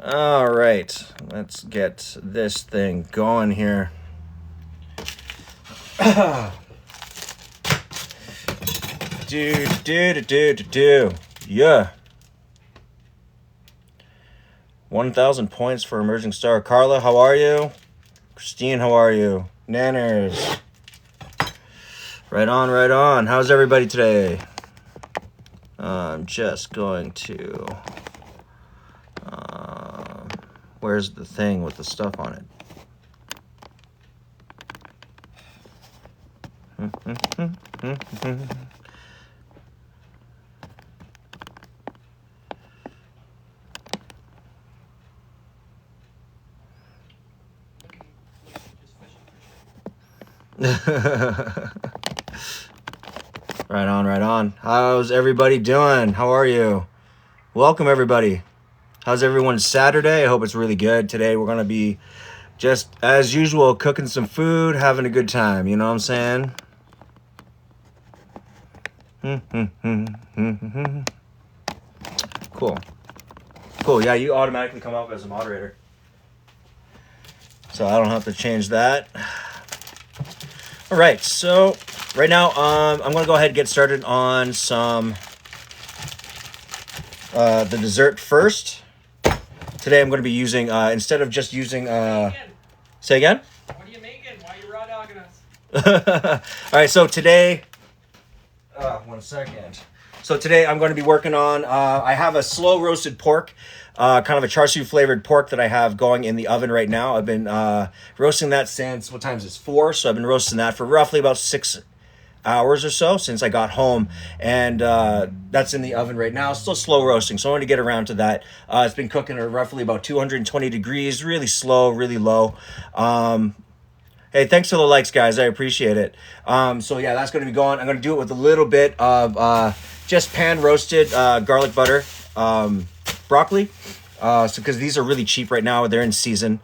All right, let's get this thing going here. Yeah. 1,000 points for emerging star. Carla, how are you? Christine, how are you? Nanners. Right on, right on. How's everybody today? I'm just going to... where's the thing with the stuff on it? Right on, right on. How's everybody doing? How are you? Welcome, everybody. How's everyone's Saturday? I hope it's really good. Today we're going to be, just as usual, cooking some food, having a good time. You know what I'm saying? Cool. Cool. Yeah, you automatically come up as a moderator. So I don't have to change that. All right. So right now, I'm going to go ahead and get started on some the dessert first. Today I'm going to be using, instead of just using... say again? What are you making? Why are you raw dogging us? All right, so today... 1 second. So today I'm going to be working on... I have a slow roasted pork, kind of a char siu flavored pork that I have going in the oven right now. I've been roasting that since... What time is it? 4. So I've been roasting that for roughly about 6 hours or so since I got home, and that's in the oven right now. Still slow roasting, so I want to get around to that. It's been cooking at roughly about 220 degrees, really slow, really low. Hey, thanks for the likes, guys. I appreciate it. So yeah, that's going to be going. I'm going to do it with a little bit of just pan roasted garlic butter broccoli. So because these are really cheap right now, they're in season,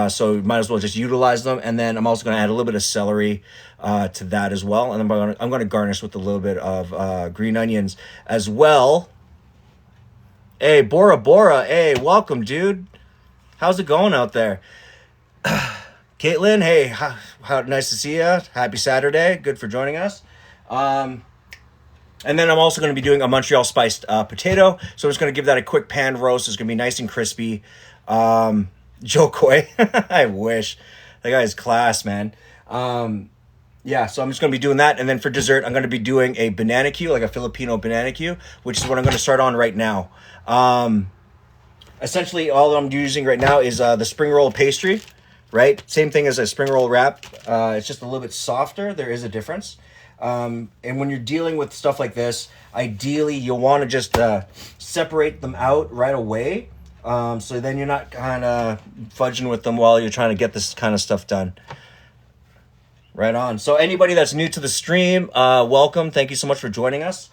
so you might as well just utilize them. And then I'm also going to add a little bit of celery to that as well, and I'm going to garnish with a little bit of green onions as well. Hey, Bora Bora, hey, welcome, dude. How's it going out there? Caitlin, hey, how nice to see you. Happy Saturday. Good for joining us. And then I'm also going to be doing a Montreal spiced potato. So I'm just going to give that a quick pan roast. It's going to be nice and crispy. Joe Coy, I wish. That guy's class, man. Yeah, so I'm just going to be doing that. And then for dessert, I'm going to be doing a banana Q, like a Filipino banana Q, which is what I'm going to start on right now. Essentially, all I'm using right now is the spring roll pastry, right? Same thing as a spring roll wrap. It's just a little bit softer. There is a difference. And when you're dealing with stuff like this, ideally you'll want to just separate them out right away, so then you're not kind of fudging with them while you're trying to get this kind of stuff done. Right on. So anybody that's new to the stream, welcome. Thank you so much for joining us.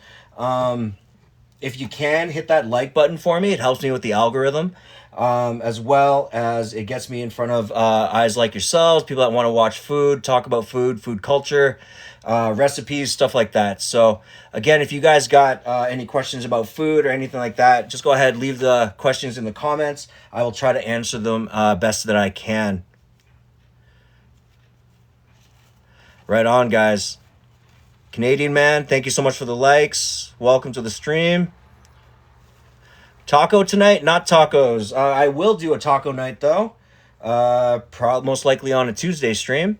If you can, hit that like button for me. It helps me with the algorithm, as well as it gets me in front of eyes like yourselves, people that want to watch food, talk about food, food culture, recipes, stuff like that. So again, if you guys got any questions about food or anything like that, just go ahead, leave the questions in the comments. I will try to answer them best that I can. Right on, guys. Canadian man, thank you so much for the likes. Welcome to the stream. Taco tonight? Not tacos. I will do a taco night, though. Most likely on a Tuesday stream.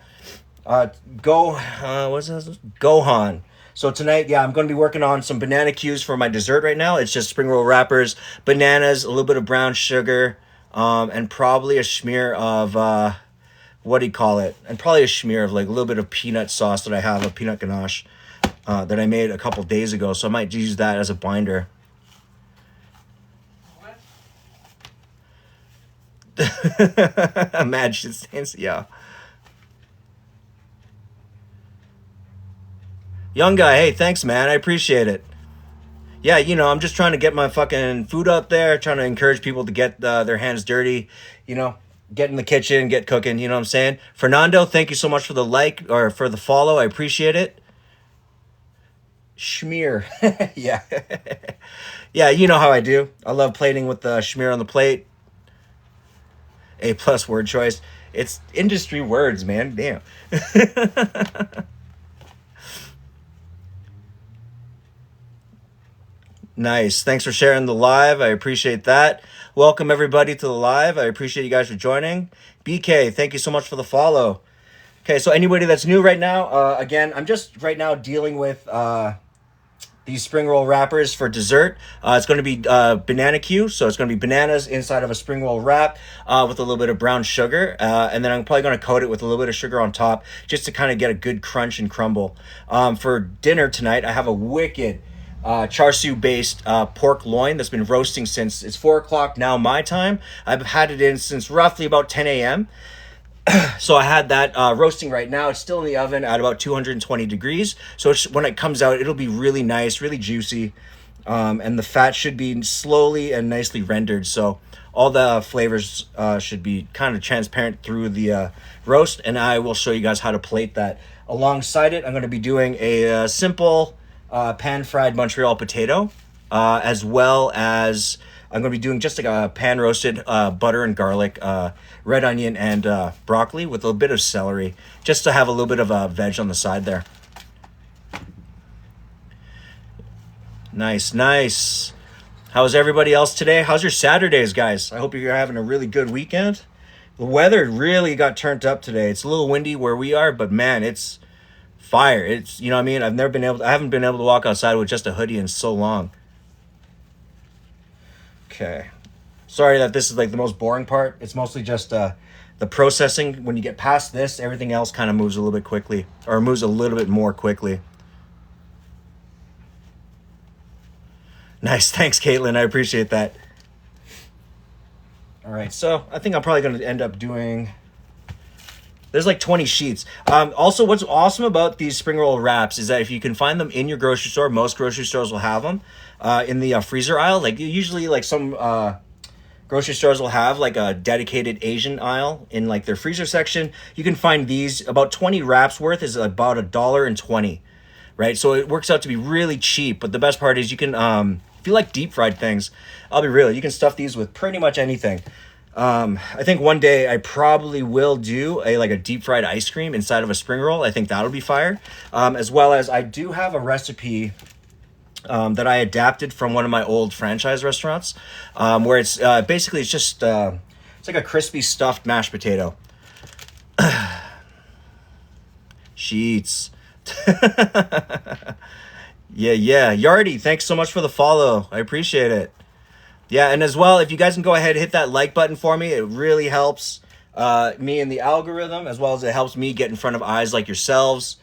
What's this? Gohan. So tonight, yeah, I'm going to be working on some banana Qs for my dessert right now. It's just spring roll wrappers, bananas, a little bit of brown sugar, and probably a smear of... what do you call it? And probably a smear of like a little bit of peanut sauce that I have, a peanut ganache that I made a couple days ago. So I might use that as a binder. What? Mad shit stains, yeah. Young guy, hey, thanks, man. I appreciate it. Yeah, you know, I'm just trying to get my fucking food out there, trying to encourage people to get their hands dirty, you know. Get in the kitchen, get cooking, you know what I'm saying? Fernando, thank you so much for the like or for the follow. I appreciate it. Schmear. Yeah. Yeah, you know how I do. I love plating with the schmear on the plate. A+ word choice. It's industry words, man. Damn. Nice. Thanks for sharing the live. I appreciate that. Welcome everybody to the live. I appreciate you guys for joining. BK, thank you so much for the follow. Okay, so anybody that's new right now, again, I'm just right now dealing with these spring roll wrappers for dessert. It's going to be banana Q, so it's going to be bananas inside of a spring roll wrap with a little bit of brown sugar, and then I'm probably going to coat it with a little bit of sugar on top just to kind of get a good crunch and crumble. For dinner tonight, I have a wicked char siu based pork loin that's been roasting since it's 4 o'clock now my time. I've had it in since roughly about 10 a.m. So I had that roasting right now. It's still in the oven at about 220 degrees. So when it comes out, it'll be really nice, really juicy. And the fat should be slowly and nicely rendered. So all the flavors should be kind of transparent through the roast. And I will show you guys how to plate that. Alongside it, I'm going to be doing a simple pan-fried Montreal potato, as well as I'm going to be doing just like a pan-roasted butter and garlic, red onion, and broccoli with a bit of celery, just to have a little bit of veg on the side there. Nice, nice. How's everybody else today? How's your Saturdays, guys? I hope you're having a really good weekend. The weather really got turned up today. It's a little windy where we are, but man, it's fire. It's, you know what I mean? I haven't been able to walk outside with just a hoodie in so long. Okay. Sorry that this is like the most boring part. It's mostly just the processing. When you get past this, everything else kind of moves a little bit quickly, or moves a little bit more quickly. Nice. Thanks, Caitlin. I appreciate that. All right. So I think I'm probably going to end up doing... There's like 20 sheets. Also, what's awesome about these spring roll wraps is that if you can find them in your grocery store, most grocery stores will have them in the freezer aisle. Like usually, like some grocery stores will have like a dedicated Asian aisle in like their freezer section. You can find these about 20 wraps worth is about $1.20, right? So it works out to be really cheap. But the best part is you can, if you like deep fried things, I'll be real, you can stuff these with pretty much anything. I think one day I probably will do a deep fried ice cream inside of a spring roll. I think that'll be fire. As well as I do have a recipe that I adapted from one of my old franchise restaurants, where it's basically it's just it's like a crispy stuffed mashed potato. Sheets. Yeah. Yardy, thanks so much for the follow. I appreciate it. Yeah, and as well, if you guys can go ahead and hit that like button for me, it really helps me in the algorithm, as well as it helps me get in front of eyes like yourselves.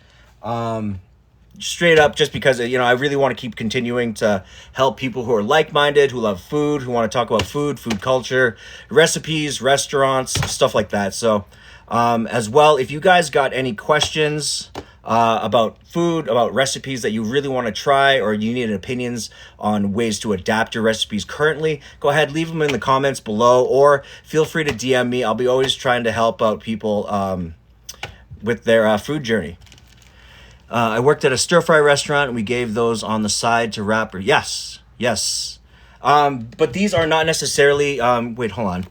Straight up, just because, I really want to keep continuing to help people who are like-minded, who love food, who want to talk about food culture, recipes, restaurants, stuff like that. So, as well, if you guys got any questions about food, about recipes that you really want to try, or you need opinions on ways to adapt your recipes currently, go ahead, leave them in the comments below, or feel free to DM me. I'll be always trying to help out people with their food journey. I worked at a stir-fry restaurant, and we gave those on the side to wrap. Yes. But these are not necessarily... wait, hold on.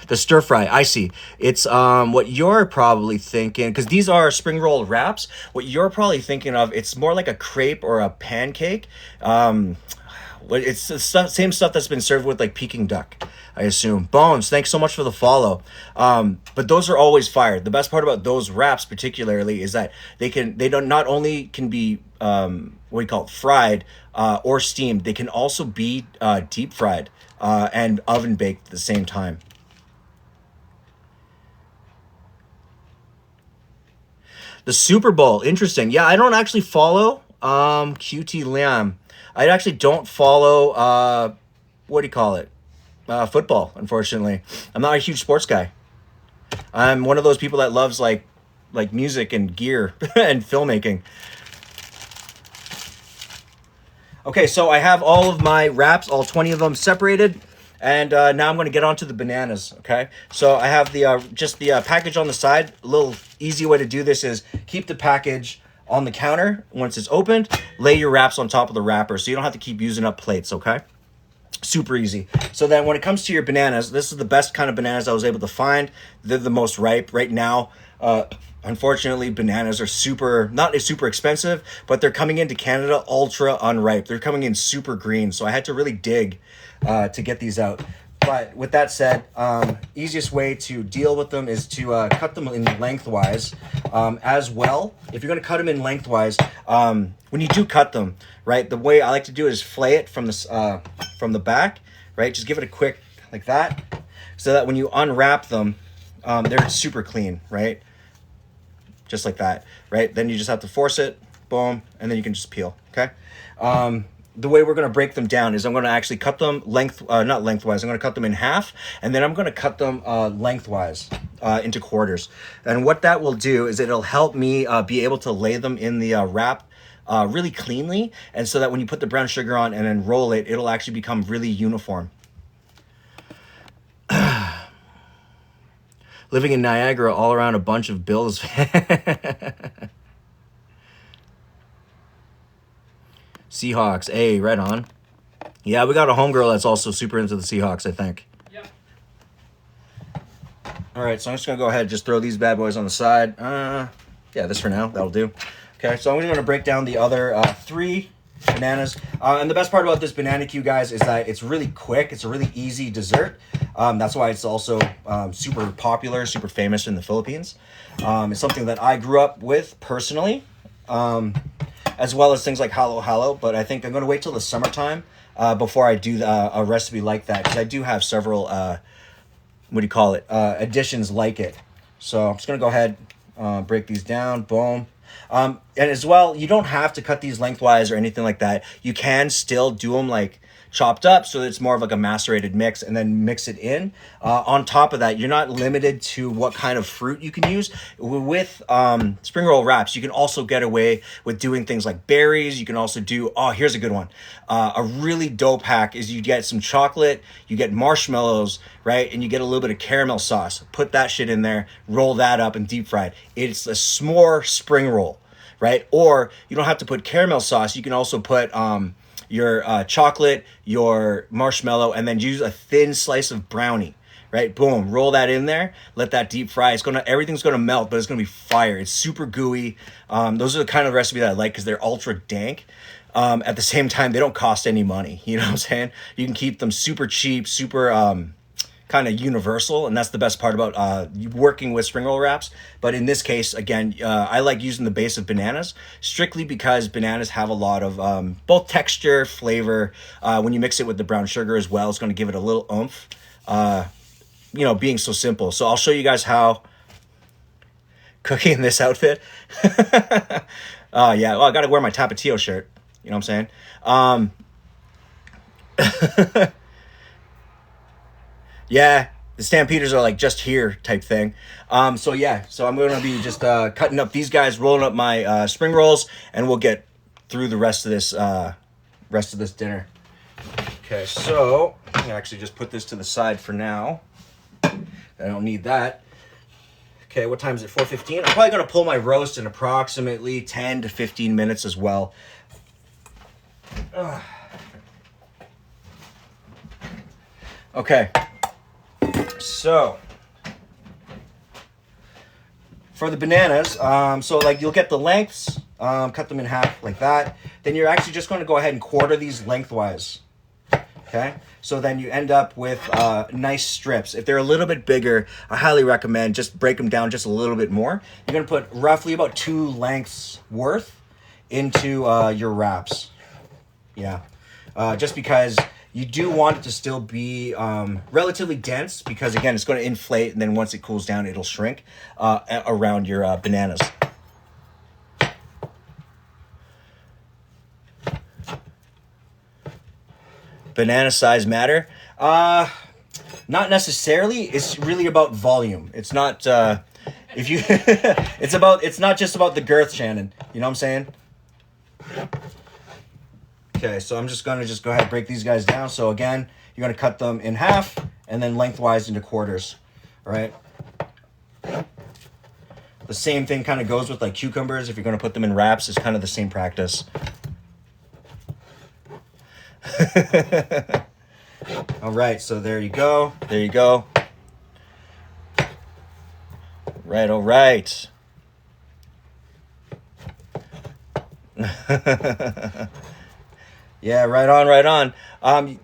The stir fry, I see. It's what you're probably thinking, because these are spring roll wraps. What you're probably thinking of, it's more like a crepe or a pancake. It's the same stuff that's been served with like Peking duck, I assume. Bones, thanks so much for the follow. But those are always fired. The best part about those wraps particularly is that they don't not only can be fried or steamed, they can also be deep fried and oven baked at the same time. The Super Bowl, interesting. Yeah, I don't actually follow QT Lamb. I actually don't follow, football, unfortunately. I'm not a huge sports guy. I'm one of those people that loves like music and gear and filmmaking. Okay, so I have all of my wraps, all 20 of them separated. And now I'm going to get onto the bananas, okay? So I have the package on the side. A little easy way to do this is keep the package on the counter. Once it's opened, lay your wraps on top of the wrapper so you don't have to keep using up plates, okay? Super easy. So then when it comes to your bananas, this is the best kind of bananas I was able to find. They're the most ripe right now. Unfortunately, bananas are not super expensive, but they're coming into Canada ultra unripe. They're coming in super green. So I had to really dig to get these out. But with that said, easiest way to deal with them is to cut them in lengthwise as well. If you're going to cut them in lengthwise, when you do cut them, right, the way I like to do is flay it from the back, right? Just give it a quick like that, so that when you unwrap them, they're super clean, right? Just like that, right? Then you just have to force it, boom, and then you can just peel, okay? The way we're going to break them down is I'm going to actually cut them not lengthwise. I'm going to cut them in half, and then I'm going to cut them lengthwise into quarters. And what that will do is it'll help me be able to lay them in the wrap really cleanly, and so that when you put the brown sugar on and then roll it, it'll actually become really uniform. Living in Niagara, all around a bunch of Bills. Seahawks, hey, right on. Yeah, we got a homegirl that's also super into the Seahawks, I think. Yep. All right, so I'm just going to go ahead and just throw these bad boys on the side. Yeah, this for now. That'll do. Okay, so I'm going to break down the other 3 bananas. And the best part about this banana queue, guys, is that it's really quick. It's a really easy dessert. That's why it's also super popular, super famous in the Philippines. It's something that I grew up with personally. As well as things like halo halo, but I think I'm going to wait till the summertime before I do a recipe like that, because I do have several, additions like it. So I'm just going to go ahead, break these down, boom. And as well, you don't have to cut these lengthwise or anything like that. You can still do them like chopped up, so it's more of like a macerated mix, and then mix it in. On top of that, you're not limited to what kind of fruit you can use. With spring roll wraps, you can also get away with doing things like berries. You can also do, here's a good one. A really dope hack is you get some chocolate, you get marshmallows, right? And you get a little bit of caramel sauce. Put that shit in there, roll that up and deep fry it. It's a s'more spring roll, right? Or you don't have to put caramel sauce. You can also put your chocolate, your marshmallow, and then use a thin slice of brownie, right? Boom, roll that in there, let that deep fry. Everything's gonna melt, but it's gonna be fire. It's super gooey. Those are the kind of recipe that I like because they're ultra dank. At the same time, they don't cost any money. You know what I'm saying? You can keep them super cheap, super kind of universal, and that's the best part about working with spring roll wraps. But in this case, again, I like using the base of bananas strictly because bananas have a lot of both texture, flavor. When you mix it with the brown sugar as well, it's going to give it a little oomph. Being so simple. So I'll show you guys how cooking in this outfit. Yeah, well, I got to wear my Tapatio shirt. You know what I'm saying? Yeah, the Stampeders are like just here type thing. So I'm going to be just cutting up these guys, rolling up my spring rolls, and we'll get through the rest of this dinner. Okay, so I'm gonna actually just put this to the side for now. I don't need that. Okay, what time is it? 4:15. I'm probably gonna pull my roast in approximately 10 to 15 minutes as well. Okay. So, for the bananas, you'll get the lengths, cut them in half like that. Then you're actually just going to go ahead and quarter these lengthwise. Okay? So then you end up with nice strips. If they're a little bit bigger, I highly recommend just break them down just a little bit more. You're going to put roughly about 2 lengths worth into your wraps. Yeah. Just because you do want it to still be relatively dense, because again, it's going to inflate, and then once it cools down, it'll shrink around your bananas. Banana size matter? Not necessarily. It's really about volume. It's not if you it's not just about the girth, Shannon. You know what I'm saying? Okay, so I'm just going to go ahead and break these guys down. So again, you're going to cut them in half and then lengthwise into quarters, all right? The same thing kind of goes with like cucumbers. If you're going to put them in wraps, it's kind of the same practice. All right, so there you go. There you go. Right, all right. Yeah, right on, right on.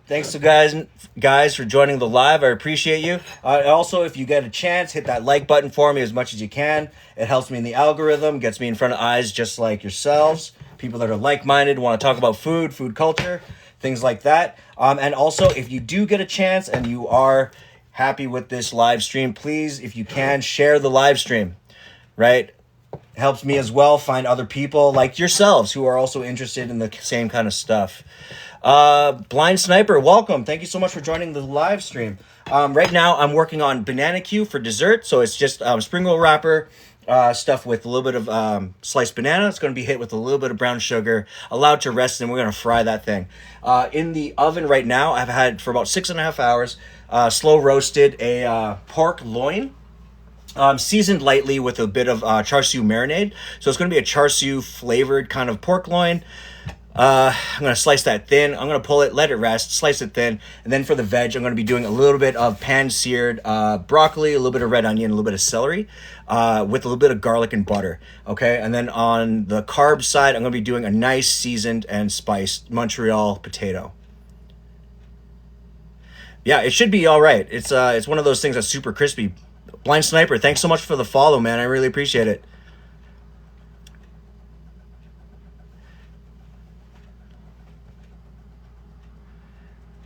Thanks to guys for joining the live. I appreciate you. Also, if you get a chance, hit that like button for me as much as you can. It helps me in the algorithm, gets me in front of eyes just like yourselves, people that are like-minded, want to talk about food culture, things like that. And also, if you do get a chance and you are happy with this live stream, please, if you can, share the live stream, right? Helps me as well find other people like yourselves who are also interested in the same kind of stuff. Blind Sniper, welcome. Thank you so much for joining the live stream. Right now I'm working on banana Q for dessert. So it's just spring roll wrapper stuff with a little bit of sliced banana. It's going to be hit with a little bit of brown sugar, allowed to rest, and we're going to fry that thing. In the oven right now, I've had for about 6.5 hours, slow roasted a pork loin. Seasoned lightly with a bit of char siu marinade. So it's going to be a char siu flavored kind of pork loin. I'm going to slice that thin. I'm going to pull it, let it rest, slice it thin. And then for the veg, I'm going to be doing a little bit of pan-seared broccoli, a little bit of red onion, a little bit of celery, with a little bit of garlic and butter. Okay, and then on the carb side, I'm going to be doing a nice seasoned and spiced Montreal potato. Yeah, it should be all right. It's one of those things that's super crispy. Blind Sniper, thanks so much for the follow, man. I really appreciate it.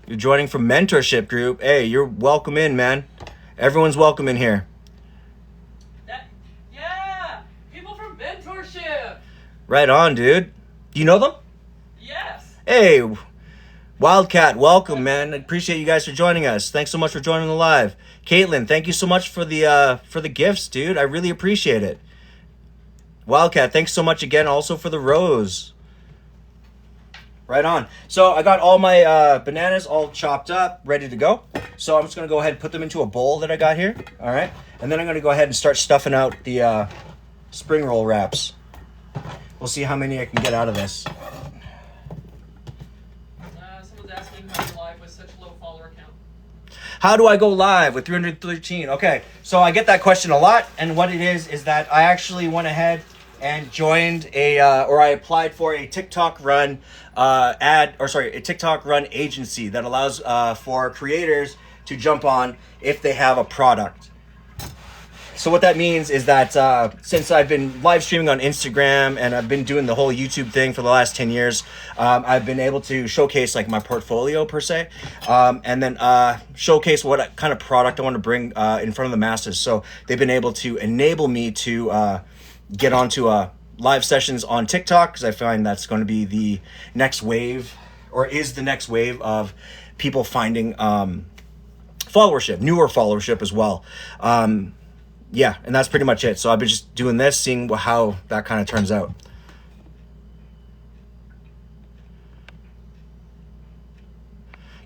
You're joining from Mentorship Group. Hey, you're welcome in, man. Everyone's welcome in here. Yeah! People from Mentorship! Right on, dude. Do you know them? Yes! Hey, Wildcat, welcome, man. I appreciate you guys for joining us. Thanks so much for joining the live. Caitlin, thank you so much for the gifts, dude. I really appreciate it. Wildcat, thanks so much again also for the rose. Right on. So I got all my bananas all chopped up, ready to go. So I'm just going to go ahead and put them into a bowl that I got here. All right. And then I'm going to go ahead and start stuffing out the spring roll wraps. We'll see how many I can get out of this. Someone's asking how you're live with such low follower count. How do I go live with 313? Okay, so I get that question a lot, and what it is that I actually went ahead and joined I applied for a TikTok run a TikTok run agency that allows for creators to jump on if they have a product. So what that means is that since I've been live streaming on Instagram and I've been doing the whole YouTube thing for the last 10 years, I've been able to showcase like my portfolio per se, and then showcase what kind of product I want to bring in front of the masses. So they've been able to enable me to get onto live sessions on TikTok, because I find that's going to be the next wave, or is the next wave of people finding followership, newer followership as well. Yeah, and that's pretty much it. So I've been just doing this, seeing how that kind of turns out.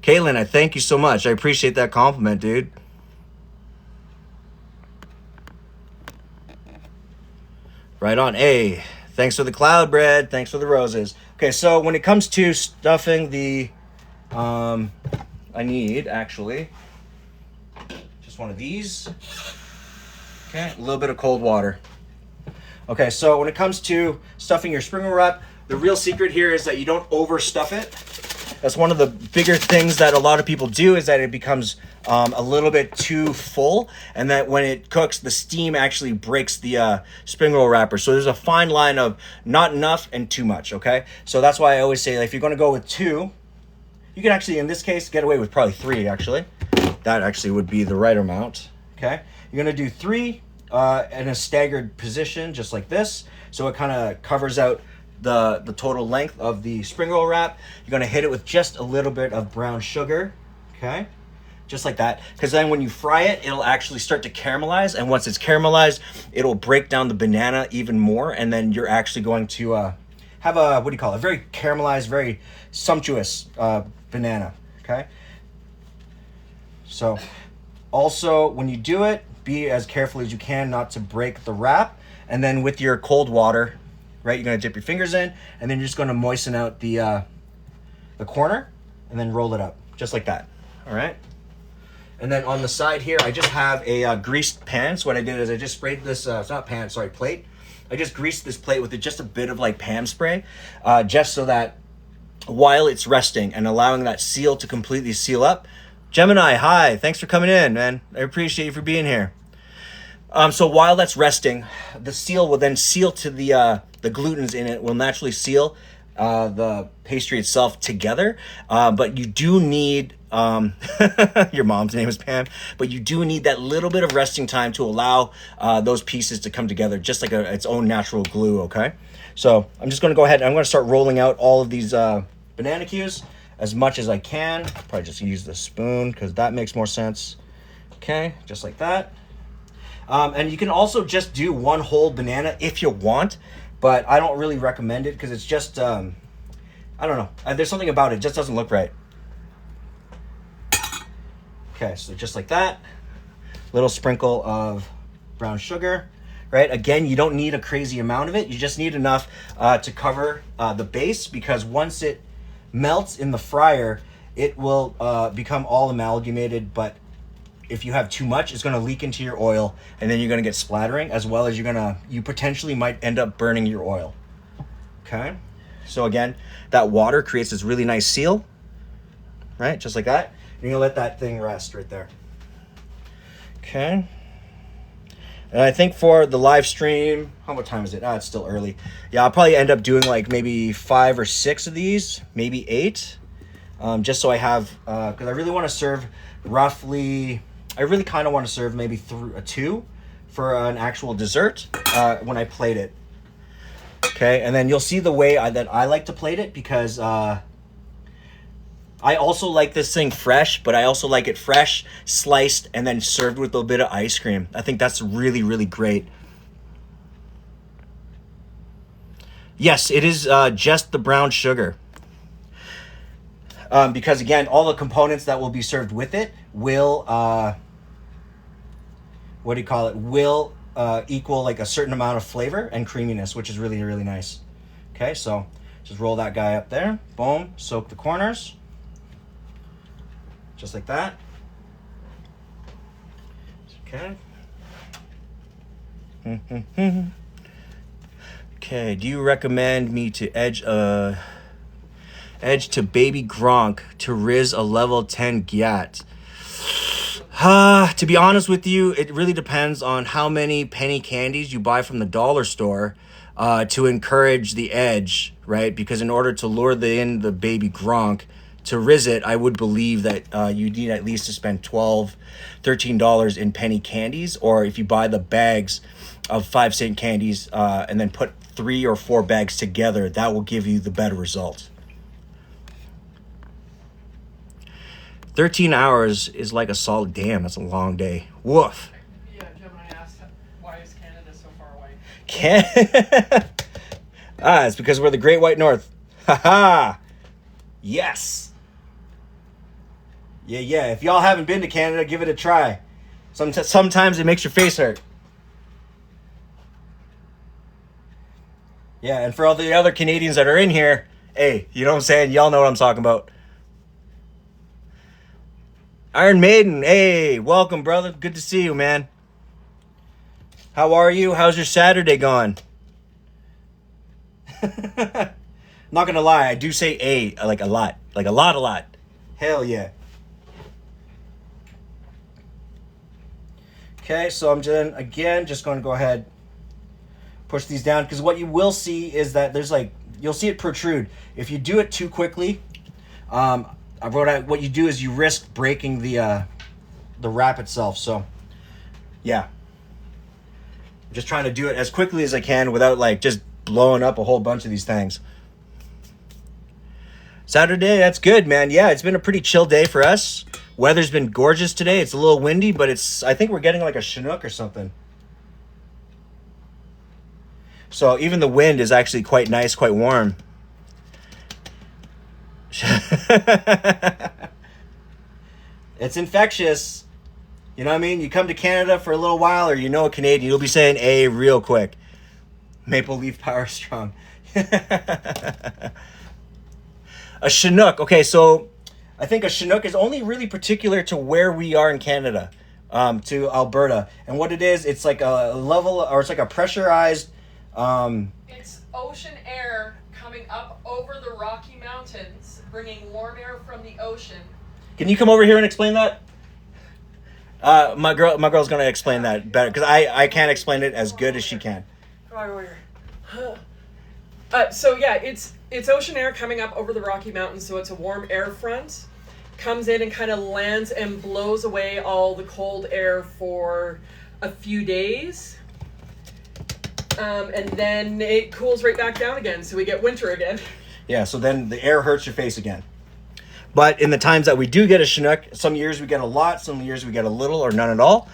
Kaylin, I thank you so much. I appreciate that compliment, dude. Right on. Hey, thanks for the cloud bread. Thanks for the roses. Okay, so when it comes to stuffing the, I need actually just one of these. Okay, a little bit of cold water. Okay, so when it comes to stuffing your spring roll wrap, the real secret here is that you don't overstuff it. That's one of the bigger things that a lot of people do, is that it becomes a little bit too full, and that when it cooks, the steam actually breaks the spring roll wrapper. So there's a fine line of not enough and too much, okay? So that's why I always say, like, if you're gonna go with 2, you can actually, in this case, get away with probably 3, actually. That actually would be the right amount, okay? You're gonna do 3 in a staggered position, just like this. So it kind of covers out the total length of the spring roll wrap. You're gonna hit it with just a little bit of brown sugar, okay? Just like that, because then when you fry it, it'll actually start to caramelize, and once it's caramelized, it'll break down the banana even more, and then you're actually going to have a, what do you call it, a very caramelized, very sumptuous banana, okay? So also, when you do it, be as careful as you can not to break the wrap. And then with your cold water, right, you're gonna dip your fingers in, and then you're just gonna moisten out the corner, and then roll it up, just like that. All right. And then on the side here, I just have a greased pan. So what I did is I just sprayed this, it's not pan, sorry, plate. I just greased this plate with just a bit of like Pam spray, just so that while it's resting and allowing that seal to completely seal up. Gemini, hi, thanks for coming in, man. I appreciate you for being here. So while that's resting, the seal will then seal to the glutens in it will naturally seal the pastry itself together. But you do need, your mom's name is Pam, but you do need that little bit of resting time to allow those pieces to come together just like its own natural glue, okay? So I'm just gonna go ahead and I'm gonna start rolling out all of these banana cues as much as I can. Probably just use the spoon because that makes more sense. Okay, just like that. And you can also just do one whole banana if you want, but I don't really recommend it because it's just, I don't know. There's something about it. It just doesn't look right. Okay, so just like that. Little sprinkle of brown sugar, right? Again, you don't need a crazy amount of it. You just need enough to cover the base, because once it melts in the fryer, it will become all amalgamated, but if you have too much, it's going to leak into your oil, and then you're going to get splattering, as well as you potentially might end up burning your oil. Okay, so again, that water creates this really nice seal, right? Just like that. And you're going to let that thing rest right there. Okay. And I think for the live stream, how much time is it? It's still early. Yeah, I'll probably end up doing like maybe 5 or 6 of these, maybe 8, just so I have, because I really want to serve roughly, I really kind of want to serve maybe 2 for an actual dessert when I plate it. Okay, and then you'll see the way that I like to plate it, because I also like this thing fresh, but I also like it fresh, sliced, and then served with a little bit of ice cream. I think that's really, really great. Yes, it is just the brown sugar. Because again, all the components that will be served with it will, will equal like a certain amount of flavor and creaminess, which is really, really nice. Okay, so just roll that guy up there. Boom, soak the corners. Just like that. Okay. Okay, do you recommend me to edge to baby Gronk to Riz a level 10 Gyat? To be honest with you, it really depends on how many penny candies you buy from the dollar store to encourage the edge, right? Because in order to lure in the baby Gronk to Riz it, I would believe that you need at least to spend $12, $13 in penny candies, or if you buy the bags of 5-cent candies and then put 3 or 4 bags together, that will give you the better result. 13 hours is like a solid, damn, that's a long day. Woof. Yeah, Gemini asked, why is Canada so far away? It's because we're the Great White North. Ha. Yes. Yeah. If y'all haven't been to Canada, give it a try. Sometimes it makes your face hurt. Yeah, and for all the other Canadians that are in here, hey, you know what I'm saying? Y'all know what I'm talking about. Iron Maiden, hey, welcome, brother. Good to see you, man. How are you? How's your Saturday gone? Not gonna lie, I do say like a lot. Like a lot. Hell yeah. Okay, so I'm just going to go ahead, push these down, because what you will see is that there's you'll see it protrude. If you do it too quickly, I wrote out what you do is you risk breaking the wrap itself. So, yeah. I'm just trying to do it as quickly as I can without just blowing up a whole bunch of these things. Saturday, that's good, man. Yeah, it's been a pretty chill day for us. Weather's been gorgeous today. It's a little windy, but I think we're getting like a Chinook or something. So even the wind is actually quite nice, quite warm. It's infectious. You know what I mean? You come to Canada for a little while, or you know a Canadian, you'll be saying A real quick. Maple Leaf Power Strong. A Chinook. Okay, so I think a Chinook is only really particular to where we are in Canada, to Alberta. And what it is, it's like a level, or it's like a pressurized... It's ocean air coming up over the Rocky Mountains, bringing warm air from the ocean. Can you come over here and explain that? My girl's gonna explain that better, because I can't explain it as good as she can. Come on over here. So yeah, it's ocean air coming up over the Rocky Mountains, so it's a warm air front. Comes in and kind of lands and blows away all the cold air for a few days. And then it cools right back down again, so we get winter again. Yeah, so then the air hurts your face again. But in the times that we do get a Chinook, some years we get a lot, some years we get a little or none at all.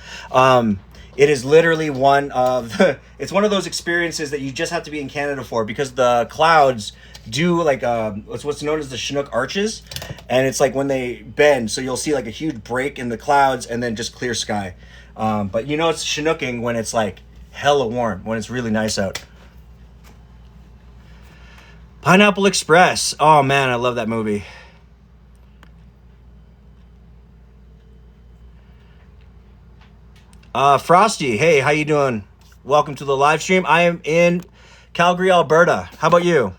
It is literally it's one of those experiences that you just have to be in Canada for, because the clouds do like it's what's known as the Chinook arches, and it's like when they bend, so you'll see like a huge break in the clouds and then just clear sky. But you know it's Chinooking when it's like hella warm, when it's really nice out. Pineapple Express. Oh man, I love that movie. Frosty, hey, how you doing? Welcome to the live stream. I am in Calgary, Alberta. How about you?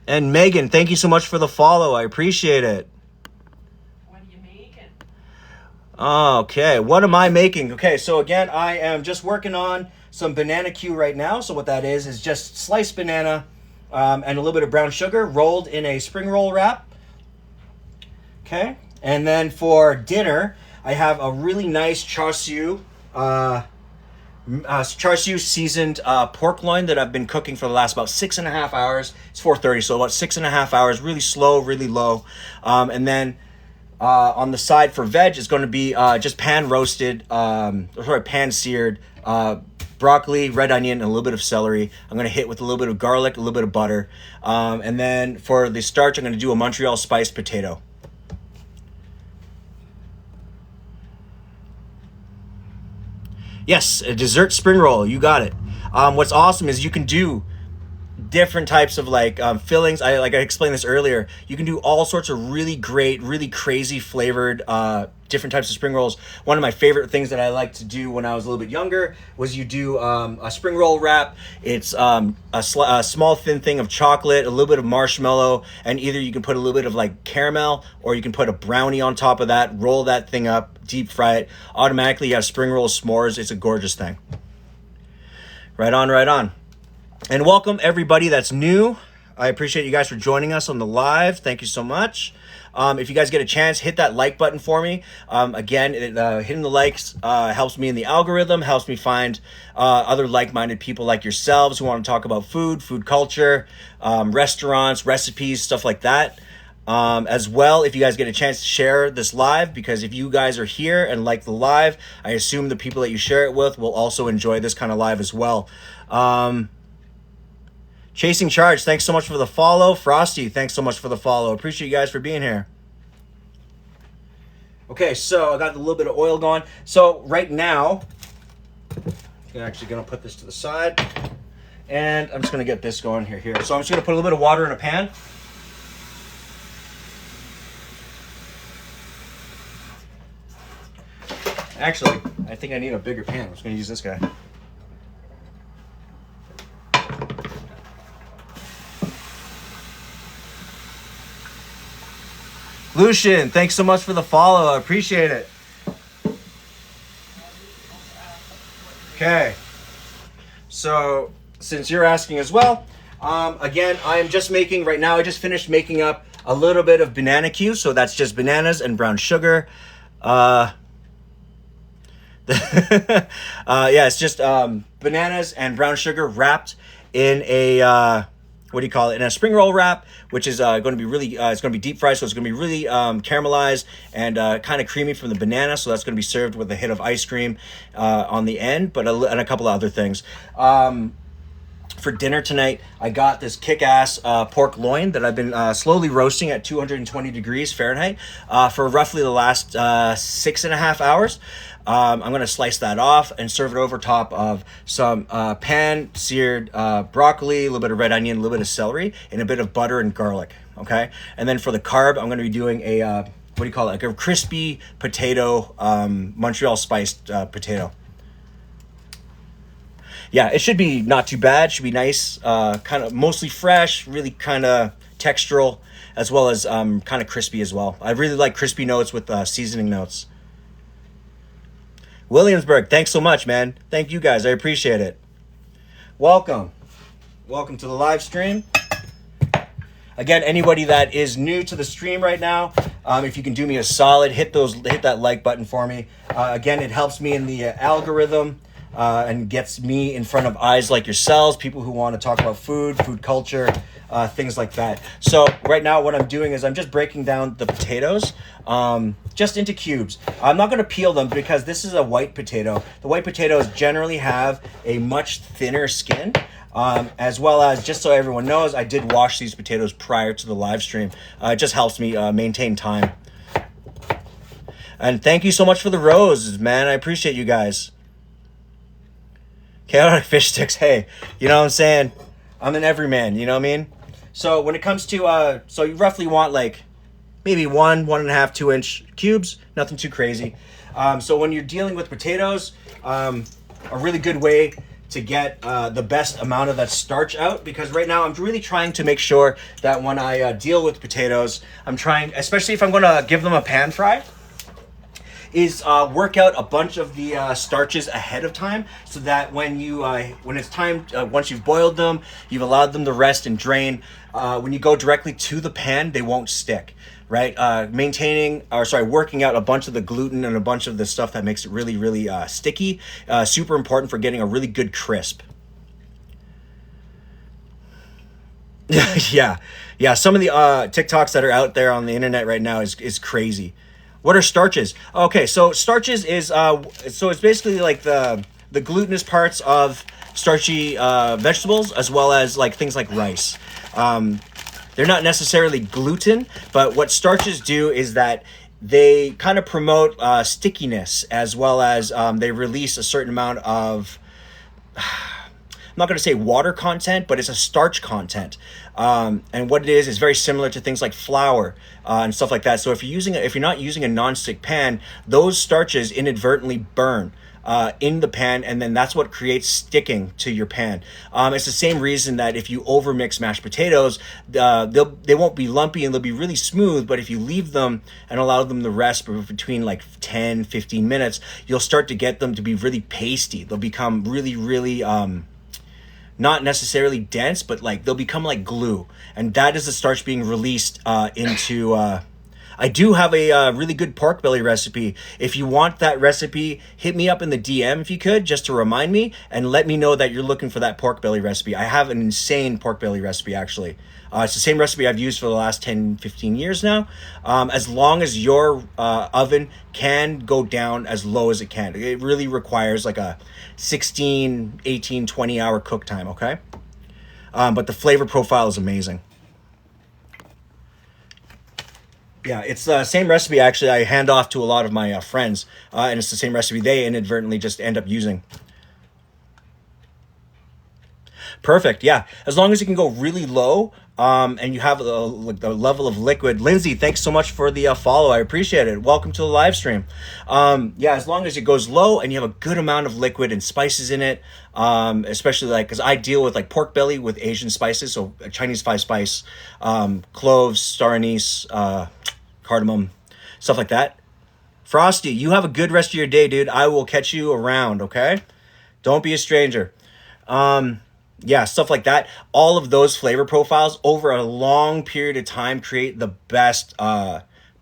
And Megan, thank you so much for the follow. I appreciate it. What are you making? Okay, what am I making? Okay, so again, I am just working on some banana Q right now. So what that is just sliced banana and a little bit of brown sugar rolled in a spring roll wrap. Okay, and then for dinner, I have a really nice char siu seasoned pork loin that I've been cooking for the last about 6.5 hours. It's 4:30, so about 6.5 hours, really slow, really low. And then on the side for veg is going to be just pan seared broccoli, red onion, and a little bit of celery. I'm going to hit with a little bit of garlic, a little bit of butter. And then for the starch, I'm going to do a Montreal Spiced Potato. Yes, a dessert spring roll. You got it. What's awesome is you can do different types of fillings. I explained this earlier. You can do all sorts of really great, really crazy flavored different types of spring rolls. One of my favorite things that I liked to do when I was a little bit younger was you do a spring roll wrap. It's a small thin thing of chocolate, a little bit of marshmallow, and either you can put a little bit of like caramel or you can put a brownie on top of that, roll that thing up, deep fry it. Automatically you have spring roll s'mores. It's a gorgeous thing. Right on, right on. And welcome everybody that's new. I appreciate you guys for joining us on the live. Thank you so much. If you guys get a chance, hit that like button for me. Again, hitting the likes helps me in the algorithm, helps me find other like-minded people like yourselves who want to talk about food culture, restaurants, recipes, stuff like that. As well, if you guys get a chance to share this live, because if you guys are here and like the live, I assume the people that you share it with will also enjoy this kind of live as well. Chasing Charge, thanks so much for the follow. Frosty, thanks so much for the follow. Appreciate you guys for being here. Okay, so I got a little bit of oil going. So right now, I'm actually going to put this to the side, and I'm just going to get this going here. So I'm just going to put a little bit of water in a pan. Actually, I think I need a bigger pan. I'm just going to use this guy. Lucian, thanks so much for the follow. I appreciate it. Okay. So, since you're asking as well, again, I am just making, right now I just finished making up a little bit of banana Q. So that's just bananas and brown sugar. Yeah, it's just bananas and brown sugar wrapped in a in a spring roll wrap, which is going to be really it's going to be deep fried, so it's going to be really caramelized and kind of creamy from the banana. So that's going to be served with a hit of ice cream on the end, but and a couple of other things. For dinner tonight, I got this kick-ass pork loin that I've been slowly roasting at 220 degrees Fahrenheit for roughly the last 6.5 hours. I'm going to slice that off and serve it over top of some pan seared broccoli, a little bit of red onion, a little bit of celery, and a bit of butter and garlic. okay? And then for the carb, I'm going to be doing a, what do you call it? Like a crispy potato, Montreal spiced potato. Yeah, it should be not too bad. Should be nice, kind of mostly fresh, really kind of textural, as well as kind of crispy as well. I really like crispy notes with seasoning notes. Williamsburg, thanks so much, man. Thank you guys. I appreciate it. Welcome. Welcome to the live stream. Again, anybody that is new to the stream right now, if you can do me a solid, hit that like button for me. Again, it helps me in the algorithm. And gets me in front of eyes like yourselves, people who want to talk about food culture, things like that. So right now what I'm doing is I'm just breaking down the potatoes just into cubes. I'm not going to peel them because this is a white potato. The white potatoes generally have a much thinner skin. As well as, just so everyone knows, I did wash these potatoes prior to the live stream. It just helps me maintain time. And thank you so much for the roses, man. I appreciate you guys. Chaotic fish sticks, hey, you know what I'm saying? I'm an everyman, you know what I mean? So when it comes to, so you roughly want like maybe 1.5, 2-inch cubes, nothing too crazy. So when you're dealing with potatoes, a really good way to get the best amount of that starch out, because right now I'm really trying to make sure that when I deal with potatoes, I'm trying, especially if I'm gonna give them a pan fry, is work out a bunch of the starches ahead of time, so that when you when it's time, once you've boiled them, you've allowed them to rest and drain, when you go directly to the pan, they won't stick, right? Working out a bunch of the gluten and a bunch of the stuff that makes it really, really sticky, super important for getting a really good crisp. Yeah, some of the TikToks that are out there on the internet right now is crazy. What are starches? Okay, so starches is so it's basically like the glutinous parts of starchy vegetables, as well as like things like rice. They're not necessarily gluten, but what starches do is that they kind of promote stickiness, as well as they release a certain amount of, I'm not going to say water content, but it's a starch content. And what it is very similar to things like flour and stuff like that. So if you're not using a non-stick pan, those starches inadvertently burn in the pan, and then that's what creates sticking to your pan. It's the same reason that if you overmix mashed potatoes, they won't be lumpy and they'll be really smooth, but if you leave them and allow them to rest between like 10-15 minutes, you'll start to get them to be really pasty. They'll become really, really not necessarily dense, but like they'll become like glue, and that is the starch being released into I do have a really good pork belly recipe. If you want that recipe, hit me up in the DM if you could, just to remind me, and let me know that you're looking for that pork belly recipe. I have an insane pork belly recipe, actually. It's the same recipe I've used for the last 10-15 years now. As long as your oven can go down as low as it can. It really requires like a 16, 18, 20 hour cook time, okay? But the flavor profile is amazing. Yeah, it's the same recipe, actually, I hand off to a lot of my friends, and it's the same recipe they inadvertently just end up using. Perfect, yeah. As long as you can go really low, and you have the level of liquid. Lindsay, thanks so much for the follow. I appreciate it. Welcome to the live stream. Yeah, as long as it goes low and you have a good amount of liquid and spices in it, especially like, because I deal with like pork belly with Asian spices, so Chinese 5-spice, cloves, star anise, cardamom, stuff like that. Frosty, you have a good rest of your day, dude. I will catch you around, okay? Don't be a stranger. Yeah, stuff like that. All of those flavor profiles over a long period of time create the best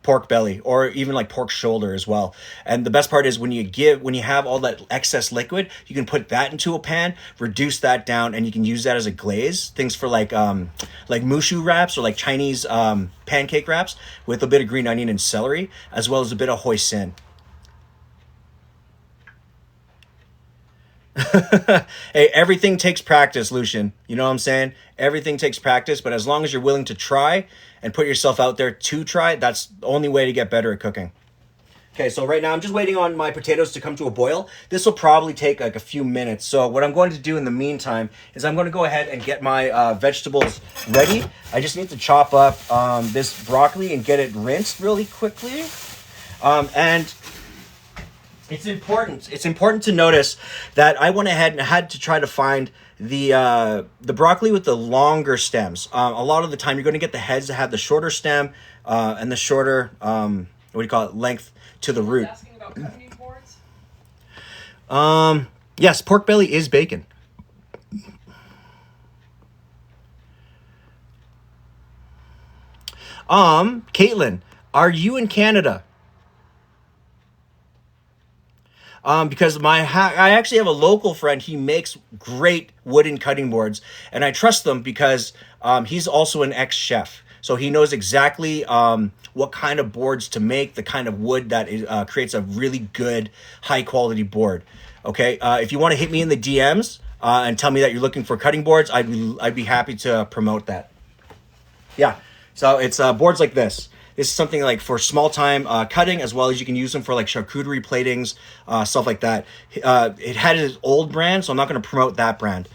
pork belly, or even like pork shoulder as well. And the best part is when you have all that excess liquid, you can put that into a pan, reduce that down, and you can use that as a glaze. Things for like mushu wraps, or like Chinese pancake wraps with a bit of green onion and celery, as well as a bit of hoisin. Hey, everything takes practice, Lucian. You know what I'm saying? Everything takes practice, but as long as you're willing to try and put yourself out there to try, that's the only way to get better at cooking. Okay, so right now I'm just waiting on my potatoes to come to a boil. This will probably take like a few minutes. So what I'm going to do in the meantime is I'm going to go ahead and get my vegetables ready. I just need to chop up this broccoli and get it rinsed really quickly. And it's important to notice that I went ahead and had to try to find the broccoli with the longer stems. A lot of the time you're going to get the heads that have the shorter stem and the shorter length to the root. Asking about cutting boards? Yes, pork belly is bacon. Caitlin, are you in Canada? Because I actually have a local friend. He makes great wooden cutting boards, and I trust them because he's also an ex-chef. So he knows exactly what kind of boards to make, the kind of wood that creates a really good, high-quality board. Okay, if you want to hit me in the DMs and tell me that you're looking for cutting boards, I'd be happy to promote that. Yeah, so it's boards like this. This is something like for small time cutting, as well as you can use them for like charcuterie platings, stuff like that. It had his old brand, so I'm not going to promote that brand.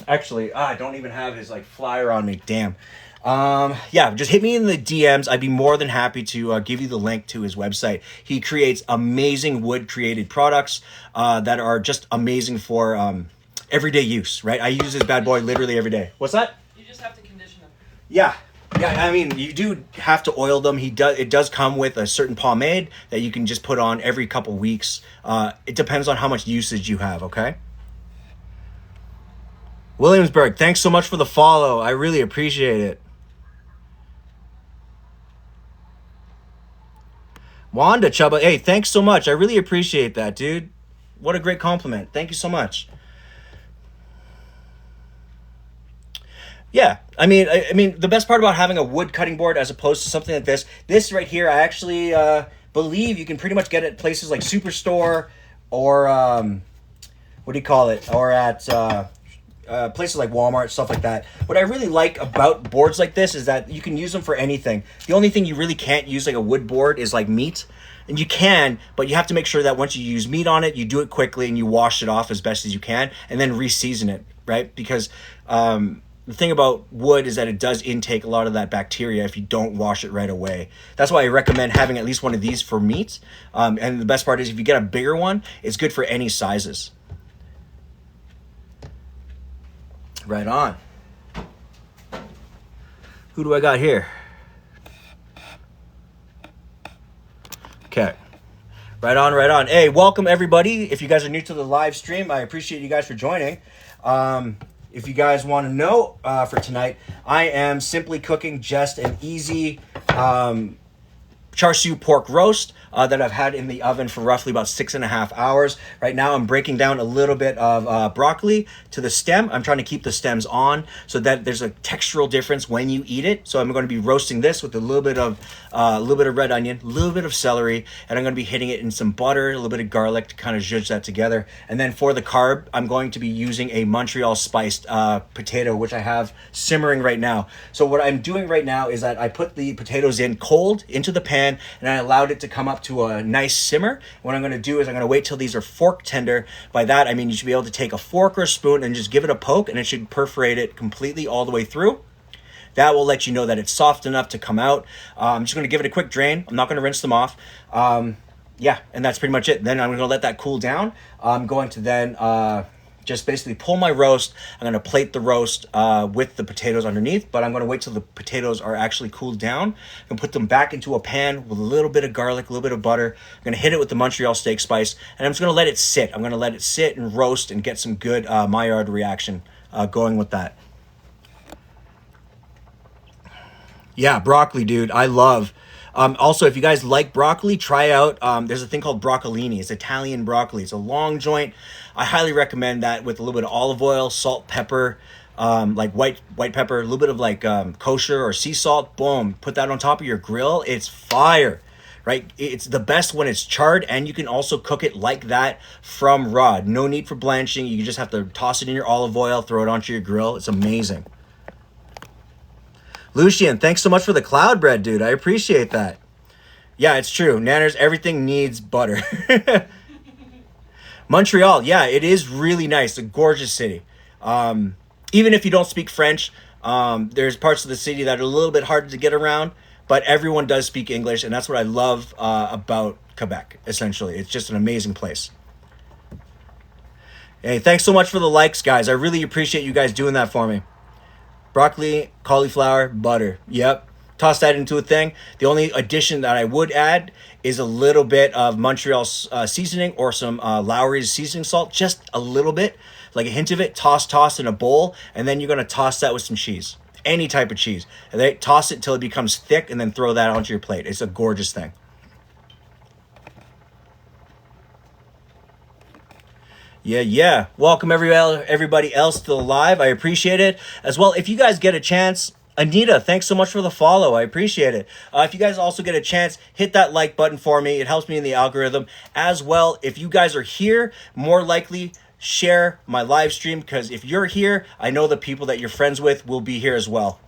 Actually, I don't even have his like flyer on me. Damn. Yeah, just hit me in the DMs. I'd be more than happy to give you the link to his website. He creates amazing wood created products that are just amazing for everyday use, right? I use this bad boy literally every day. What's that? You just have to condition them. Yeah. Yeah, I mean, you do have to oil them. It does come with a certain pomade that you can just put on every couple weeks. It depends on how much usage you have, okay? Williamsburg, thanks so much for the follow. I really appreciate it. Wanda Chuba, hey, thanks so much. I really appreciate that, dude. What a great compliment. Thank you so much. Yeah, I mean, the best part about having a wood cutting board as opposed to something like this right here, I actually believe you can pretty much get it at places like Superstore or or at places like Walmart, stuff like that. What I really like about boards like this is that you can use them for anything. The only thing you really can't use like a wood board is like meat. And you can, but you have to make sure that once you use meat on it, you do it quickly and you wash it off as best as you can and then re-season it, right? Because the thing about wood is that it does intake a lot of that bacteria if you don't wash it right away. That's why I recommend having at least one of these for meat. And the best part is if you get a bigger one, it's good for any sizes. Right on. Who do I got here? Okay. Right on, right on. Hey, welcome everybody. If you guys are new to the live stream, I appreciate you guys for joining. If you guys want to know for tonight, I am simply cooking just an easy char siu pork roast that I've had in the oven for roughly about 6.5 hours. Right now I'm breaking down a little bit of broccoli to the stem. I'm trying to keep the stems on so that there's a textural difference when you eat it. So I'm going to be roasting this with a little bit of red onion, a little bit of celery, and I'm going to be hitting it in some butter, a little bit of garlic to kind of zhuzh that together. And then for the carb, I'm going to be using a Montreal Spiced potato, which I have simmering right now. So what I'm doing right now is that I put the potatoes in cold into the pan and I allowed it to come up to a nice simmer. What I'm going to do is I'm going to wait till these are fork tender. By that, I mean you should be able to take a fork or a spoon and just give it a poke and it should perforate it completely all the way through. That will let you know that it's soft enough to come out. I'm just going to give it a quick drain. I'm not going to rinse them off. Yeah, and that's pretty much it. Then I'm going to let that cool down. I'm going to then just basically pull my roast. I'm going to plate the roast with the potatoes underneath, but I'm going to wait till the potatoes are actually cooled down and put them back into a pan with a little bit of garlic, a little bit of butter. I'm going to hit it with the Montreal steak spice, and I'm just going to let it sit. I'm going to let it sit and roast and get some good Maillard reaction going with that. Yeah, broccoli, dude. I love. Also, if you guys like broccoli, try out, there's a thing called broccolini. It's Italian broccoli. It's a long joint. I highly recommend that with a little bit of olive oil, salt, pepper, like white pepper, a little bit of like kosher or sea salt. Boom, put that on top of your grill. It's fire, right? It's the best when it's charred, and you can also cook it like that from raw. No need for blanching. You just have to toss it in your olive oil, throw it onto your grill. It's amazing. Lucian, thanks so much for the cloud bread, dude. I appreciate that. Yeah, it's true. Nanners, everything needs butter. Montreal, yeah, it is really nice. A gorgeous city. Even if you don't speak French, there's parts of the city that are a little bit harder to get around, but everyone does speak English, and that's what I love about Quebec, essentially. It's just an amazing place. Hey, thanks so much for the likes, guys. I really appreciate you guys doing that for me. Broccoli, cauliflower, butter. Yep. Toss that into a thing. The only addition that I would add is a little bit of Montreal seasoning or some Lowry's seasoning salt. Just a little bit, like a hint of it. Toss in a bowl, and then you're going to toss that with some cheese. Any type of cheese. And then toss it till it becomes thick, and then throw that onto your plate. It's a gorgeous thing. Yeah. Welcome everybody else to the live. I appreciate it. As well, if you guys get a chance, Anita, thanks so much for the follow. I appreciate it. If you guys also get a chance, hit that like button for me. It helps me in the algorithm. As well, if you guys are here, more likely share my live stream, because if you're here, I know the people that you're friends with will be here as well.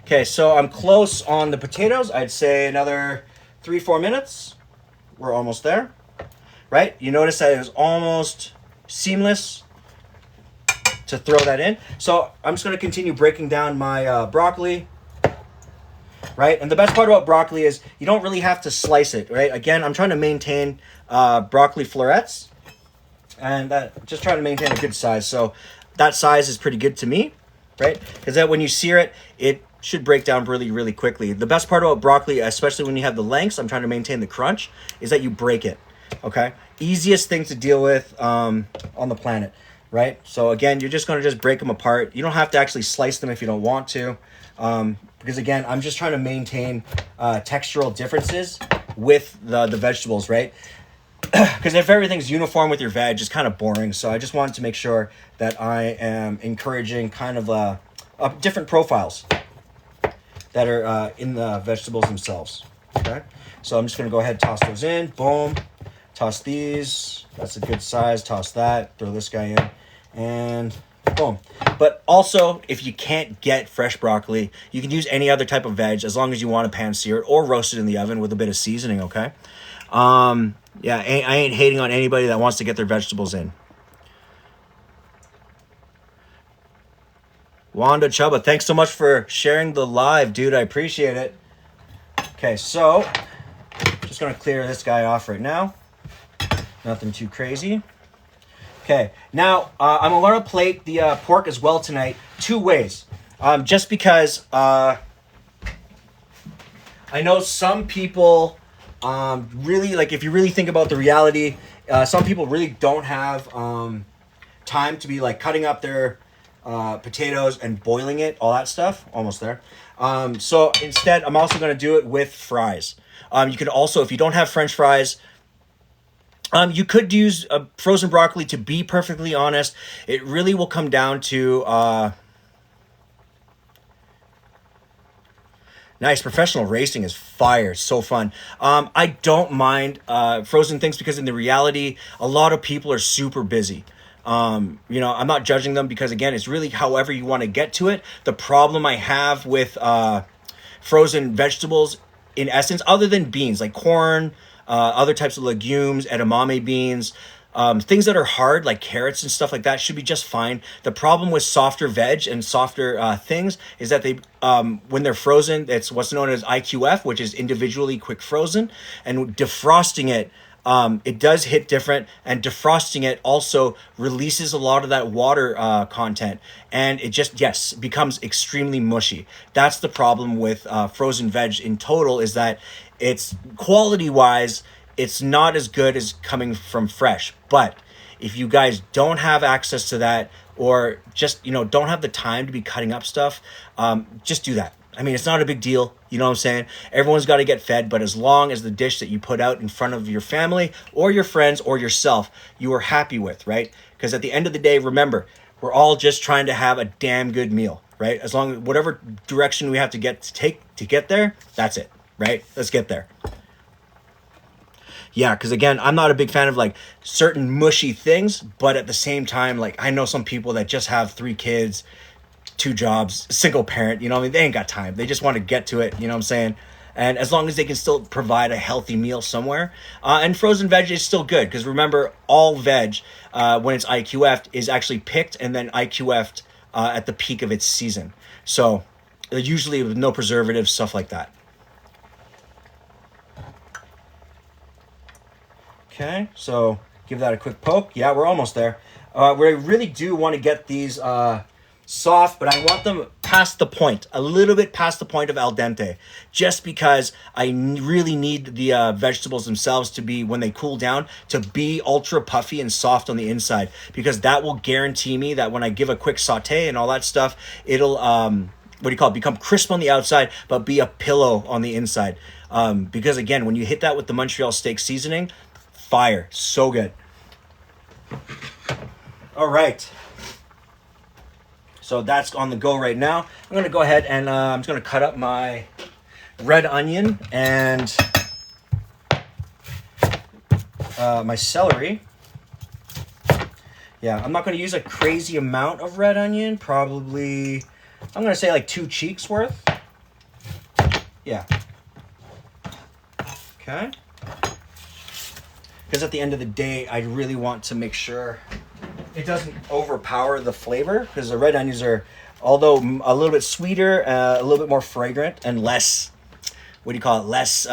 Okay, so I'm close on the potatoes. I'd say another 3-4 minutes. We're almost there. Right? You notice that it was almost seamless to throw that in. So I'm just going to continue breaking down my broccoli. Right? And the best part about broccoli is you don't really have to slice it. Right? Again, I'm trying to maintain broccoli florets. And just trying to maintain a good size. So that size is pretty good to me. Right? Because then when you sear it, it should break down really, really quickly. The best part about broccoli, especially when you have the lengths, I'm trying to maintain the crunch, is that you break it. Okay, easiest thing to deal with on the planet, right? So again, you're just going to just break them apart. You don't have to actually slice them if you don't want to, because again, I'm just trying to maintain textural differences with the vegetables, right? Because if everything's uniform with your veg, it's kind of boring. So I just wanted to make sure that I am encouraging kind of different profiles that are in the vegetables themselves. Okay, so I'm just going to go ahead and toss those in. Boom. Toss these. That's a good size. Toss that. Throw this guy in. And boom. But also, if you can't get fresh broccoli, you can use any other type of veg as long as you want to pan sear it or roast it in the oven with a bit of seasoning, okay? Yeah, I ain't hating on anybody that wants to get their vegetables in. Wanda Chuba, thanks so much for sharing the live, dude. I appreciate it. Okay, so just going to clear this guy off right now. Nothing too crazy. Okay, now I'm going to plate the pork as well tonight 2 ways. Just because I know some people really, like if you really think about the reality, some people really don't have time to be like cutting up their potatoes and boiling it, all that stuff. Almost there. So instead, I'm also going to do it with fries. You could also, if you don't have French fries, you could use frozen broccoli. To be perfectly honest, it really will come down to nice. Professional racing is fire. It's so fun. I don't mind frozen things because in the reality, a lot of people are super busy. I'm not judging them because again, it's really however you want to get to it. The problem I have with frozen vegetables, in essence, other than beans like corn, other types of legumes, edamame beans, things that are hard like carrots and stuff like that should be just fine. The problem with softer veg and softer things is that they when they're frozen, it's what's known as IQF, which is individually quick frozen, and defrosting it, it does hit different, and defrosting it also releases a lot of that water content, and it just becomes extremely mushy. That's the problem with frozen veg in total, is that it's quality wise, it's not as good as coming from fresh. But if you guys don't have access to that, or just don't have the time to be cutting up stuff, just do that. I mean, it's not a big deal. You know what I'm saying? Everyone's got to get fed, but as long as the dish that you put out in front of your family or your friends or yourself, you are happy with, right? Because at the end of the day, remember, we're all just trying to have a damn good meal, right? As long as whatever direction we have to take to get there, that's it, right? Let's get there. Yeah, because again, I'm not a big fan of like certain mushy things, but at the same time, like I know some people that just have 3 kids, 2 jobs, single parent, you know what I mean? They ain't got time. They just want to get to it, you know what I'm saying? And as long as they can still provide a healthy meal somewhere. And frozen veg is still good, because remember, all veg, when it's IQF'd, is actually picked and then IQF'd at the peak of its season. So usually with no preservatives, stuff like that. Okay, so give that a quick poke. Yeah, we're almost there. We really do want to get these soft, but I want them past the point, a little bit past the point of al dente, just because I really need the vegetables themselves to be, when they cool down, to be ultra puffy and soft on the inside, because that will guarantee me that when I give a quick saute and all that stuff, it'll become crisp on the outside, but be a pillow on the inside. Because again, when you hit that with the Montreal steak seasoning, fire, so good. All right. So that's on the go right now. I'm going to go ahead and I'm just going to cut up my red onion and my celery. Yeah, I'm not going to use a crazy amount of red onion. Probably, I'm going to say like 2 cheeks worth. Yeah. Okay. Because at the end of the day, I really want to make sure it doesn't overpower the flavor, because the red onions are, although a little bit sweeter, a little bit more fragrant and less, less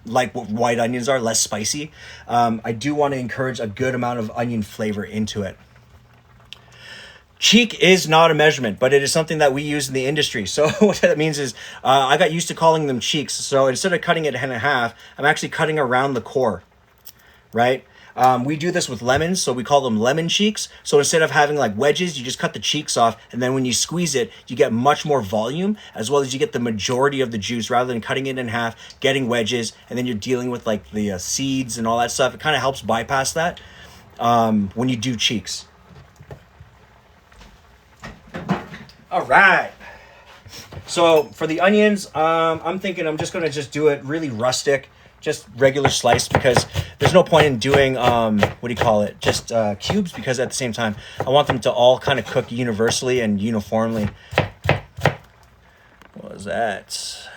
like what white onions are, less spicy. I do want to encourage a good amount of onion flavor into it. Cheek is not a measurement, but it is something that we use in the industry. So what that means is I got used to calling them cheeks. So instead of cutting it in half, I'm actually cutting around the core, right? We do this with lemons, so we call them lemon cheeks. So instead of having like wedges, you just cut the cheeks off, and then when you squeeze it, you get much more volume, as well as you get the majority of the juice, rather than cutting it in half, getting wedges, and then you're dealing with like the seeds and all that stuff. It kind of helps bypass that when you do cheeks. All right. So for the onions, I'm thinking I'm just going to do it really rustic, just regular sliced, because there's no point in doing, just cubes, because at the same time, I want them to all kind of cook universally and uniformly. What was that?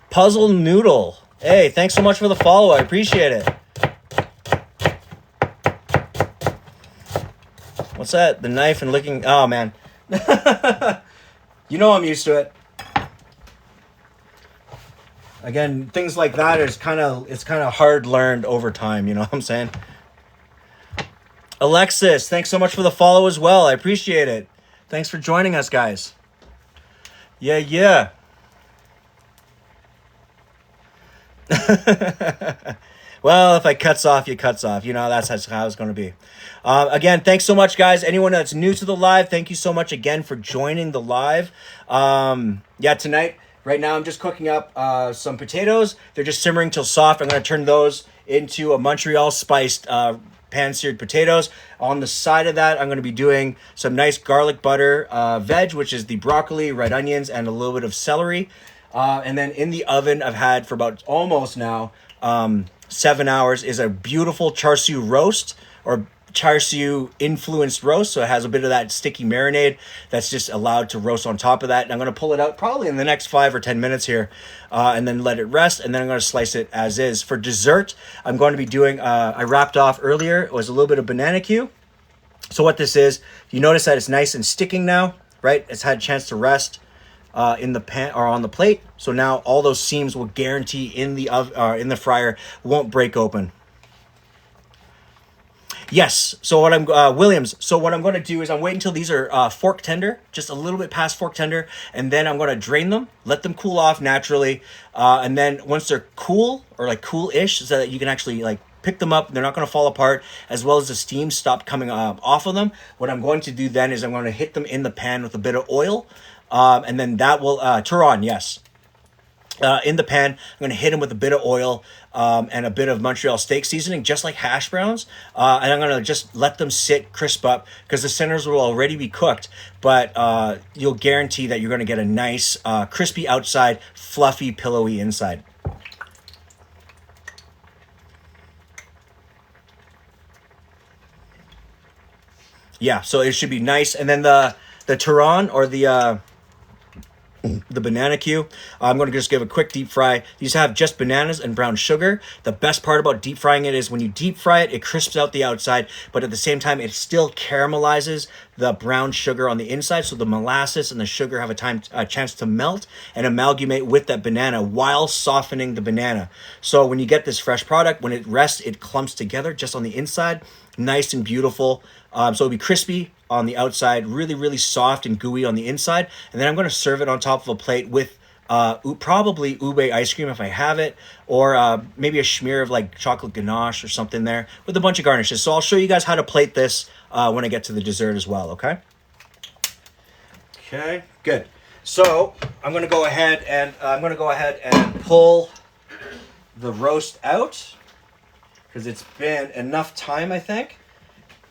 Puzzle Noodle. Hey, thanks so much for the follow. I appreciate it. What's that? The knife and licking. Oh, man. You know I'm used to it. Again, things like that it's kind of hard learned over time, you know what I'm saying? Alexis, thanks so much for the follow as well. I appreciate it. Thanks for joining us, guys. Yeah. Well, if I cuts off, you cuts off. You know, that's how it's going to be. Again, thanks so much, guys. Anyone that's new to the live, thank you so much again for joining the live. Tonight, right now, I'm just cooking up some potatoes. They're just simmering till soft. I'm going to turn those into a Montreal Spiced pan-seared potatoes. On the side of that, I'm going to be doing some nice garlic butter veg, which is the broccoli, red onions, and a little bit of celery. And then in the oven, I've had for about almost now 7 hours, is a beautiful char siu roast, or char siu influenced roast. So it has a bit of that sticky marinade that's just allowed to roast on top of that. And I'm going to pull it out probably in the next 5 or 10 minutes here, and then let it rest. And then I'm going to slice it as is. For dessert, I'm going to be doing, I wrapped off earlier, it was a little bit of banana Q. So what this is, you notice that it's nice and sticking now, right? It's had a chance to rest in the pan or on the plate. So now all those seams will guarantee in the fryer won't break open. Yes. So what I'm Williams. So what I'm going to do is I'm waiting until these are fork tender, just a little bit past fork tender, and then I'm going to drain them, let them cool off naturally, and then once they're cool or like cool-ish, so that you can actually like pick them up, they're not going to fall apart, as well as the steam stop coming off of them. What I'm going to do then is I'm going to hit them in the pan with a bit of oil. And then that will, Turon, yes. In the pan, I'm going to hit them with a bit of oil and a bit of Montreal steak seasoning, just like hash browns. And I'm going to just let them sit, crisp up, because the centers will already be cooked. But you'll guarantee that you're going to get a nice, crispy outside, fluffy, pillowy inside. Yeah, so it should be nice. And then the Turon, or the banana Q, I'm going to just give a quick deep fry. These have just bananas and brown sugar. The best part about deep frying it is when you deep fry it, it crisps out the outside, but at the same time, it still caramelizes the brown sugar on the inside, so the molasses and the sugar have a chance to melt and amalgamate with that banana while softening the banana. So when you get this fresh product, when it rests, it clumps together just on the inside, nice and beautiful. So it'll be crispy on the outside, really, really soft and gooey on the inside. And then I'm going to serve it on top of a plate with probably ube ice cream if I have it, or maybe a smear of like chocolate ganache or something there with a bunch of garnishes. So I'll show you guys how to plate this when I get to the dessert as well, okay? Okay, good. So I'm going to go ahead and pull the roast out because it's been enough time, I think.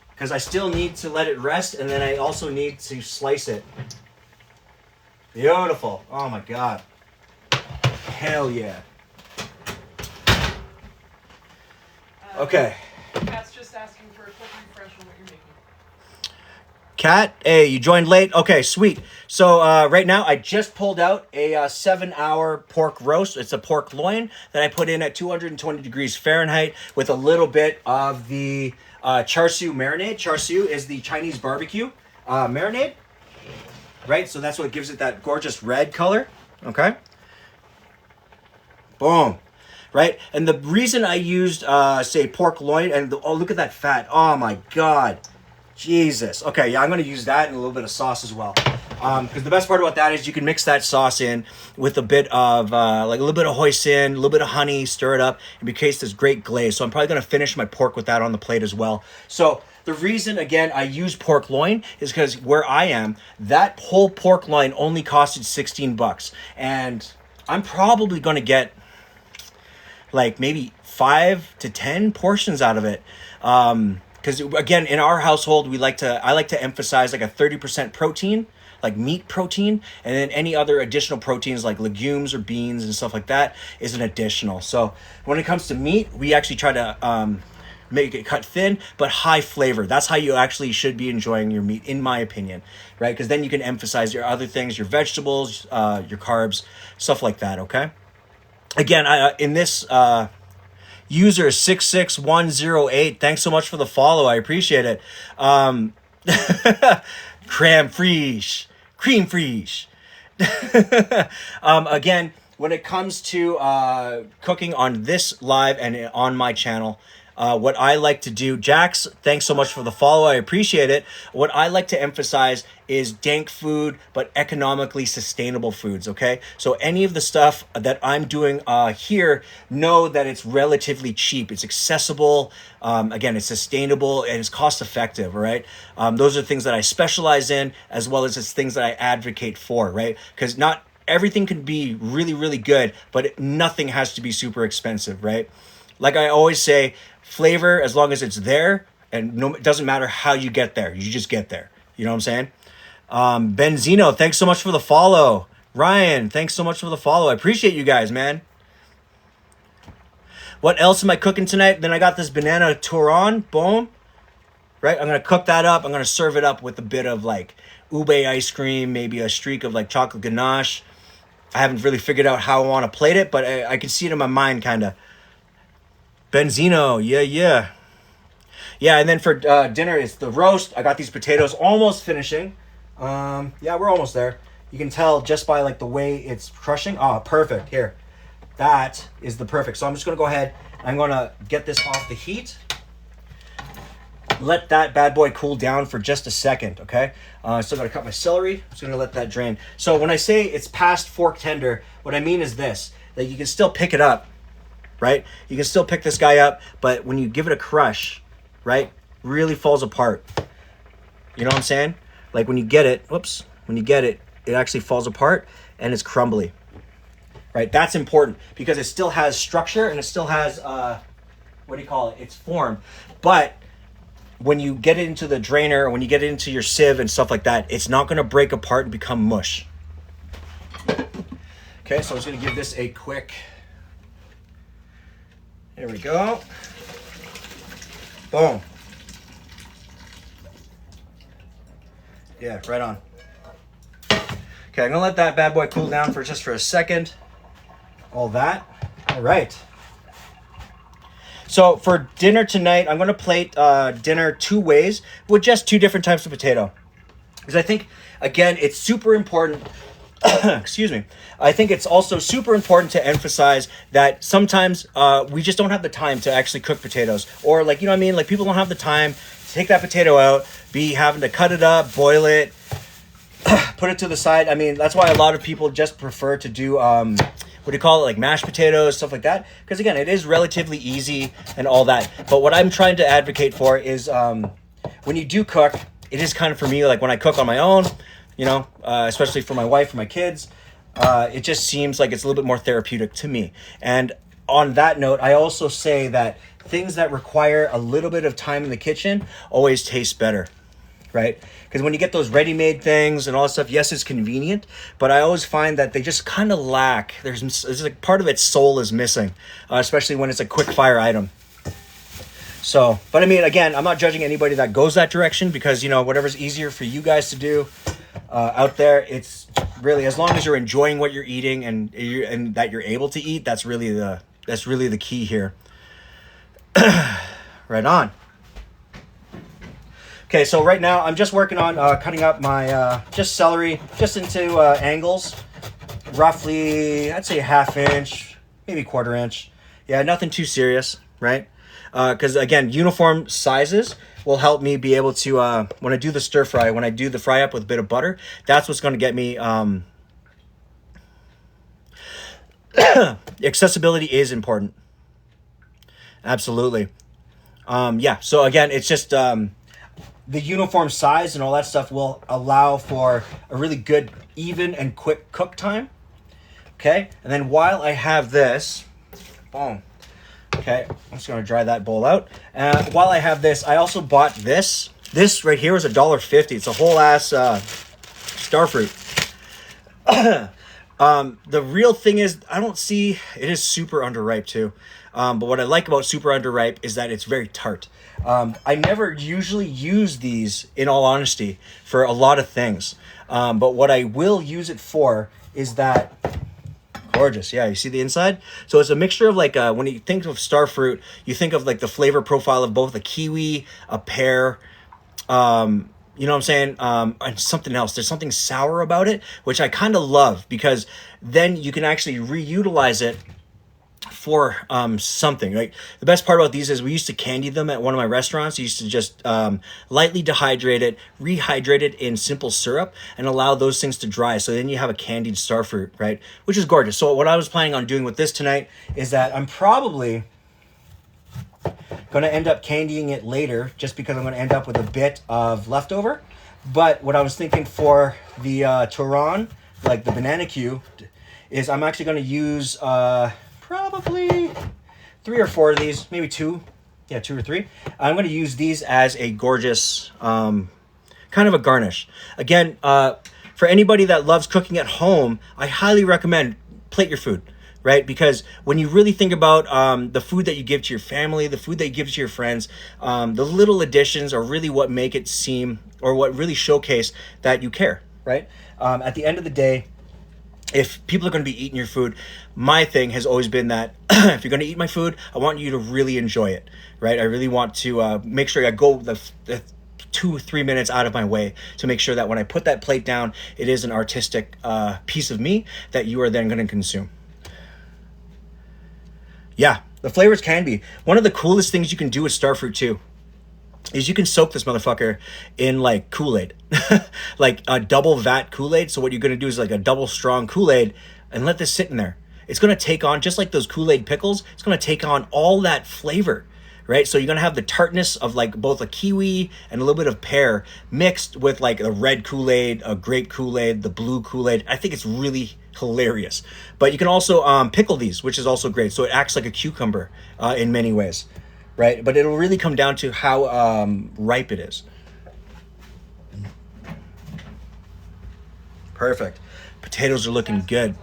Because I still need to let it rest, and then I also need to slice it. Beautiful. Oh my God. Hell yeah. Okay. Kat's just asking for a quick refresh on what you're making. Kat, hey, you joined late? Okay, sweet. So right now, I just pulled out a 7-hour pork roast. It's a pork loin that I put in at 220 degrees Fahrenheit with a little bit of the char siu marinade. Char siu is the Chinese barbecue marinade, right? So that's what gives it that gorgeous red color, okay? Boom, right? And the reason I used, say, pork loin, and oh, look at that fat. Oh my God. Jesus. Okay, yeah, I'm going to use that and a little bit of sauce as well. Because the best part about that is you can mix that sauce in with a bit of, like a little bit of hoisin, a little bit of honey, stir it up, and creates this great glaze. So I'm probably going to finish my pork with that on the plate as well. So the reason, again, I use pork loin is because where I am, that whole pork loin only costed $16. And I'm probably going to get like maybe 5 to 10 portions out of it. Because again, in our household, I like to emphasize like a 30% protein, like meat protein, and then any other additional proteins like legumes or beans and stuff like that is an additional. So when it comes to meat, we actually try to make it cut thin, but high flavor. That's how you actually should be enjoying your meat, in my opinion, right? Because then you can emphasize your other things, your vegetables, your carbs, stuff like that, okay? Again, in this... User 66108, thanks so much for the follow. I appreciate it. Cream fraiche. Again, when it comes to cooking on this live and on my channel, what I like to do, Jax, thanks so much for the follow. I appreciate it. What I like to emphasize is dank food, but economically sustainable foods, okay? So any of the stuff that I'm doing here, know that it's relatively cheap. It's accessible. Again, it's sustainable and it's cost effective, all right? Those are things that I specialize in, as well as it's things that I advocate for, right? Because not everything can be really, really good, but nothing has to be super expensive, right? Like I always say, flavor, as long as it's there, and it doesn't matter how you get there, you just get there. You know what I'm saying? Benzino, thanks so much for the follow. Ryan, thanks so much for the follow. I appreciate you guys, man. What else am I cooking tonight? Then I got this banana Turon, boom. Right, I'm going to cook that up. I'm going to serve it up with a bit of like ube ice cream, maybe a streak of like chocolate ganache. I haven't really figured out how I want to plate it, but I can see it in my mind kind of. Benzino, yeah. Yeah, and then for dinner, it's the roast. I got these potatoes almost finishing. Yeah, we're almost there. You can tell just by like the way it's crushing. Oh, perfect. Here. That is the perfect. So I'm just going to go ahead. I'm going to get this off the heat. Let that bad boy cool down for just a second, okay? Still got to cut my celery. I'm just going to let that drain. So when I say it's past fork tender, what I mean is this. That you can still pick it up. Right? You can still pick this guy up, but when you give it a crush, right, really falls apart. You know what I'm saying? Like when you get it, it actually falls apart and it's crumbly. Right? That's important because it still has structure and it still has, its form. But when you get it into the drainer, or when you get it into your sieve and stuff like that, it's not going to break apart and become mush. Okay, so I'm just going to give this a quick... There we go. Boom. Yeah, right on. Okay, I'm gonna let that bad boy cool down for just for a second. All that. All right. So for dinner tonight, I'm gonna plate dinner 2 ways with just 2 different types of potato. Because I think, again, it's super important. Excuse me. I think it's also super important to emphasize that sometimes we just don't have the time to actually cook potatoes. Or like, you know what I mean? Like people don't have the time to take that potato out, be having to cut it up, boil it, put it to the side. I mean, that's why a lot of people just prefer to do, what do you call it? Like mashed potatoes, stuff like that. Because again, it is relatively easy and all that. But what I'm trying to advocate for is when you do cook, it is kind of for me, like when I cook on my own, you know, especially for my wife or my kids, it just seems like it's a little bit more therapeutic to me. And on that note, I also say that things that require a little bit of time in the kitchen always taste better, right? Because when you get those ready-made things and all that stuff, yes, it's convenient, but I always find that they just kind of lack. There's like part of its soul is missing, especially when it's a quick fire item. So, but I mean, again, I'm not judging anybody that goes that direction because, you know, whatever's easier for you guys to do out there, it's really, as long as you're enjoying what you're eating and that you're able to eat, that's really the key here. Right on. Okay, so right now I'm just working on cutting up my just celery just into angles, roughly, I'd say 1/2 inch, maybe 1/4 inch. Yeah, nothing too serious, right? Because again, uniform sizes will help me be able to, when I do the stir fry, when I do the fry up with a bit of butter, that's what's going to get me, accessibility is important. Absolutely. Yeah, so again, it's just, the uniform size and all that stuff will allow for a really good, even and quick cook time. Okay, and then while I have this, boom. Okay, I'm just gonna dry that bowl out. While I have this, I also bought this. This right here was $1.50. It's a whole ass starfruit. The real thing is, I don't see, it is super underripe too. But what I like about super underripe is that it's very tart. I never usually use these, in all honesty, for a lot of things. But what I will use it for is that, gorgeous, yeah, you see the inside? So it's a mixture of like, when you think of starfruit, you think of like the flavor profile of both a kiwi, a pear, you know what I'm saying? And something else. There's something sour about it, which I kind of love because then you can actually reutilize it for something. Like the best part about these is we used to candy them at one of my restaurants. We used to just lightly dehydrate it, rehydrate it in simple syrup, and allow those things to dry. So then you have a candied starfruit, right? Which is gorgeous. So what I was planning on doing with this tonight is that I'm probably going to end up candying it later just because I'm going to end up with a bit of leftover. But what I was thinking for the Turon, like the banana Q, is I'm actually going to use probably 3 or 4 of these, maybe 2. Yeah, 2 or 3. I'm going to use these as a gorgeous kind of a garnish. Again, for anybody that loves cooking at home, I highly recommend plate your food. Right? Because when you really think about the food that you give to your family, the food that you give to your friends, the little additions are really what make it seem, or what really showcase that you care, right? At the end of the day, if people are going to be eating your food, my thing has always been that if you're going to eat my food, I want you to really enjoy it, right? I really want to make sure I go the 2-3 minutes out of my way to make sure that when I put that plate down, it is an artistic piece of me that you are then going to consume. Yeah, the flavors can be. One of the coolest things you can do with starfruit too is you can soak this motherfucker in like Kool-Aid, like a double vat Kool-Aid. So what you're going to do is like a double strong Kool-Aid and let this sit in there. It's going to take on, just like those Kool-Aid pickles, it's going to take on all that flavor, right? So you're going to have the tartness of like both a kiwi and a little bit of pear mixed with like a red Kool-Aid, a grape Kool-Aid, the blue Kool-Aid. I think it's really hilarious. But you can also pickle these, which is also great. So it acts like a cucumber in many ways, right? But it'll really come down to how ripe it is. Perfect. Potatoes are looking good.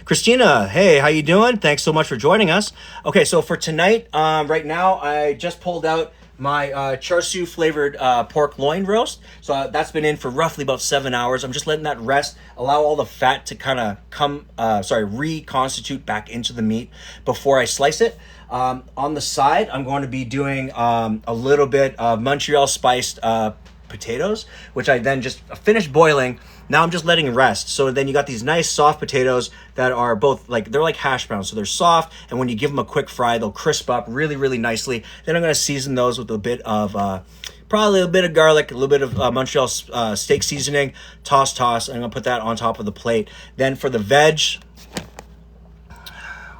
Christina, hey, how you doing? Thanks so much for joining us. Okay, so for tonight, right now, I just pulled out my char siu flavored pork loin roast. So that's been in for roughly about 7 hours. I'm just letting that rest, allow all the fat to kind of reconstitute back into the meat before I slice it. On the side, I'm going to be doing a little bit of Montreal spiced potatoes, which I then just finished boiling. Now I'm just letting it rest. So then you got these nice soft potatoes that are both they're like hash browns. So they're soft, and when you give them a quick fry, they'll crisp up really, really nicely. Then I'm going to season those with a bit of, probably a bit of garlic, a little bit of Montreal steak seasoning, toss. I'm going to put that on top of the plate. Then for the veg,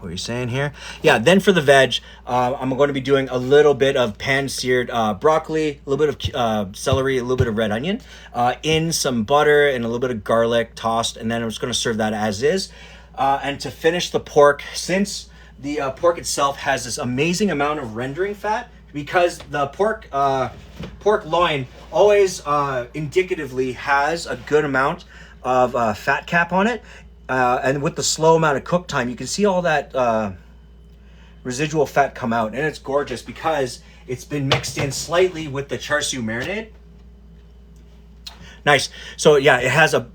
what are you saying here? Yeah, then for the veg, I'm going to be doing a little bit of pan-seared broccoli, a little bit of celery, a little bit of red onion, in some butter and a little bit of garlic tossed, and then I'm just going to serve that as is. And to finish the pork, since the pork itself has this amazing amount of rendering fat, because the pork loin always indicatively has a good amount of fat cap on it. And with the slow amount of cook time, you can see all that residual fat come out. And it's gorgeous because it's been mixed in slightly with the char siu marinade. Nice. So yeah, it has a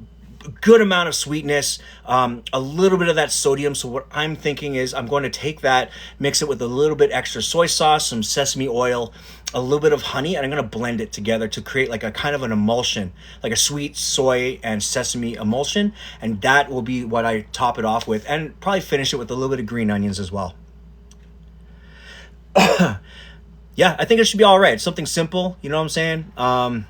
good amount of sweetness, a little bit of that sodium. So what I'm thinking is I'm going to take that, mix it with a little bit extra soy sauce, some sesame oil, a little bit of honey, and I'm going to blend it together to create like a kind of an emulsion, like a sweet soy and sesame emulsion. And that will be what I top it off with, and probably finish it with a little bit of green onions as well. Yeah, I think it should be all right. Something simple, you know what I'm saying?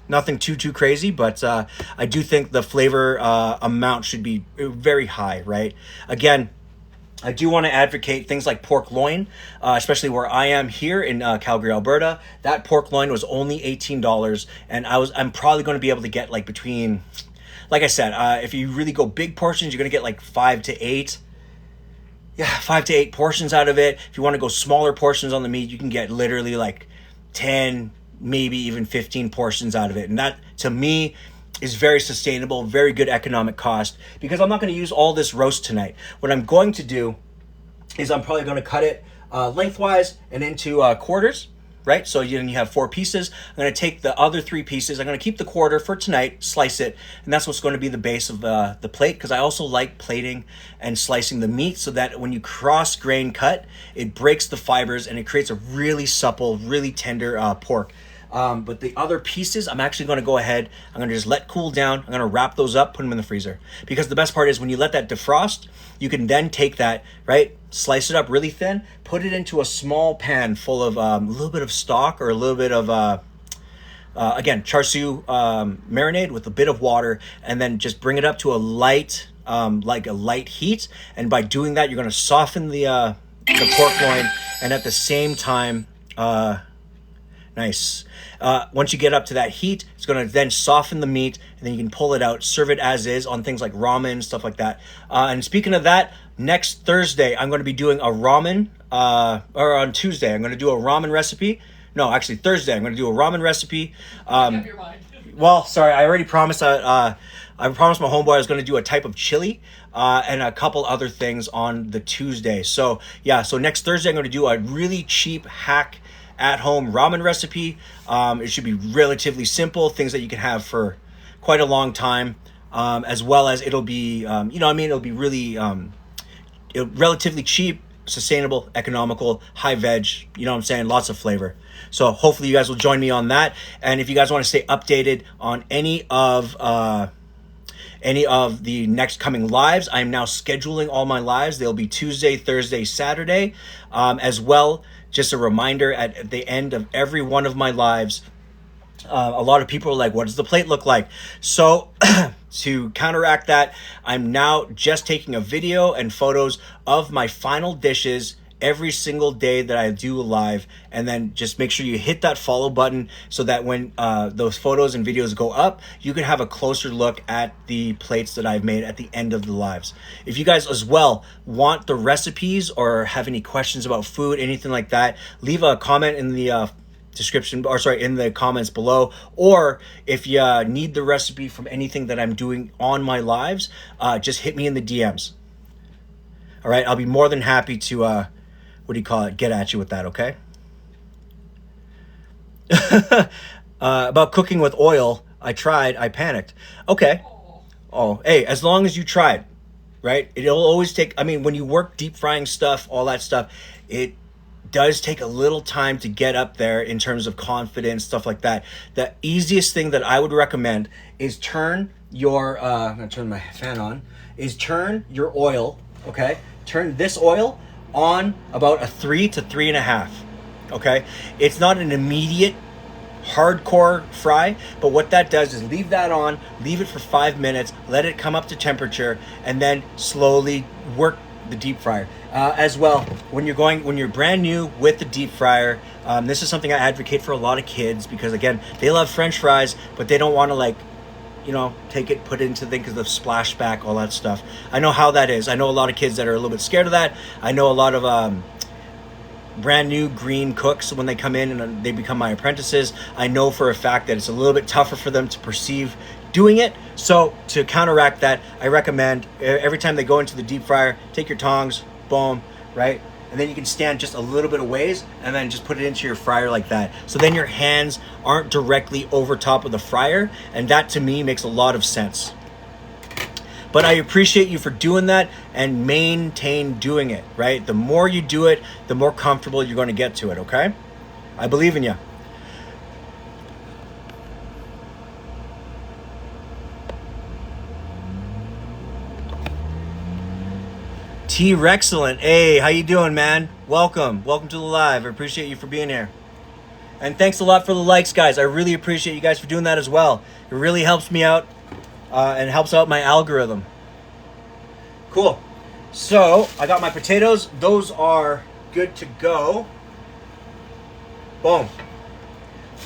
Nothing too crazy, but I do think the flavor amount should be very high, right? Again, I do want to advocate things like pork loin, especially where I am here in Calgary, Alberta. That pork loin was only $18, and I'm probably going to be able to get like between, like I said, if you really go big portions, you're going to get like 5 to 8. Yeah, 5 to 8 portions out of it. If you want to go smaller portions on the meat, you can get literally like 10, maybe even 15 portions out of it. And that, to me, is very sustainable, very good economic cost, because I'm not going to use all this roast tonight. What I'm going to do is I'm probably going to cut it lengthwise and into quarters, right? So you have 4 pieces. I'm going to take the other 3 pieces. I'm going to keep the quarter for tonight, slice it, and that's what's going to be the base of the plate, because I also like plating and slicing the meat so that when you cross grain cut, it breaks the fibers and it creates a really supple, really tender pork. But the other pieces, I'm actually going to go ahead, I'm going to just let cool down. I'm going to wrap those up, put them in the freezer. Because the best part is when you let that defrost, you can then take that, right, slice it up really thin, put it into a small pan full of a little bit of stock or a little bit of, again, char siu marinade with a bit of water, and then just bring it up to a light, light heat. And by doing that, you're going to soften the pork loin, and at the same time, nice. Once you get up to that heat, it's going to then soften the meat, and then you can pull it out, serve it as is on things like ramen, stuff like that. And speaking of that, next Thursday, I'm going to be doing a ramen, or on Tuesday, I'm going to do a ramen recipe. No, actually Thursday, I'm going to do a ramen recipe. Make up your mind. Well, sorry, I already promised I promised my homeboy I was going to do a type of chili and a couple other things on the Tuesday. So yeah, so next Thursday I'm going to do a really cheap hack at-home ramen recipe. It should be relatively simple, things that you can have for quite a long time, as well as it'll be, it'll be really relatively cheap, sustainable, economical, high veg, you know what I'm saying, lots of flavor. So hopefully you guys will join me on that. And if you guys want to stay updated on any of the next coming lives, I'm now scheduling all my lives. They'll be Tuesday, Thursday, Saturday, as well. Just a reminder, at the end of every one of my lives, a lot of people are like, what does the plate look like? So to counteract that, I'm now just taking a video and photos of my final dishes every single day that I do a live, and then just make sure you hit that follow button so that when those photos and videos go up, you can have a closer look at the plates that I've made at the end of the lives. If you guys as well want the recipes or have any questions about food, anything like that, leave a comment in the in the comments below. Or if you need the recipe from anything that I'm doing on my lives, just hit me in the DMs. All right, I'll be more than happy to, get at you with that, okay? About cooking with oil, I panicked. Okay. Oh, hey, as long as you tried, right? It'll always take, when you work deep frying stuff, all that stuff, it does take a little time to get up there in terms of confidence, stuff like that. The easiest thing that I would recommend is turn your, I'm going to turn my fan on, is turn your oil, okay? Turn this oil on about a 3 to 3.5, okay? It's not an immediate hardcore fry, but what that does is leave that on, leave it for 5 minutes, let it come up to temperature, and then slowly work the deep fryer. As well, when you're brand new with the deep fryer, this is something I advocate for a lot of kids, because again, they love French fries, but they don't want to take it, put it into things of splashback, all that stuff. I know how that is. I know a lot of kids that are a little bit scared of that. I know a lot of brand new green cooks, when they come in and they become my apprentices, I know for a fact that it's a little bit tougher for them to perceive doing it. So to counteract that, I recommend every time they go into the deep fryer, take your tongs, boom, right? And then you can stand just a little bit of ways and then just put it into your fryer like that. So then your hands aren't directly over top of the fryer, and that to me makes a lot of sense. But I appreciate you for doing that, and maintain doing it, right? The more you do it, the more comfortable you're going to get to it, okay? I believe in you. T-Rexcellent. Hey, how you doing, man? Welcome to the live. I appreciate you for being here. And thanks a lot for the likes, guys. I really appreciate you guys for doing that as well. It really helps me out. And helps out my algorithm. Cool. So I got my potatoes. Those are good to go. Boom.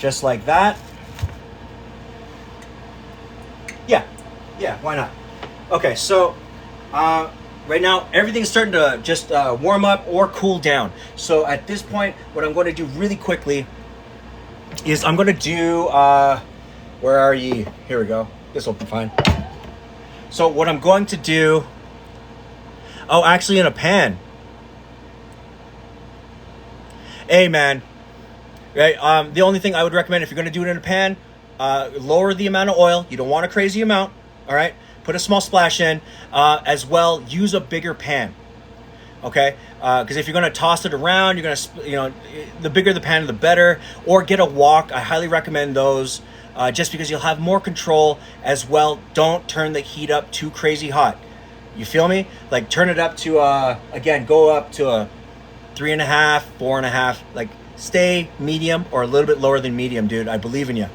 Just like that. Yeah, why not? Okay, so right now everything's starting to just warm up or cool down. So at this point, what I'm going to do really quickly is I'm going to do, where are ye? Here we go. This will be fine. So what I'm going to do, actually in a pan. Hey man, right? The only thing I would recommend, if you're going to do it in a pan, lower the amount of oil. You don't want a crazy amount, all right? Put a small splash in. As well, use a bigger pan, okay? Because if you're going to toss it around, you're going to, the bigger the pan, the better. Or get a wok. I highly recommend those. Just because you'll have more control. As well, don't turn the heat up too crazy hot. You feel me? Like turn it up to, again, go up to a 3.5, 4.5. Like stay medium or a little bit lower than medium, dude. I believe in you.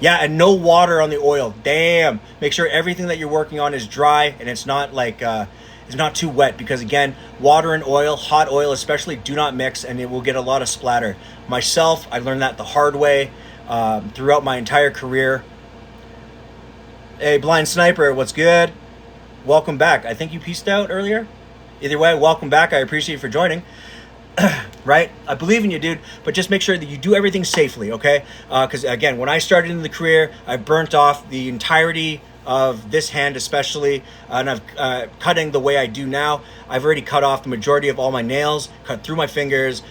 Yeah, and no water on the oil. Damn. Make sure everything that you're working on is dry and it's not like, it's not too wet, because again, water and oil, hot oil especially, do not mix, and it will get a lot of splatter. Myself, I learned that the hard way. Throughout my entire career. Hey, Blind Sniper, what's good? Welcome back. I think you peaced out earlier. Either way, welcome back. I appreciate you for joining. Right? I believe in you, dude. But just make sure that you do everything safely, okay? Because again, when I started in the career, I burnt off the entirety of this hand especially, and I've cutting the way I do now. I've already cut off the majority of all my nails, cut through my fingers.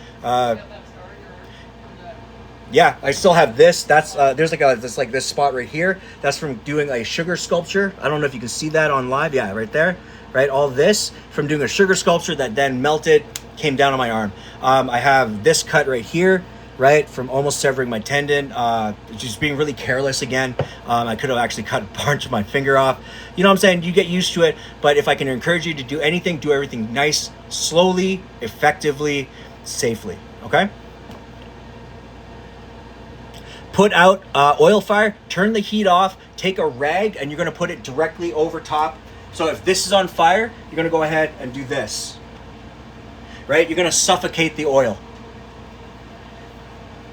Yeah, I still have this. That's there's this spot right here. That's from doing a sugar sculpture. I don't know if you can see that on live. Yeah, right there. Right, all this from doing a sugar sculpture that then melted, came down on my arm. I have this cut right here, right, from almost severing my tendon. Just being really careless again. I could have actually cut a bunch of my finger off. You know what I'm saying? You get used to it. But if I can encourage you to do anything, do everything nice, slowly, effectively, safely. Okay? Put out oil fire, turn the heat off, take a rag, and you're going to put it directly over top. So if this is on fire, you're going to go ahead and do this. Right? You're going to suffocate the oil.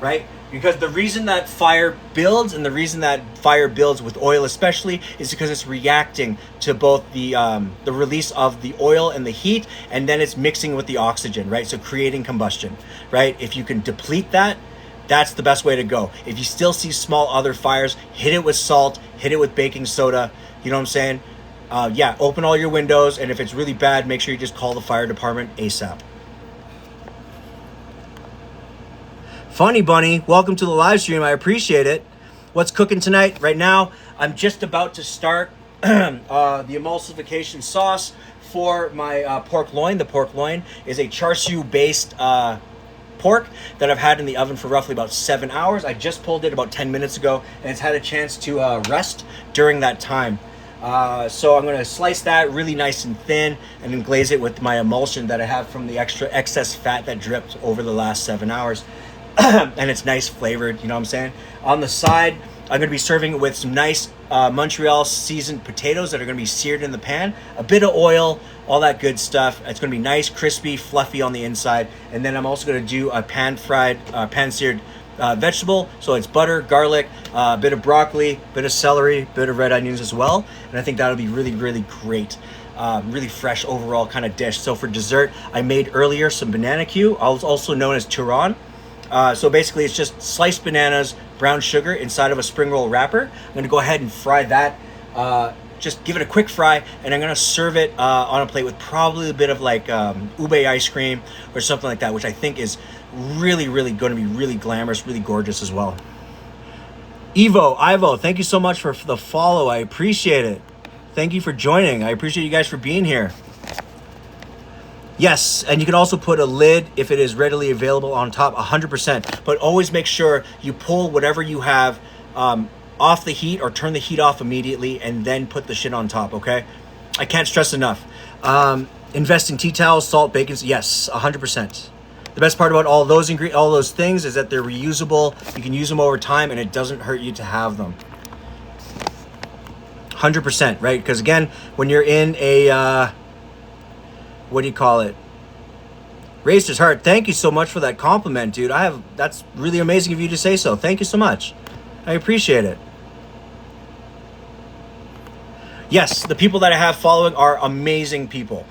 Right? Because the reason that fire builds, and the reason that fire builds with oil especially, is because it's reacting to both the release of the oil and the heat, and then it's mixing with the oxygen, right? So creating combustion, right? If you can deplete that, that's the best way to go. If you still see small other fires, hit it with salt, hit it with baking soda, you know what I'm saying? yeah, open all your windows, and if it's really bad, make sure you just call the fire department ASAP. Funny Bunny, welcome to the live stream. I appreciate it. What's cooking tonight? Right now, I'm just about to start the emulsification sauce for my pork loin. The pork loin is a char siu based pork that I've had in the oven for roughly about 7 hours. I just pulled it about 10 minutes ago, and it's had a chance to rest during that time. So I'm going to slice that really nice and thin and then glaze it with my emulsion that I have from the excess fat that dripped over the last 7 hours. And it's nice flavored, you know what I'm saying? On the side, I'm going to be serving it with some nice Montreal seasoned potatoes that are going to be seared in the pan. A bit of oil, all that good stuff. It's going to be nice, crispy, fluffy on the inside. And then I'm also going to do a pan seared vegetable. So it's butter, garlic, a bit of broccoli, bit of celery, bit of red onions as well. And I think that'll be really, really great. Really fresh overall kind of dish. So for dessert, I made earlier some banana Q, also known as Turon. So basically it's just sliced bananas, brown sugar inside of a spring roll wrapper. I'm going to go ahead and fry that. Just give it a quick fry, and I'm going to serve it on a plate with probably a bit of like ube ice cream or something like that, which I think is really, really going to be really glamorous, really gorgeous as well. Ivo, thank you so much for the follow. I appreciate it. Thank you for joining. I appreciate you guys for being here. Yes, and you can also put a lid if it is readily available on top, 100%. But always make sure you pull whatever you have off the heat or turn the heat off immediately and then put the shit on top, okay? I can't stress enough. Invest in tea towels, salt, bacon. Yes, 100%. The best part about all those things is that they're reusable. You can use them over time, and it doesn't hurt you to have them. 100%, right? Because again, when you're in a what do you call it? Raised his heart. Thank you so much for that compliment, dude. That's really amazing of you to say so. Thank you so much. I appreciate it. Yes, the people that I have following are amazing people.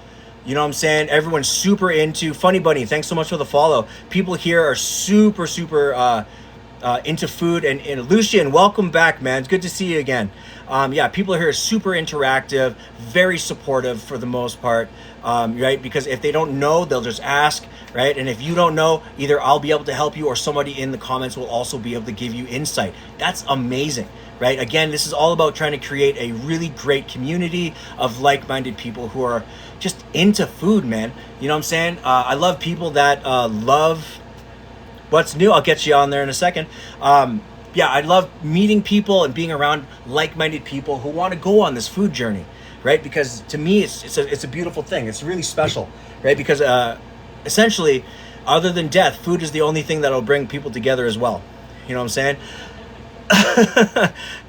You know what I'm saying? Everyone's super into Funny Bunny. Thanks so much for the follow. People here are super into food, and Lucian, welcome back, man. It's good to see you again. Yeah, people here are super interactive, very supportive for the most part, right? Because if they don't know, they'll just ask, right? And if you don't know, either I'll be able to help you or somebody in the comments will also be able to give you insight. That's amazing, right? Again, this is all about trying to create a really great community of like-minded people who are just into food, man. You know what I'm saying? I love people that love what's new. I'll get you on there in a second. Yeah, I love meeting people and being around like-minded people who want to go on this food journey, right? Because to me, it's a beautiful thing. It's really special, right? Because essentially, other than death, food is the only thing that'll bring people together as well. You know what I'm saying?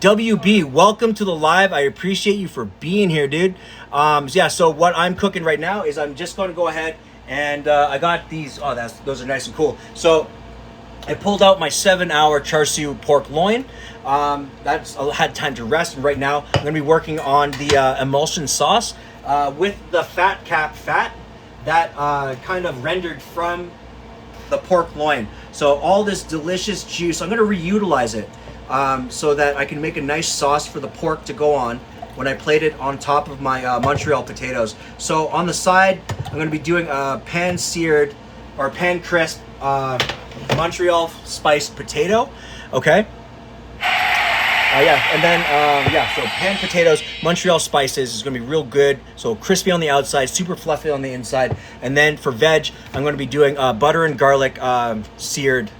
WB, welcome to the live. I appreciate you for being here, dude. Yeah, so what I'm cooking right now is I'm just going to go ahead and I got these. Oh, those are nice and cool. So I pulled out my 7-hour char siu pork loin. That's had time to rest, and right now I'm going to be working on the emulsion sauce with the fat cap fat that kind of rendered from the pork loin. So all this delicious juice, I'm going to reutilize it so that I can make a nice sauce for the pork to go on when I plate it on top of my Montreal potatoes. So on the side, I'm going to be doing a pan seared or pan crisp Montreal spiced potato, okay? Yeah, and then, so pan potatoes, Montreal spices is going to be real good. So crispy on the outside, super fluffy on the inside. And then for veg, I'm going to be doing butter and garlic seared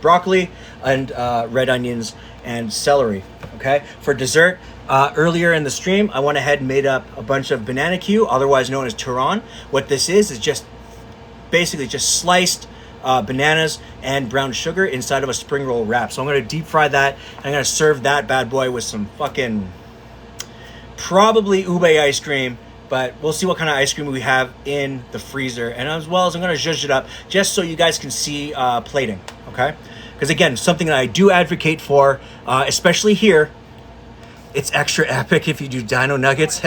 broccoli and red onions and celery, okay? For dessert, earlier in the stream, I went ahead and made up a bunch of banana Q, otherwise known as Turon. What this is just basically just sliced bananas and brown sugar inside of a spring roll wrap. So I'm going to deep fry that, and I'm going to serve that bad boy with some fucking probably ube ice cream, but we'll see what kind of ice cream we have in the freezer. And as well as I'm going to zhuzh it up just so you guys can see plating, okay? Because again, something that I do advocate for, especially here, it's extra epic if you do dino nuggets.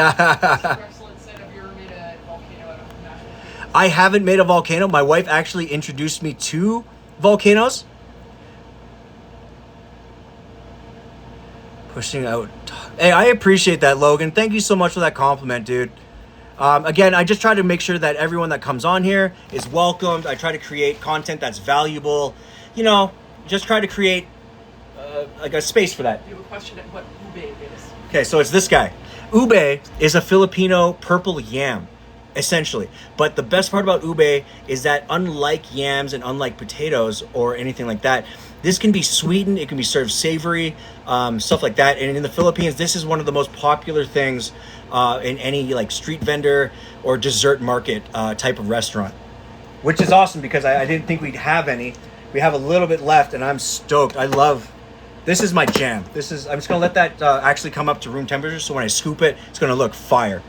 I haven't made a volcano. My wife actually introduced me to volcanoes. Pushing out Hey, I appreciate that, Logan. Thank you so much for that compliment, dude. Again, I just try to make sure that everyone that comes on here is welcomed. I try to create content that's valuable. You know, just try to create like a space for that. You have a question at what ube is. Okay, so it's this guy. Ube is a Filipino purple yam, essentially. But the best part about ube is that unlike yams and unlike potatoes or anything like that, this can be sweetened, it can be served savory, stuff like that. And in the Philippines, this is one of the most popular things in any like street vendor or dessert market type of restaurant. Which is awesome because I didn't think we'd have any. We have a little bit left and I'm stoked. This is my jam. I'm just gonna let that actually come up to room temperature so when I scoop it, it's gonna look fire.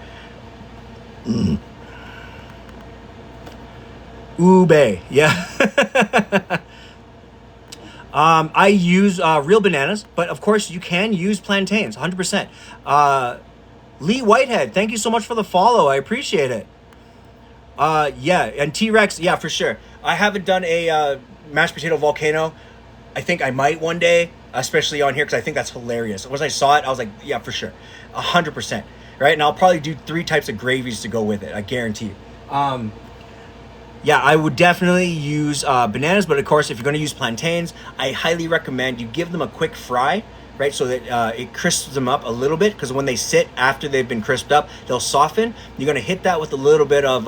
Ube, yeah. I use real bananas, but of course you can use plantains, 100%. Lee Whitehead, thank you so much for the follow. I appreciate it. Yeah, and T-Rex, yeah, for sure. I haven't done a mashed potato volcano. I think I might one day, especially on here, because I think that's hilarious. Once I saw it, I was like, yeah, for sure. 100%. Right? And I'll probably do 3 types of gravies to go with it. I guarantee. Yeah, I would definitely use bananas, but of course, if you're going to use plantains, I highly recommend you give them a quick fry, right? So that it crisps them up a little bit, because when they sit after they've been crisped up, they'll soften. You're going to hit that with a little bit of,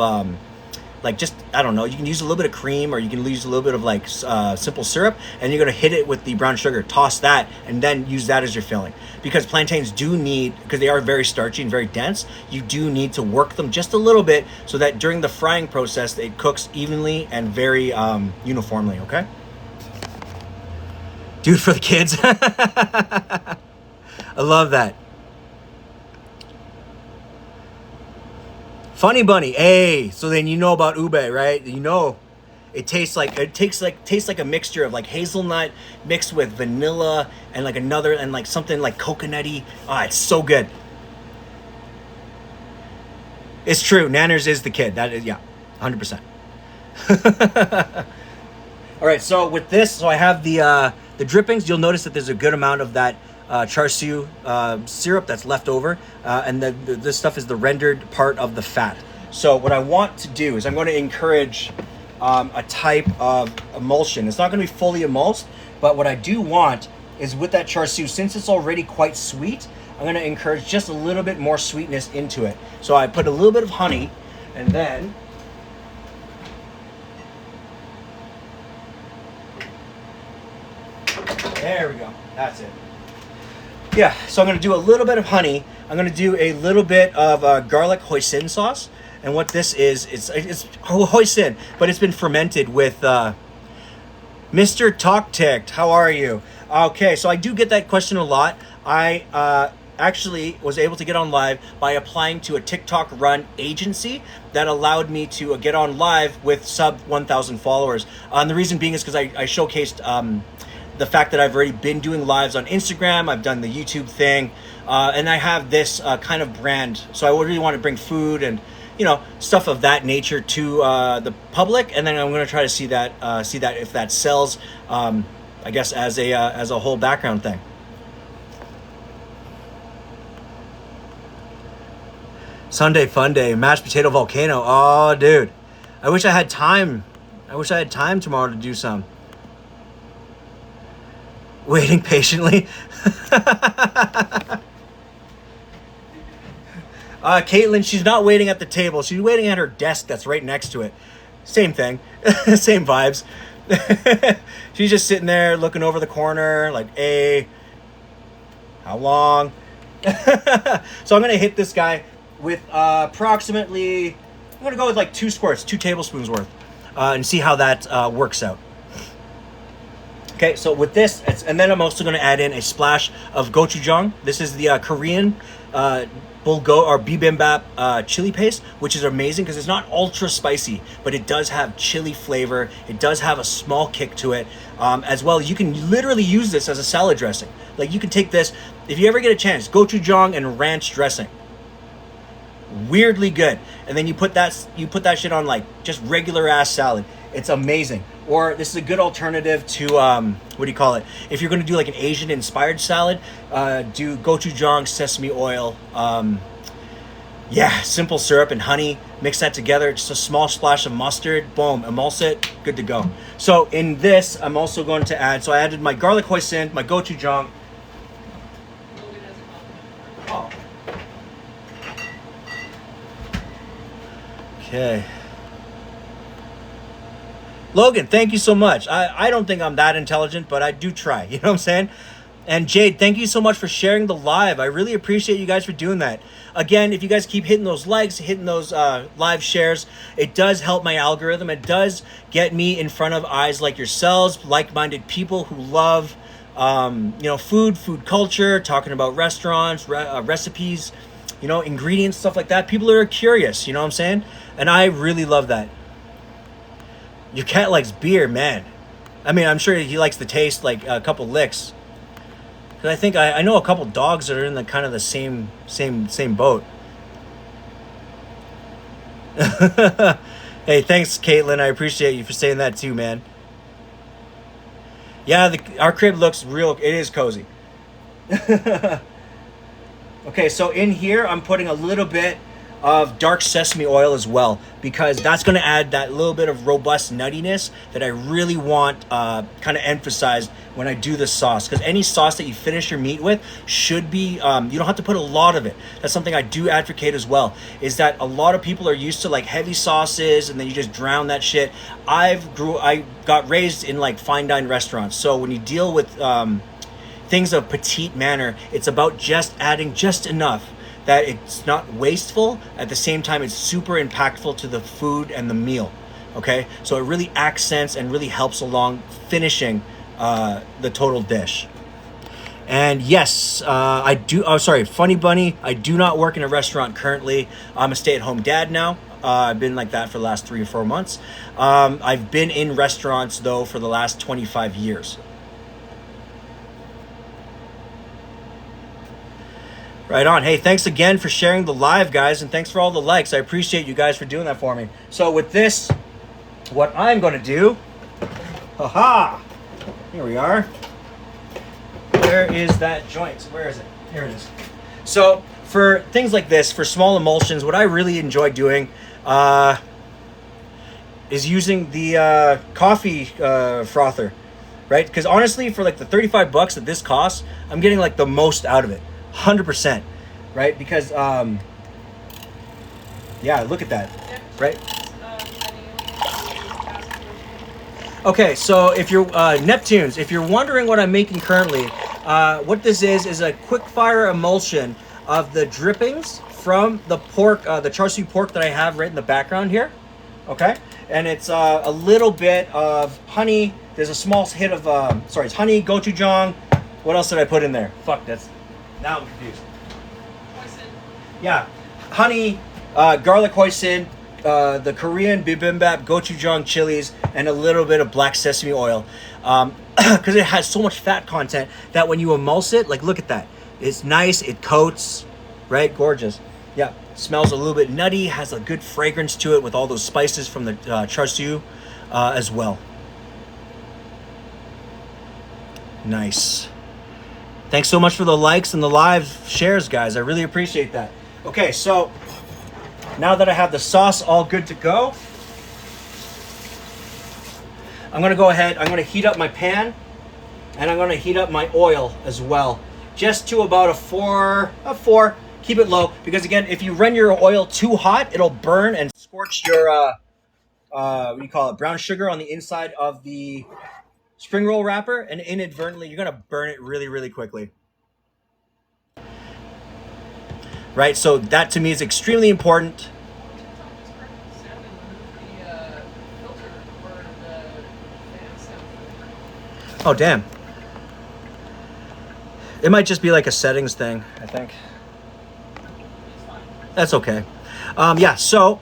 like just, I don't know, you can use a little bit of cream or you can use a little bit of like simple syrup, and you're going to hit it with the brown sugar, toss that, and then use that as your filling. Because plantains do need, because they are very starchy and very dense, you do need to work them just a little bit so that during the frying process, it cooks evenly and very uniformly, okay? Dude, for the kids. I love that. Funny Bunny, hey, so then you know about ube, right? You know, it tastes like a mixture of like hazelnut mixed with vanilla and like another and like something like coconutty. Ah, it's so good. It's true. Nanners is the kid. That is, yeah, 100%. All right, so with this, so I have the drippings. You'll notice that there's a good amount of that char siu syrup that's left over, and this stuff is the rendered part of the fat. So what I want to do is I'm going to encourage a type of emulsion. It's not going to be fully emulsed, but what I do want is with that char siu, since it's already quite sweet, I'm going to encourage just a little bit more sweetness into it. So I put a little bit of honey, and then there we go. That's it. Yeah, so I'm going to do a little bit of honey. I'm going to do a little bit of garlic hoisin sauce. And what this is, it's hoisin, but it's been fermented with Mr. Talk Ticked. How are you? Okay, so I do get that question a lot. I actually was able to get on live by applying to a TikTok run agency that allowed me to get on live with sub 1,000 followers. And the reason being is because I showcased the fact that I've already been doing lives on Instagram, I've done the YouTube thing, and I have this kind of brand. So I really want to bring food and, you know, stuff of that nature to the public, and then I'm going to try to see that if that sells, I guess as a whole background thing. Sunday fun day, mashed potato volcano. Oh, dude, I wish I had time. Tomorrow to do some. Waiting patiently. Caitlin, she's not waiting at the table. She's waiting at her desk that's right next to it. Same thing. Same vibes. She's just sitting there looking over the corner like, hey, how long? So I'm going to hit this guy with approximately, I'm going to go with like 2 squirts, 2 tablespoons worth, and see how that works out. Okay, so with this, and then I'm also going to add in a splash of gochujang. This is the Korean bulgo or bibimbap chili paste, which is amazing because it's not ultra spicy, but it does have chili flavor. It does have a small kick to it. As well, you can literally use this as a salad dressing. Like you can take this, if you ever get a chance, gochujang and ranch dressing. Weirdly good. And then you put that shit on like just regular ass salad. It's amazing. Or this is a good alternative to what do you call it? If you're going to do like an Asian inspired salad, do gochujang, sesame oil, yeah, simple syrup and honey. Mix that together. Just a small splash of mustard. Boom, emulse it. Good to go. So in this, I'm also going to add. So I added my garlic hoisin, my gochujang. Oh. Okay. Logan, thank you so much. I don't think I'm that intelligent, but I do try. You know what I'm saying? And Jade, thank you so much for sharing the live. I really appreciate you guys for doing that. Again, if you guys keep hitting those likes, hitting those live shares, it does help my algorithm. It does get me in front of eyes like yourselves, like-minded people who love, food culture, talking about restaurants, recipes, ingredients, stuff like that. People are curious, you know what I'm saying? And I really love that. Your cat likes beer, man. I mean, I'm sure he likes the taste, like a couple licks. Cause I think I know a couple dogs that are in the kind of the same boat. Hey, thanks, Caitlin. I appreciate you for saying that too, man. Yeah, our crib looks real. It is cozy. Okay, so in here, I'm putting a little bit of dark sesame oil as well, because that's going to add that little bit of robust nuttiness that I really want kind of emphasized when I do the sauce. Because any sauce that you finish your meat with should be, you don't have to put a lot of it. That's something I do advocate as well, is that a lot of people are used to like heavy sauces and then you just drown that shit. I got raised in like fine dine restaurants. So when you deal with things of petite manner, it's about just adding just enough that it's not wasteful. At the same time, it's super impactful to the food and the meal. Okay, so it really accents and really helps along finishing the total dish. And yes, I do. Oh, sorry, Funny Bunny. I do not work in a restaurant currently. I'm a stay-at-home dad now. I've been like that for the last 3 or 4 months. I've been in restaurants though for the last 25 years. Right on. Hey, thanks again for sharing the live, guys, and thanks for all the likes. I appreciate you guys for doing that for me. So with this, what I'm going to do, haha, here we are. Where is that joint? Where is it? Here it is. So for things like this, for small emulsions, what I really enjoy doing is using the coffee frother, right? Because honestly, for like the $35 that this costs, I'm getting like the most out of it. 100%, right? Because yeah, look at that, right? Okay, so if you're Neptunes, if you're wondering what I'm making currently, what this is a quick fire emulsion of the drippings from the pork, the char siu pork that I have right in the background here. Okay, and it's a little bit of honey. There's a small hit of it's honey, gochujang. What else did I put in there? Fuck, now I'm confused. Hoisin. Yeah, honey, garlic hoisin, the Korean bibimbap, gochujang chilies, and a little bit of black sesame oil. Because it has so much fat content that when you emulse it, like look at that. It's nice, it coats, right? Gorgeous. Yeah, smells a little bit nutty, has a good fragrance to it with all those spices from the char siu as well. Nice. Thanks so much for the likes and the live shares, guys. I really appreciate that. Okay, so now that I have the sauce all good to go, I'm going to go ahead, I'm going to heat up my pan, and I'm going to heat up my oil as well. Just to about a 4. Keep it low, because again, if you run your oil too hot, it'll burn and scorch your, what do you call it, brown sugar on the inside of the spring roll wrapper, and inadvertently you're gonna burn it really, really quickly. Right, so that to me is extremely important. Oh damn. It might just be like a settings thing, I think. That's okay. Yeah, so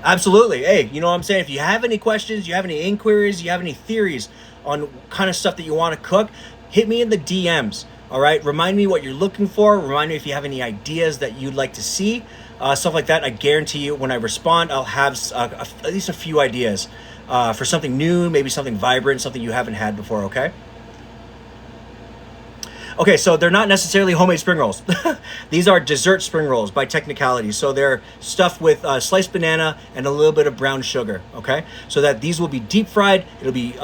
absolutely. Hey, you know what I'm saying? If you have any questions, you have any inquiries, you have any theories on kind of stuff that you want to cook, hit me in the DMs. All right. Remind me what you're looking for. Remind me if you have any ideas that you'd like to see. stuff like that, I guarantee you when I respond, I'll have at least a few ideas for something new, maybe something vibrant, something you haven't had before, okay? Okay, so they're not necessarily homemade spring rolls. These are dessert spring rolls by technicality. So they're stuffed with sliced banana and a little bit of brown sugar, okay? So that these will be deep fried. It'll be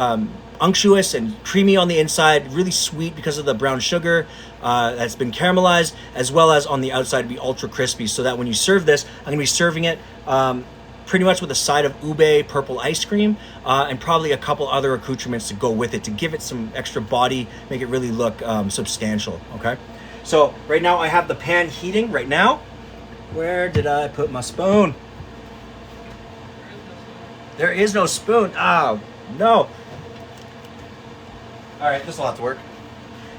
unctuous and creamy on the inside, really sweet because of the brown sugar that's been caramelized, as well as on the outside to be ultra crispy, so that when you serve this, I'm gonna be serving it pretty much with a side of ube purple ice cream and probably a couple other accoutrements to go with it to give it some extra body, make it really look substantial, okay? So right now I have the pan heating right now. Where did I put my spoon? There is no spoon. Oh, no. All right, this will have to work.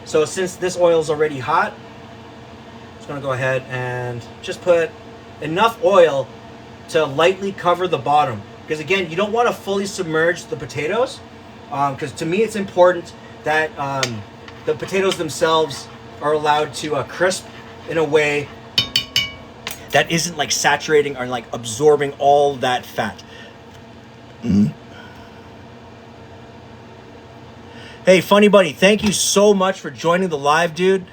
So since this oil is already hot, I'm just gonna go ahead and just put enough oil to lightly cover the bottom. Because again, you don't want to fully submerge the potatoes, because to me it's important that the potatoes themselves are allowed to crisp in a way that isn't like saturating or like absorbing all that fat. Hey, Funny Buddy, thank you so much for joining the live, dude.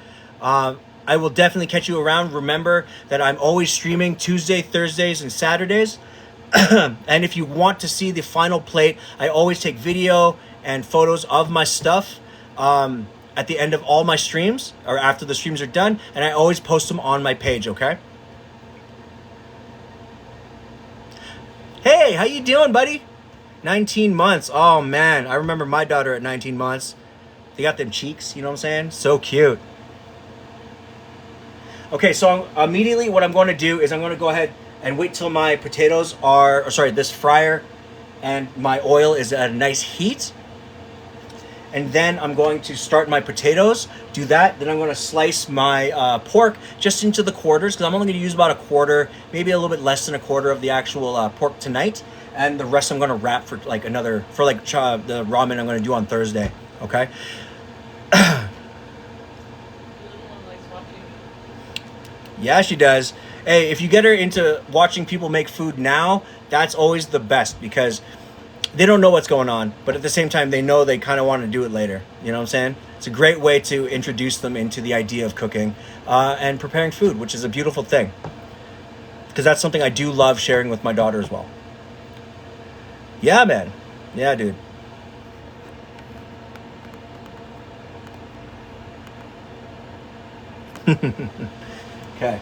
I will definitely catch you around. Remember that I'm always streaming Tuesday, Thursdays, and Saturdays. And if you want to see the final plate, I always take video and photos of my stuff at the end of all my streams or after the streams are done. And I always post them on my page, okay? Hey, how you doing, buddy? 19 months. Oh, man. I remember my daughter at 19 months. They got them cheeks, you know what I'm saying? So cute. Okay, so immediately what I'm going to do is I'm going to go ahead and wait till my potatoes are, or sorry, this fryer and my oil is at a nice heat. And then I'm going to start my potatoes, do that. Then I'm going to slice my pork just into the quarters, because I'm only going to use about a quarter, maybe a little bit less than a quarter of the actual pork tonight. And the rest I'm going to wrap for like the ramen I'm going to do on Thursday, okay? Yeah, she does. Hey, if you get her into watching people make food now, that's always the best, because they don't know what's going on, but at the same time, they know they kind of want to do it later. You know what I'm saying? It's a great way to introduce them into the idea of cooking and preparing food, which is a beautiful thing. Because that's something I do love sharing with my daughter as well. Yeah, man. Yeah, dude. Okay.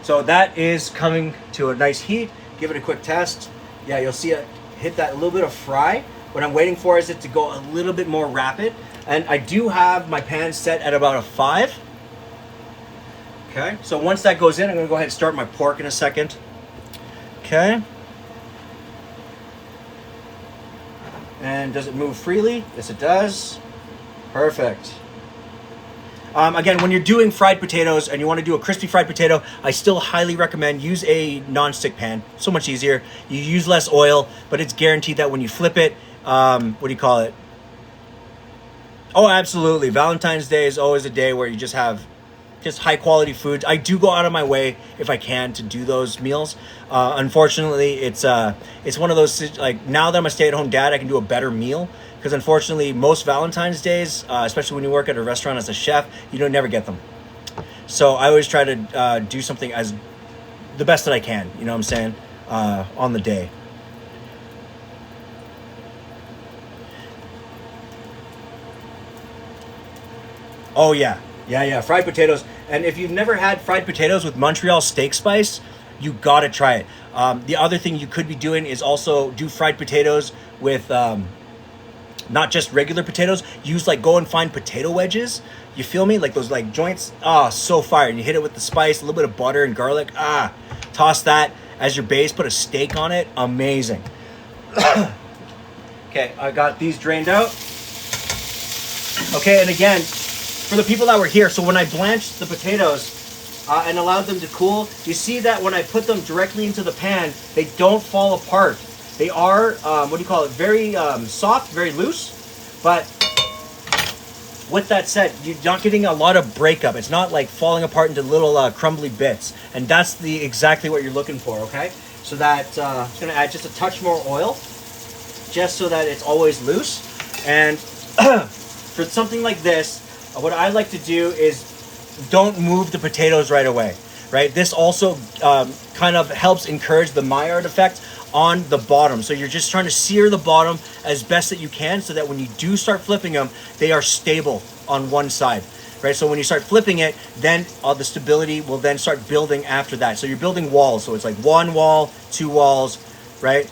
So that is coming to a nice heat. Give it a quick test. Yeah, you'll see it hit that little bit of fry. What I'm waiting for is it to go a little bit more rapid. And I do have my pan set at about a 5. Okay, so once that goes in, I'm gonna go ahead and start my pork in a second. Okay. And does it move freely? Yes, it does. Perfect. Again, when you're doing fried potatoes and you want to do a crispy fried potato, I still highly recommend use a non-stick pan. So much easier. You use less oil, but it's guaranteed that when you flip it, what do you call it? Oh, absolutely. Valentine's Day is always a day where you just have just high quality foods. I do go out of my way if I can to do those meals. Unfortunately, it's one of those, like, now that I'm a stay-at-home dad, I can do a better meal. Because unfortunately, most Valentine's days, especially when you work at a restaurant as a chef, you don't never get them. So I always try to do something as the best that I can, you know what I'm saying, on the day. Oh, yeah. Yeah, fried potatoes. And if you've never had fried potatoes with Montreal steak spice, you gotta try it. The other thing you could be doing is also do fried potatoes with... not just regular potatoes. Go and find potato wedges. You feel me? Like those like joints. Ah, so fire. And you hit it with the spice, a little bit of butter and garlic. Ah, toss that as your base. Put a steak on it. Amazing. Okay, I got these drained out. Okay, and again, for the people that were here, so when I blanched the potatoes and allowed them to cool, you see that when I put them directly into the pan, they don't fall apart. They are, very soft, very loose, but with that said, you're not getting a lot of breakup. It's not like falling apart into little crumbly bits. And that's exactly what you're looking for, okay? So that, I'm just gonna add just a touch more oil, just so that it's always loose. And for something like this, what I like to do is don't move the potatoes right away, right? This also kind of helps encourage the Maillard effect on the bottom. So you're just trying to sear the bottom as best that you can so that when you do start flipping them, they are stable on one side, right? So when you start flipping it, then the stability will then start building after that. So you're building walls. So it's like one wall, two walls, right?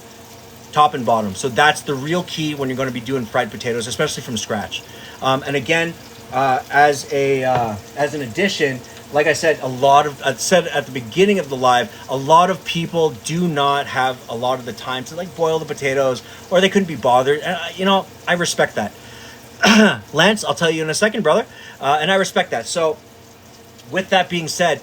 Top and bottom. So that's the real key when you're going to be doing fried potatoes, especially from scratch. And again, as an addition, like I said, I said at the beginning of the live, a lot of people do not have a lot of the time to like boil the potatoes, or they couldn't be bothered. And I respect that. Lance, I'll tell you in a second, brother. And I respect that. So with that being said,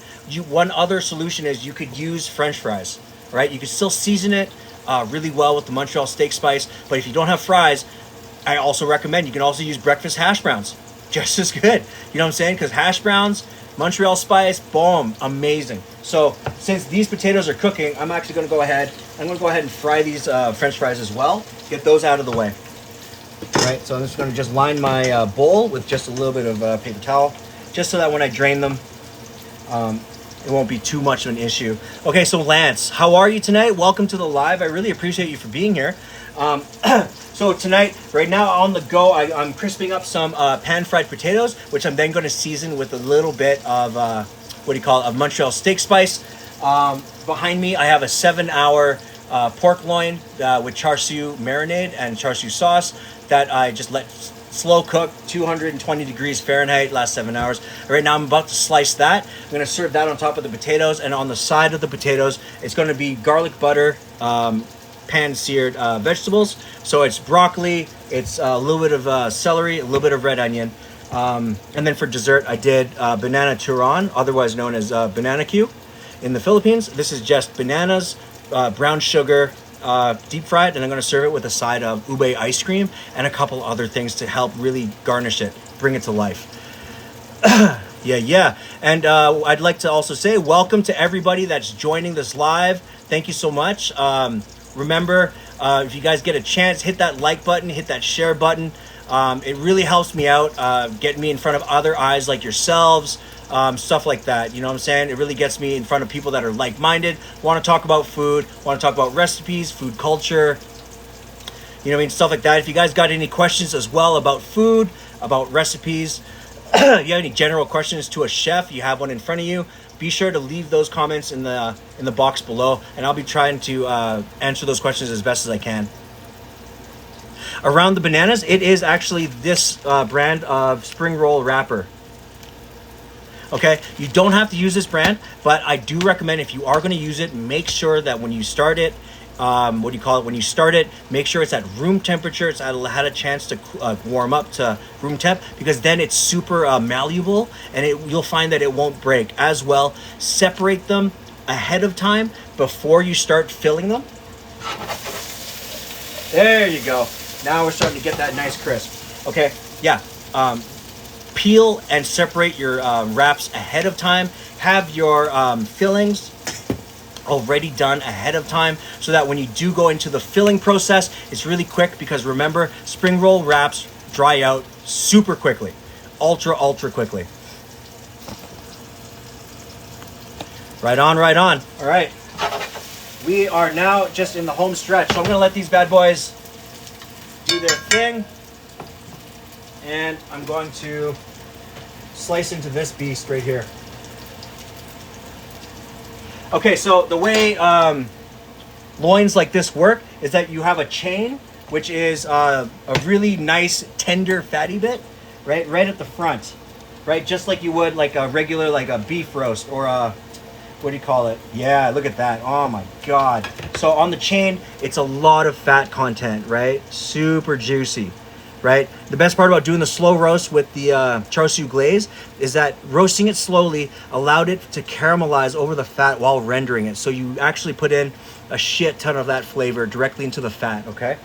one other solution is you could use French fries, right? You could still season it really well with the Montreal steak spice. But if you don't have fries, I also recommend you can also use breakfast hash browns. Just as good. You know what I'm saying? Because hash browns, Montreal spice, boom, amazing. So since these potatoes are cooking, I'm actually going to go ahead. I'm going to go ahead and fry these French fries as well. Get those out of the way. All right, so I'm just going to just line my bowl with just a little bit of paper towel, just so that when I drain them, it won't be too much of an issue. Okay, so Lance, how are you tonight? Welcome to the live. I really appreciate you for being here. So tonight, right now on the go, I'm crisping up some pan-fried potatoes, which I'm then going to season with a little bit of, of Montreal steak spice. Behind me, I have a 7-hour pork loin with char siu marinade and char siu sauce that I just let slow cook, 220 degrees Fahrenheit, last 7 hours. Right now, I'm about to slice that. I'm going to serve that on top of the potatoes, and on the side of the potatoes, it's going to be garlic butter, pan-seared vegetables. So it's broccoli, it's a little bit of celery, a little bit of red onion. And then for dessert, I did banana Turon, otherwise known as banana Q in the Philippines. This is just bananas, brown sugar, deep fried, and I'm going to serve it with a side of ube ice cream and a couple other things to help really garnish it, bring it to life. Yeah. And I'd like to also say welcome to everybody that's joining this live. Thank you so much. Remember, if you guys get a chance, hit that like button, hit that share button. It really helps me out, getting me in front of other eyes like yourselves, stuff like that. You know what I'm saying? It really gets me in front of people that are like-minded, want to talk about food, want to talk about recipes, food culture, you know what I mean? Stuff like that. If you guys got any questions as well about food, about recipes, you have any general questions to a chef, you have one in front of you, be sure to leave those comments in the box below, and I'll be trying to answer those questions as best as I can. Around the bananas, it is actually this brand of spring roll wrapper. Okay, you don't have to use this brand, but I do recommend if you are going to use it, make sure that when you start it, when you start it, make sure it's at room temperature. It's had a chance to warm up to room temp, because then it's super malleable, and you'll find that it won't break. As well, separate them ahead of time before you start filling them. There you go. Now we're starting to get that nice crisp. Okay, yeah. Peel and separate your wraps ahead of time. Have your fillings already done ahead of time, so that when you do go into the filling process, it's really quick, because remember, spring roll wraps dry out super quickly, ultra quickly. Right on. All right, we are now just in the home stretch, so I'm gonna let these bad boys do their thing, and I'm going to slice into this beast right here. Okay, so the way loins like this work is that you have a chain, which is a really nice, tender, fatty bit, right at the front, right? Just like you would like a regular, like a beef roast or a, what do you call it? Yeah, look at that. Oh my God. So on the chain, it's a lot of fat content, right? Super juicy. Right? The best part about doing the slow roast with the char siu glaze is that roasting it slowly allowed it to caramelize over the fat while rendering it. So you actually put in a shit ton of that flavor directly into the fat, okay?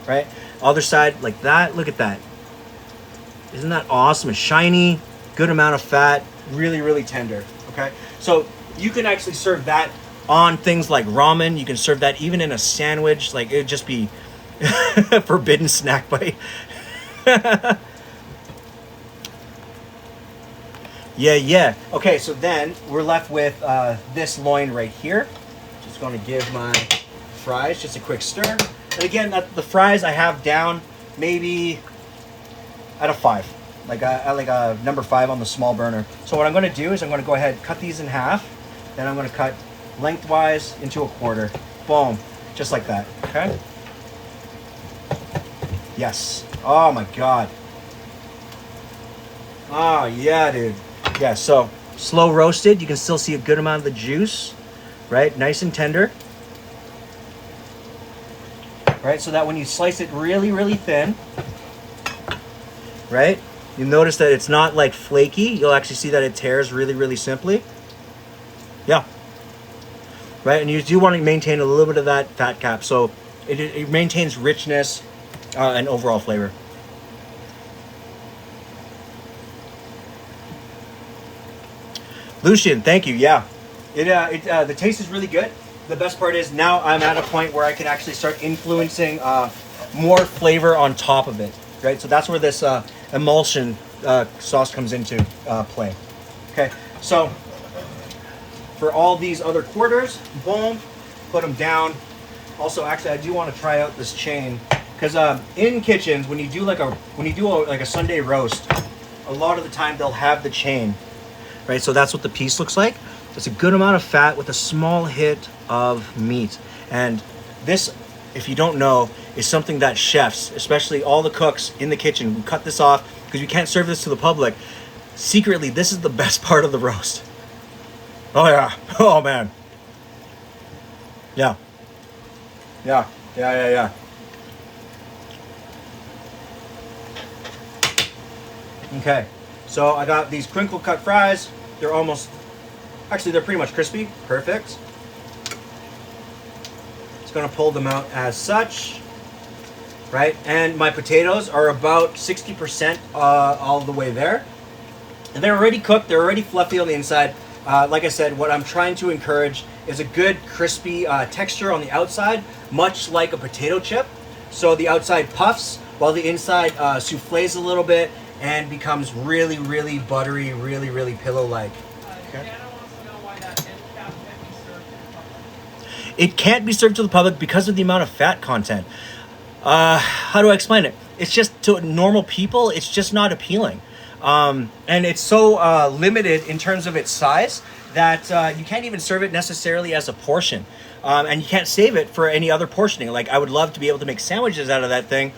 Right? Other side, like that. Look at that. Isn't that awesome? It's shiny, good amount of fat, really, really tender. Okay, so you can actually serve that on things like ramen. You can serve that even in a sandwich. Like, it'd just be forbidden snack bite. Yeah. Okay, so then we're left with this loin right here. Just going to give my fries just a quick stir. And again, the fries I have down maybe at a 5. Like a number 5 on the small burner. So what I'm going to do is I'm going to go ahead and cut these in half. Then I'm going to cut lengthwise into a quarter. Boom. Just like that. Okay? Yes. Oh my God. Oh yeah, dude. Yeah, so slow roasted. You can still see a good amount of the juice. Right? Nice and tender. Right? So that when you slice it really, really thin, right? You notice that it's not like flaky. You'll actually see that it tears really, really simply. Yeah. Right? And you do want to maintain a little bit of that fat cap. So it maintains richness and overall flavor. Lucian, thank you. Yeah. The taste is really good. The best part is now I'm at a point where I can actually start influencing more flavor on top of it. Right? So that's where this emulsion sauce comes into play. Okay, so for all these other quarters, boom, put them down. Also, actually, I do want to try out this chain because in kitchens, when you do like a Sunday roast, a lot of the time they'll have the chain, right? So that's what the piece looks like. It's a good amount of fat with a small hit of meat, and this, if you don't know, is something that chefs, especially all the cooks in the kitchen, we cut this off because we can't serve this to the public. Secretly, this is the best part of the roast. Oh yeah. Oh man. Yeah. Okay. So I got these crinkle cut fries. They're pretty much crispy. Perfect. Just gonna pull them out as such. Right, and my potatoes are about 60% all the way there. And they're already cooked, they're already fluffy on the inside. Like I said, what I'm trying to encourage is a good crispy texture on the outside, much like a potato chip. So the outside puffs, while the inside souffles a little bit and becomes really, really buttery, really, really pillow-like. Okay. Anna wants to know why that end cap can't be served to the public. It can't be served to the public because of the amount of fat content. How do I explain it? It's just, to normal people, it's just not appealing. And it's so limited in terms of its size that you can't even serve it necessarily as a portion. And you can't save it for any other portioning. Like, I would love to be able to make sandwiches out of that thing,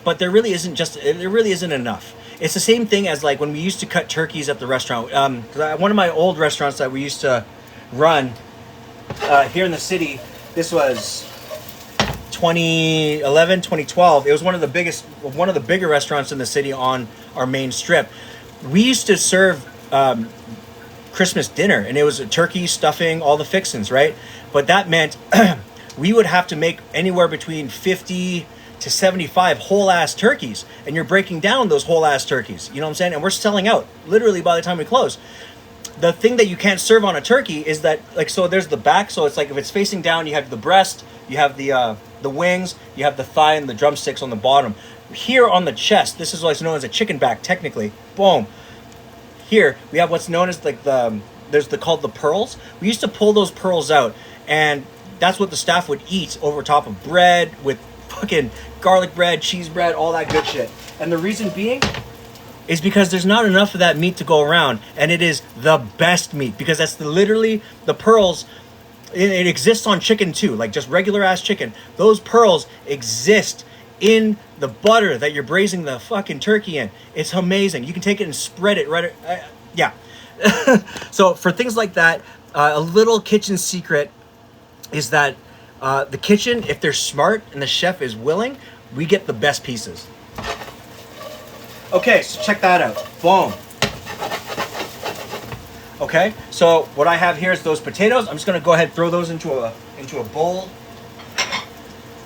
but there really isn't enough. It's the same thing as like when we used to cut turkeys at the restaurant. One of my old restaurants that we used to run here in the city, this was 2011, 2012. It was one of the bigger restaurants in the city on our main strip. We used to serve Christmas dinner, and it was a turkey, stuffing, all the fixins, right? But that meant we would have to make anywhere between 50 to 75 whole ass turkeys, and you're breaking down those whole ass turkeys. You know what I'm saying? And we're selling out literally by the time we close. The thing that you can't serve on a turkey is that, like, so there's the back. So it's like if it's facing down, you have the breast, you have the wings, you have the thigh and the drumsticks on the bottom. Here on the chest, this is what's known as a chicken back, technically. Boom. Here we have what's known as like called the pearls. We used to pull those pearls out, and that's what the staff would eat over top of bread with fucking garlic bread, cheese bread, all that good shit. And the reason being is because there's not enough of that meat to go around, and it is the best meat because that's literally the pearls. It exists on chicken too, like just regular ass chicken. Those pearls exist in the butter that you're braising the fucking turkey in. It's amazing. You can take it and spread it right. Yeah. So for things like that, a little kitchen secret is that the kitchen, if they're smart and the chef is willing, we get the best pieces. Okay, so check that out. Boom. Okay, so what I have here is those potatoes. I'm just gonna go ahead and throw those into a bowl,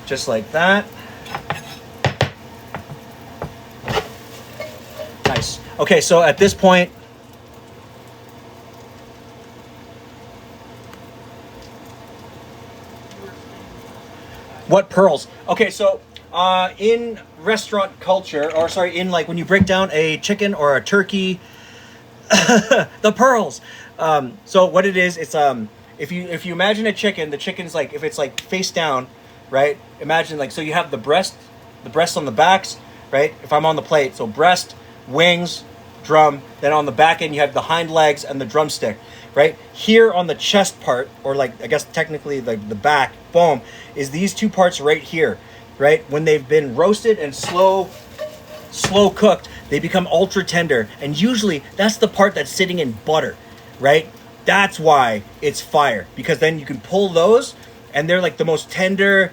just like that. Nice Okay, so at this point, what pearls? Okay, so in restaurant culture, or sorry, in like when you break down a chicken or a turkey, the pearls. So what it is, it's if you imagine a chicken, the chicken's like, if it's like face down, right? Imagine like, so you have the breast on the backs, right? If I'm on the plate, so breast, wings, drum. Then on the back end you have the hind legs and the drumstick, right? Here on the chest part, or like I guess technically the back, boom, is these two parts right here, right? When they've been roasted and slow cooked, they become ultra tender, and usually that's the part that's sitting in butter, right? That's why it's fire, because then you can pull those and they're like the most tender,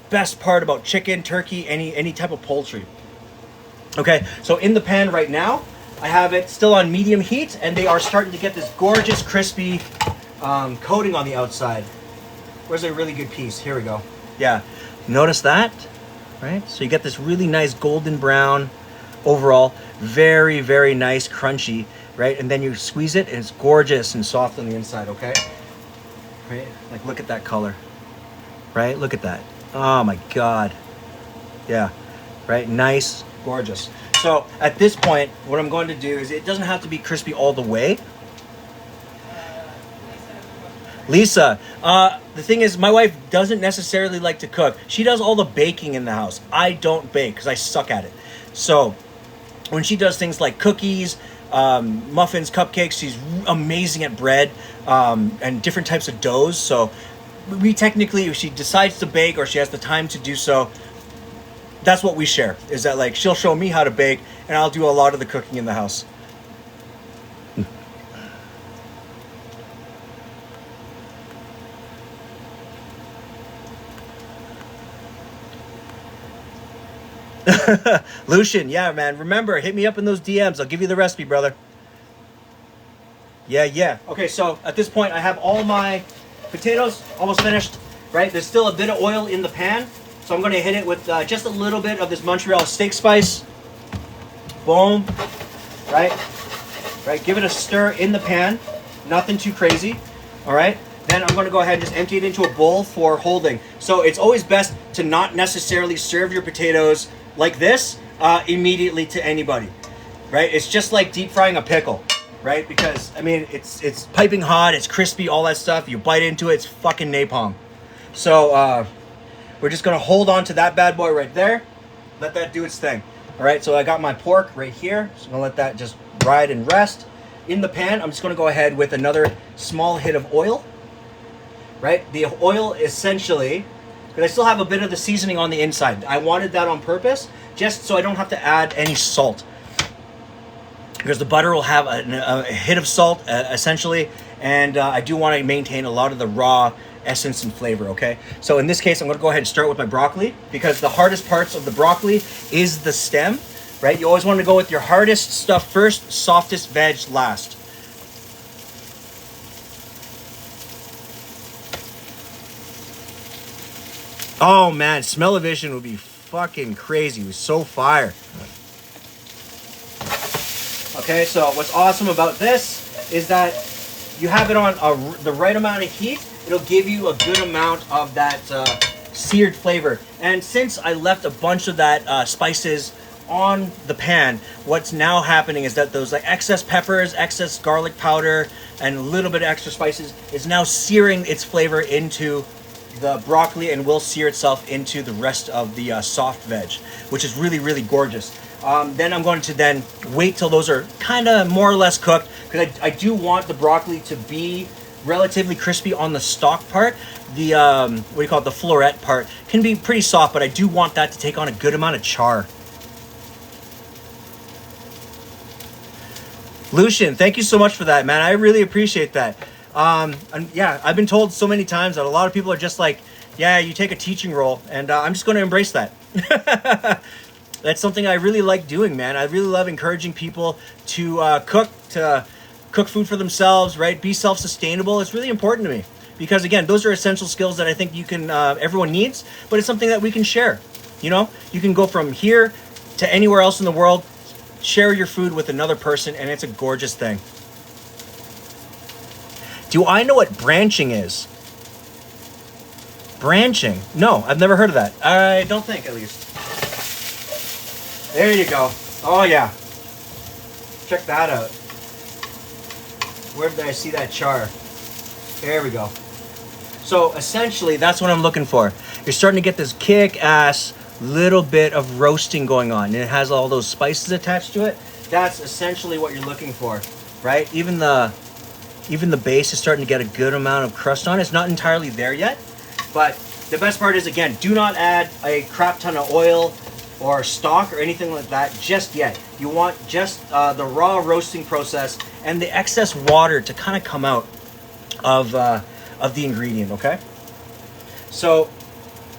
best part about chicken, turkey, any type of poultry. Okay, so in the pan right now, I have it still on medium heat, and they are starting to get this gorgeous crispy coating on the outside. Where's a really good piece? Here we go. Yeah, notice that, right? So you get this really nice golden brown overall, very, very nice, crunchy, right? And then you squeeze it, and it's gorgeous and soft on the inside, okay? Right? Like, look at that color, right? Look at that. Oh my God. Yeah, right? Nice, gorgeous. So at this point, what I'm going to do is, it doesn't have to be crispy all the way. Lisa, the thing is, my wife doesn't necessarily like to cook. She does all the baking in the house. I don't bake because I suck at it. So when she does things like cookies, muffins, cupcakes, she's amazing at bread and different types of doughs. So we technically, if she decides to bake or she has the time to do so, that's what we share, is that like she'll show me how to bake and I'll do a lot of the cooking in the house. Lucian, yeah, man. Remember, hit me up in those DMs. I'll give you the recipe, brother. Yeah. Okay, so at this point, I have all my potatoes almost finished, right? There's still a bit of oil in the pan, so I'm going to hit it with just a little bit of this Montreal steak spice. Boom. Right? Give it a stir in the pan. Nothing too crazy. All right? Then I'm going to go ahead and just empty it into a bowl for holding. So it's always best to not necessarily serve your potatoes like this immediately to anybody, right? It's just like deep frying a pickle, right? Because, I mean, it's piping hot, it's crispy, all that stuff. You bite into it, it's fucking napalm. So we're just going to hold on to that bad boy right there. Let that do its thing. All right, so I got my pork right here. So I'm going to let that just ride and rest. In the pan, I'm just going to go ahead with another small hit of oil. Right? The oil essentially, because I still have a bit of the seasoning on the inside. I wanted that on purpose, just so I don't have to add any salt. Because the butter will have a hit of salt, essentially, and I do want to maintain a lot of the raw essence and flavor, okay? So in this case, I'm going to go ahead and start with my broccoli, because the hardest parts of the broccoli is the stem, right? You always want to go with your hardest stuff first, softest veg last. Oh man, smell-o-vision would be fucking crazy. It was so fire. Okay, so what's awesome about this is that you have it on the right amount of heat. It'll give you a good amount of that seared flavor. And since I left a bunch of that spices on the pan, what's now happening is that those like excess peppers, excess garlic powder, and a little bit of extra spices is now searing its flavor into the broccoli and will sear itself into the rest of the soft veg, which is really, really gorgeous. Then I'm going to then wait till those are kind of more or less cooked, because I do want the broccoli to be relatively crispy on the stalk part. The, what do you call it, the floret part can be pretty soft, but I do want that to take on a good amount of char. Lucian, thank you so much for that, man. I really appreciate that. And yeah, I've been told so many times that a lot of people are just like, yeah, you take a teaching role, and I'm just going to embrace that. That's something I really like doing, man. I really love encouraging people to cook food for themselves, right? Be self-sustainable. It's really important to me, because again, those are essential skills that I think you can, everyone needs, but it's something that we can share. You know, you can go from here to anywhere else in the world, share your food with another person, and it's a gorgeous thing. Do I know what branching is? Branching? No, I've never heard of that. I don't think, at least. There you go. Oh, yeah. Check that out. Where did I see that char? There we go. So essentially, that's what I'm looking for. You're starting to get this kick-ass little bit of roasting going on, and it has all those spices attached to it. That's essentially what you're looking for, right? Even the base is starting to get a good amount of crust on it. It's not entirely there yet, but the best part is, again, do not add a crap ton of oil or stock or anything like that just yet. You want just the raw roasting process and the excess water to kind of come out of the ingredient, okay? So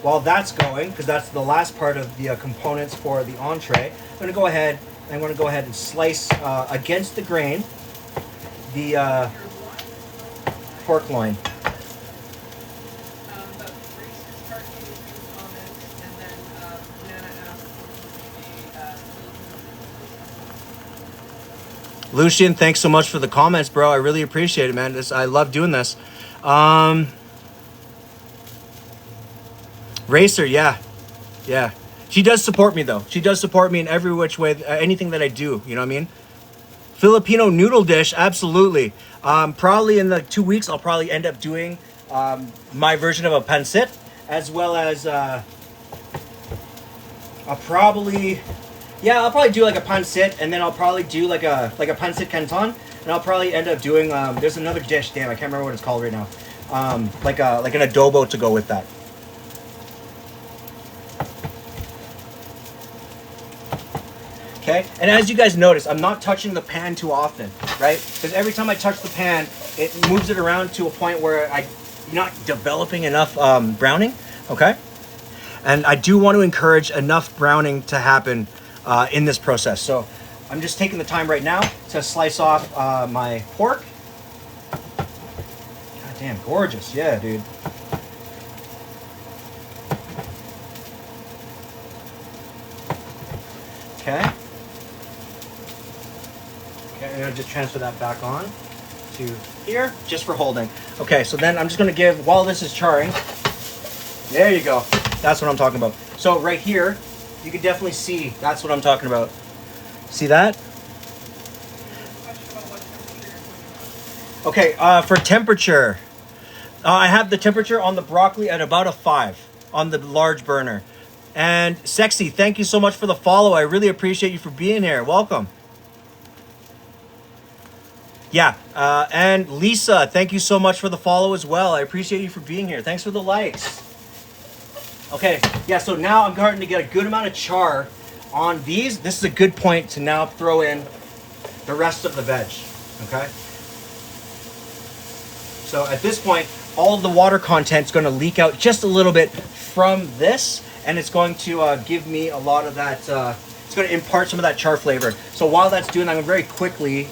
while that's going, because that's the last part of the components for the entree, I'm going to go ahead and slice against the grain the pork loin. Lucian, thanks so much for the comments, bro. I really appreciate it, man. I love doing this. Racer, yeah. She does support me, though. She does support me in every which way, anything that I do. You know what I mean? Filipino noodle dish, absolutely. Probably in the 2 weeks, I'll probably end up doing my version of a pancit, as well as I'll probably do like a pancit, and then I'll probably do like a pancit canton, and I'll probably end up doing there's another dish, damn, I can't remember what it's called right now. Like an adobo to go with that. Okay, and as you guys notice, I'm not touching the pan too often, right? Because every time I touch the pan, it moves it around to a point where I'm not developing enough browning, okay? And I do want to encourage enough browning to happen in this process. So I'm just taking the time right now to slice off my pork. God damn, gorgeous. Yeah, dude. Okay. I'm going to just transfer that back on to here, just for holding. Okay, so then I'm just going to give, while this is charring, there you go. That's what I'm talking about. So right here, you can definitely see, that's what I'm talking about. See that? Okay, for temperature, I have the temperature on the broccoli at about a 5 on the large burner. And Sexy, thank you so much for the follow. I really appreciate you for being here. Welcome. Yeah, and Lisa, thank you so much for the follow as well. I appreciate you for being here. Thanks for the likes. Okay, yeah, so now I'm starting to get a good amount of char on these. This is a good point to now throw in the rest of the veg, okay? So at this point, all of the water content is going to leak out just a little bit from this, and it's going to give me a lot of that, it's going to impart some of that char flavor. So while that's doing, I'm going to very quickly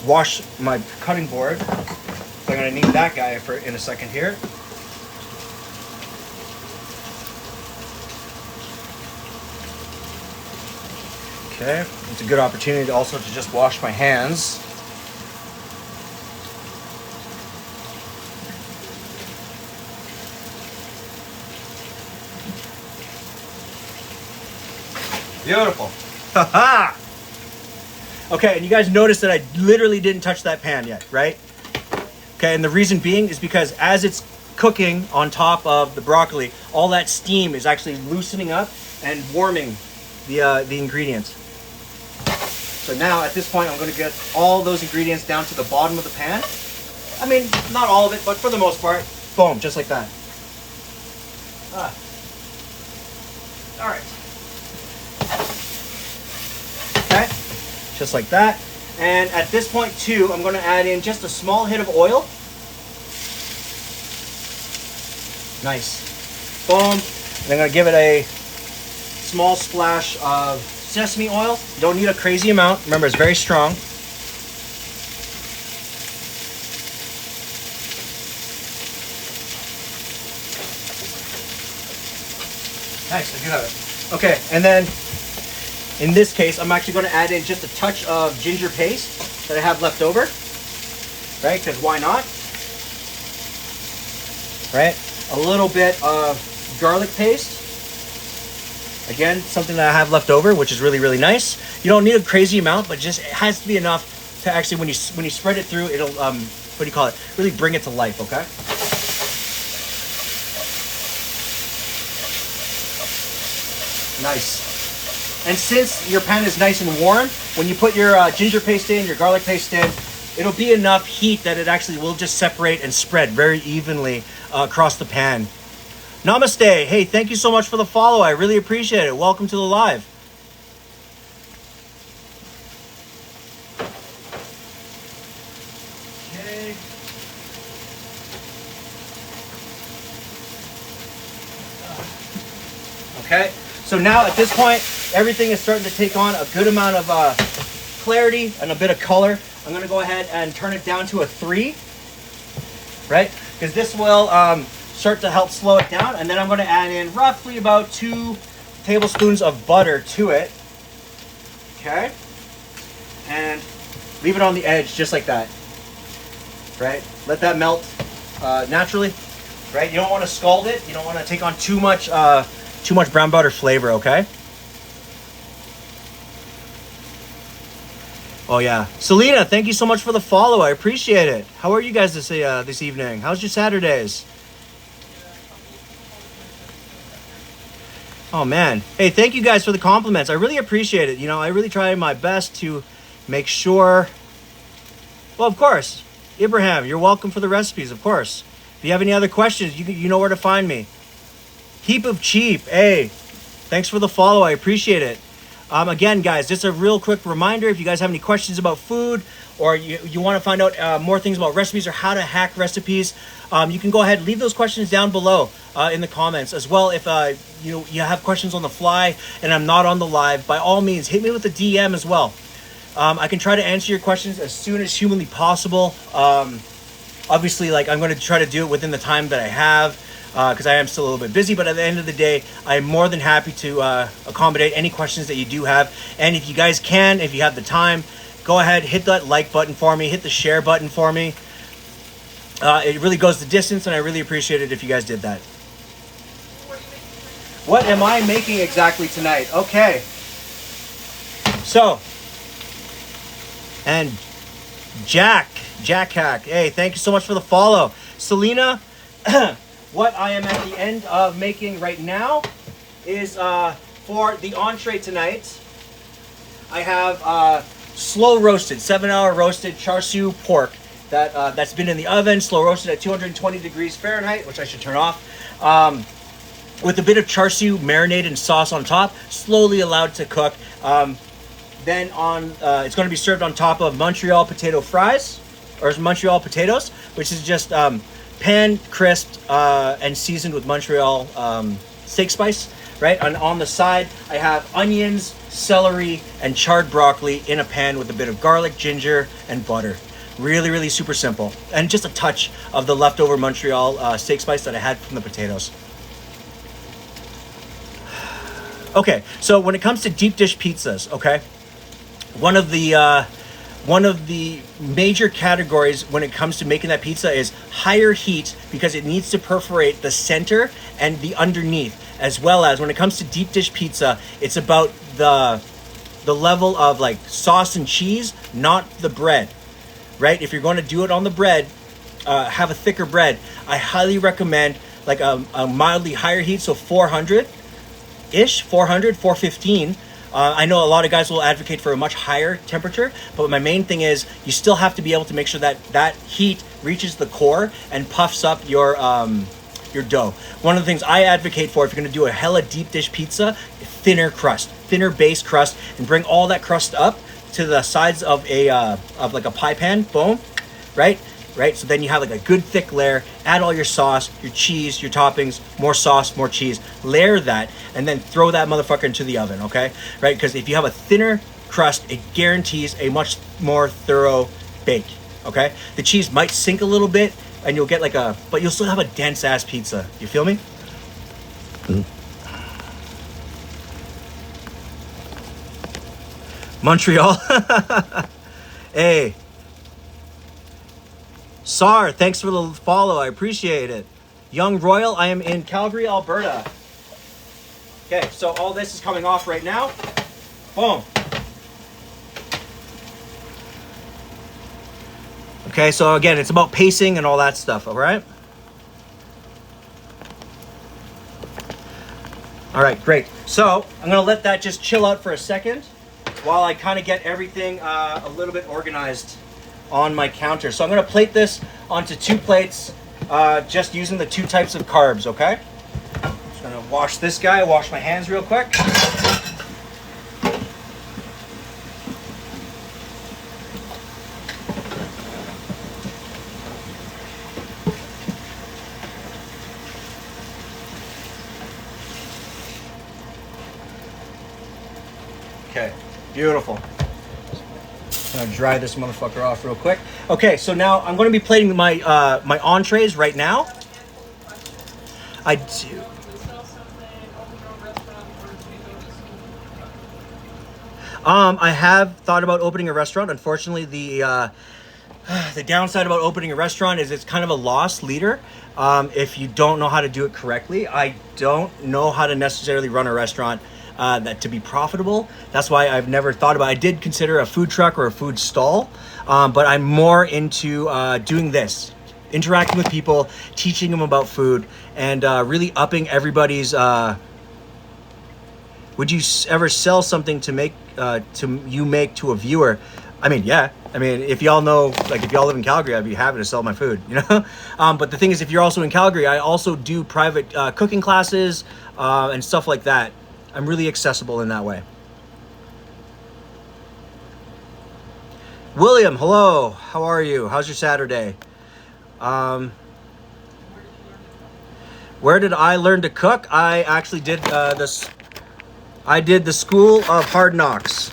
wash my cutting board. So I'm going to need that guy in a second here. Okay, it's a good opportunity also to just wash my hands. Beautiful. Haha! Okay, and you guys notice that I literally didn't touch that pan yet, right? Okay, and the reason being is because as it's cooking on top of the broccoli, all that steam is actually loosening up and warming the ingredients. So now at this point, I'm going to get all those ingredients down to the bottom of the pan. I mean, not all of it, but for the most part, boom, just like that. All right. Okay, just like that. And at this point too, I'm going to add in just a small hit of oil. Nice. Boom. And I'm going to give it a small splash of sesame oil. You don't need a crazy amount. Remember, it's very strong. Nice, I do have it. Okay, and then In this case, I'm actually going to add in just a touch of ginger paste that I have left over, right? Because why not? Right? A little bit of garlic paste. Again, something that I have left over, which is really, really nice. You don't need a crazy amount, but just it has to be enough to actually, when you spread it through, it'll what do you call it? Really bring it to life. Okay. Nice. And since your pan is nice and warm, when you put your ginger paste in, your garlic paste in, it'll be enough heat that it actually will just separate and spread very evenly across the pan. Namaste. Hey, thank you so much for the follow. I really appreciate it. Welcome to the live. Okay. So now at this point, everything is starting to take on a good amount of clarity and a bit of color. I'm going to go ahead and turn it down to a 3, right? Because this will start to help slow it down. And then I'm going to add in roughly about 2 tablespoons of butter to it. Okay. And leave it on the edge just like that, right? Let that melt naturally, right? You don't want to scald it. You don't want to take on too much brown butter flavor, okay? Oh yeah. Selena, thank you so much for the follow. I appreciate it. How are you guys this evening? How's your Saturdays? Oh man. Hey, thank you guys for the compliments. I really appreciate it. You know, I really try my best to make sure. Well, of course. Ibrahim, you're welcome for the recipes, of course. If you have any other questions, you know where to find me. Heap of cheap. Hey, thanks for the follow. I appreciate it. Again, guys, just a real quick reminder, if you guys have any questions about food or you want to find out more things about recipes or how to hack recipes, you can go ahead and leave those questions down below in the comments. As well, if you have questions on the fly and I'm not on the live, by all means, hit me with a DM as well. I can try to answer your questions as soon as humanly possible. Obviously, like, I'm going to try to do it within the time that I have, because I am still a little bit busy, but at the end of the day, I'm more than happy to accommodate any questions that you do have. And if you guys can, if you have the time, go ahead, hit that like button for me, hit the share button for me. It really goes the distance, and I really appreciate it if you guys did that. What am I making exactly tonight? Okay. So, and Jack Hack, hey, thank you so much for the follow. Selena, what I am at the end of making right now is for the entree tonight, I have slow roasted, 7-hour roasted char siu pork that's been in the oven, slow roasted at 220 degrees Fahrenheit, which I should turn off, with a bit of char siu marinated in sauce on top, slowly allowed to cook. Then it's going to be served on top of Montreal potato fries, or Montreal potatoes, which is just pan crisped and seasoned with Montreal steak spice, right? And on the side, I have onions, celery, and charred broccoli in a pan with a bit of garlic, ginger, and butter. Really, really super simple. And just a touch of the leftover Montreal steak spice that I had from the potatoes. Okay, so when it comes to deep dish pizzas, okay, one of the major categories when it comes to making that pizza is higher heat, because it needs to perforate the center and the underneath, as well as when it comes to deep dish pizza, it's about the level of like sauce and cheese, not the bread, right? If you're going to do it on the bread, have a thicker bread. I highly recommend like a mildly higher heat, so 400-ish, 415. I know a lot of guys will advocate for a much higher temperature, but my main thing is you still have to be able to make sure that heat reaches the core and puffs up your dough. One of the things I advocate for, if you're going to do a hella deep dish pizza, thinner base crust, and bring all that crust up to the sides of like a pie pan, boom, right? So then you have like a good thick layer, add all your sauce, your cheese, your toppings, more sauce, more cheese, layer that, and then throw that motherfucker into the oven, okay? Right? Because if you have a thinner crust, it guarantees a much more thorough bake, okay? The cheese might sink a little bit, and you'll get like but you'll still have a dense ass pizza. You feel me? Montreal. Hey. Sar, thanks for the follow. I appreciate it. Young Royal, I am in Calgary, Alberta. Okay, so all this is coming off right now. Boom. Okay, so again, it's about pacing and all that stuff, all right? All right, great. So I'm gonna let that just chill out for a second while I kind of get everything a little bit organized on my counter. So I'm gonna plate this onto 2 plates, just using the 2 types of carbs, okay? Just gonna wash this guy, wash my hands real quick. Okay, beautiful. I'm gonna dry this motherfucker off real quick. Okay, so now I'm gonna be plating my my entrees right now. I do. I have thought about opening a restaurant. Unfortunately, the downside about opening a restaurant is it's kind of a lost leader if you don't know how to do it correctly. I don't know how to necessarily run a restaurant that to be profitable. That's why I've never thought about it. I did consider a food truck or a food stall, but I'm more into doing this, interacting with people, teaching them about food, and really upping everybody's would you ever sell something to make to a viewer? I mean, yeah. I mean, if y'all know, like if y'all live in Calgary, I'd be happy to sell my food, you know? But the thing is, if you're also in Calgary, I also do private cooking classes and stuff like that. I'm really accessible in that way. William, hello. How are you? How's your Saturday? Where did I learn to cook? I actually did this. I did the School of Hard Knocks.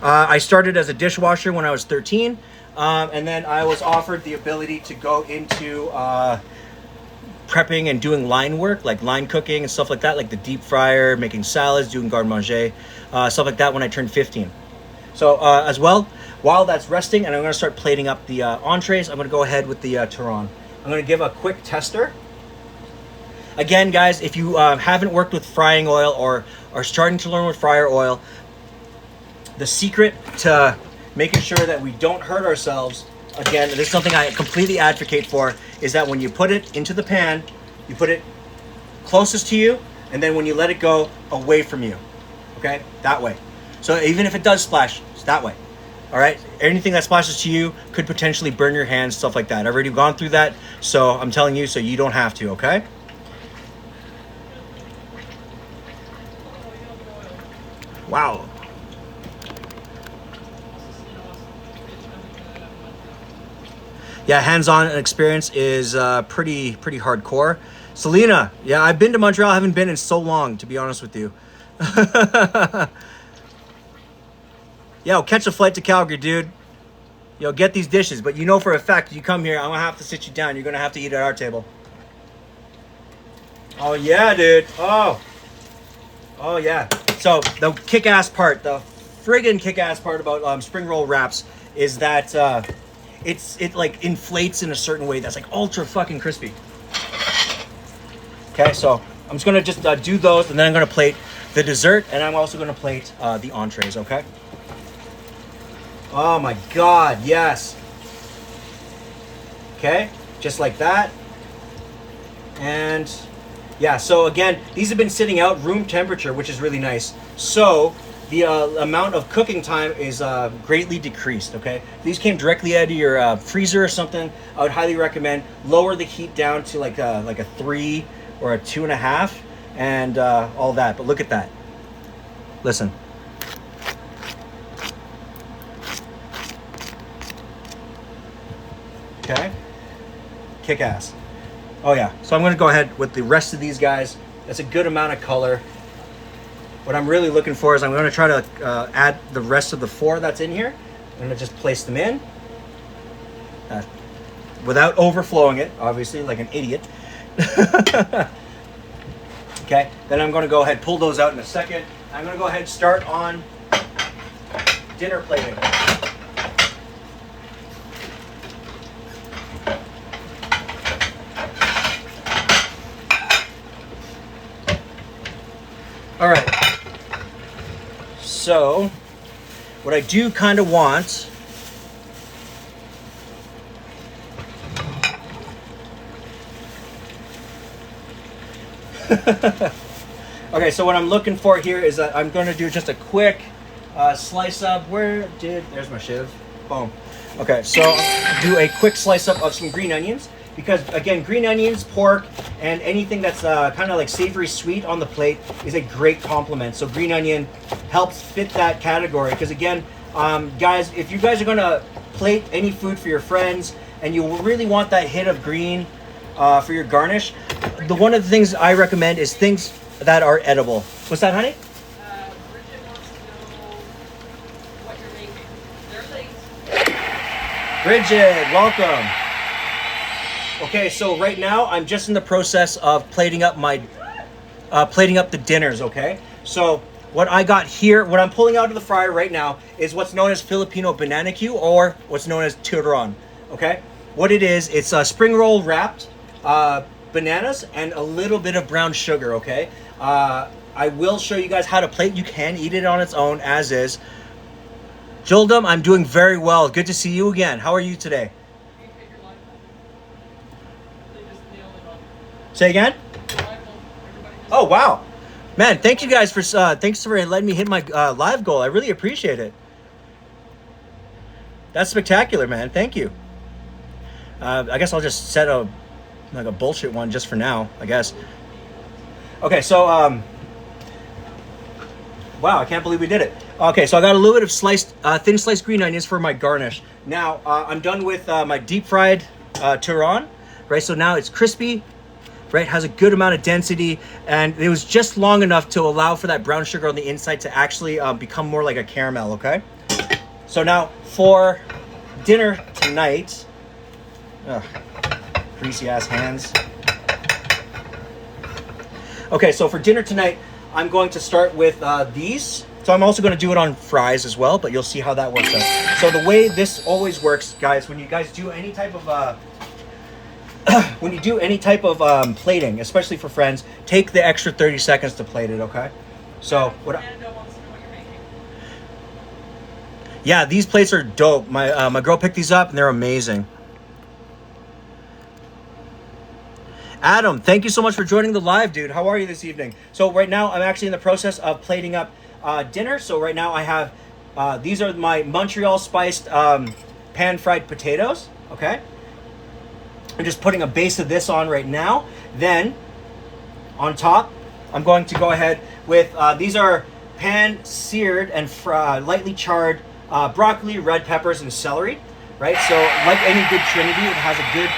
I started as a dishwasher when I was 13, and then I was offered the ability to go into prepping and doing line work, like line cooking and stuff like that, like the deep fryer, making salads, doing garde manger, stuff like that when I turned 15. So as well, while that's resting, and I'm going to start plating up the entrees, I'm going to go ahead with the Turon. I'm going to give a quick tester. Again, guys, if you haven't worked with frying oil or are starting to learn with fryer oil, the secret to making sure that we don't hurt ourselves, again, this is something I completely advocate for, is that when you put it into the pan, you put it closest to you, and then when you let it go, away from you. Okay? That way. So even if it does splash, it's that way. All right? Anything that splashes to you could potentially burn your hands, stuff like that. I've already gone through that, so I'm telling you, so you don't have to, okay? Wow. Yeah, hands-on experience is pretty hardcore. Selena, yeah, I've been to Montreal. I haven't been in so long, to be honest with you. Yo, catch a flight to Calgary, dude. Yo, get these dishes. But you know for a fact, you come here, I'm going to have to sit you down. You're going to have to eat at our table. Oh, yeah, dude. Oh, yeah. So the kick-ass part, the friggin' kick-ass part about spring roll wraps is that it like inflates in a certain way that's like ultra fucking crispy. Okay, so I'm just gonna just do those, and then I'm gonna plate the dessert, and I'm also gonna plate the entrees. Okay. Oh my God, yes. Okay, just like that, and yeah. So again, these have been sitting out room temperature, which is really nice. So the amount of cooking time is greatly decreased, okay? These came directly out of your freezer or something. I would highly recommend lower the heat down to like a 3 or a 2.5 and all that. But look at that. Listen. Okay? Kick ass. Oh yeah. So I'm gonna go ahead with the rest of these guys. That's a good amount of color. What I'm really looking for is I'm going to try to add the rest of the 4 that's in here. I'm going to just place them in without overflowing it, obviously, like an idiot. Okay, then I'm going to go ahead and pull those out in a second. I'm going to go ahead and start on dinner plating. All right. So, what I do kind of want okay, so what I'm looking for here is that I'm going to do just a quick slice up. There's my shiv. Boom. Okay, so I'll do a quick slice up of some green onions because, again, green onions, pork, and anything that's kind of like savory sweet on the plate is a great complement. So green onion helps fit that category because, again, guys, if you guys are going to plate any food for your friends and you really want that hit of green for your garnish, one of the things I recommend is things that are edible. What's that, honey? Bridget wants to know what you're making. They're late. Bridget, welcome. Okay, so right now I'm just in the process of plating up the dinners. Okay, so what I got here, what I'm pulling out of the fryer right now is what's known as Filipino banana Q, or what's known as Turon. Okay, what it is, it's a spring roll wrapped bananas and a little bit of brown sugar. Okay, I will show you guys how to plate. You can eat it on its own as is. Jildum, I'm doing very well. Good to see you again. How are you today? Say again? Oh wow, man! Thank you guys for thanks for letting me hit my live goal. I really appreciate it. That's spectacular, man. Thank you. I guess I'll just set a bullshit one just for now, I guess. Okay, so wow, I can't believe we did it. Okay, so I got a little bit of thin sliced green onions for my garnish. Now I'm done with my deep fried Turon, right? So now it's crispy, right? Has a good amount of density, and it was just long enough to allow for that brown sugar on the inside to actually become more like a caramel. Okay. So now for dinner tonight, greasy ass hands. Okay, so for dinner tonight, I'm going to start with these. So I'm also going to do it on fries as well, but you'll see how that works out. So the way this always works, guys, when you guys do any type of plating, especially for friends, take the extra 30 seconds to plate it. Okay. So yeah, these plates are dope. My girl picked these up and they're amazing. Adam, thank you so much for joining the live, dude. How are you this evening? So right now I'm actually in the process of plating up dinner. So right now I have these are my Montreal Spiced pan-fried potatoes. Okay. I'm just putting a base of this on right now. Then on top, I'm going to go ahead with these are pan seared and lightly charred broccoli, red peppers, and celery. Right. So like any good Trinity, it has a good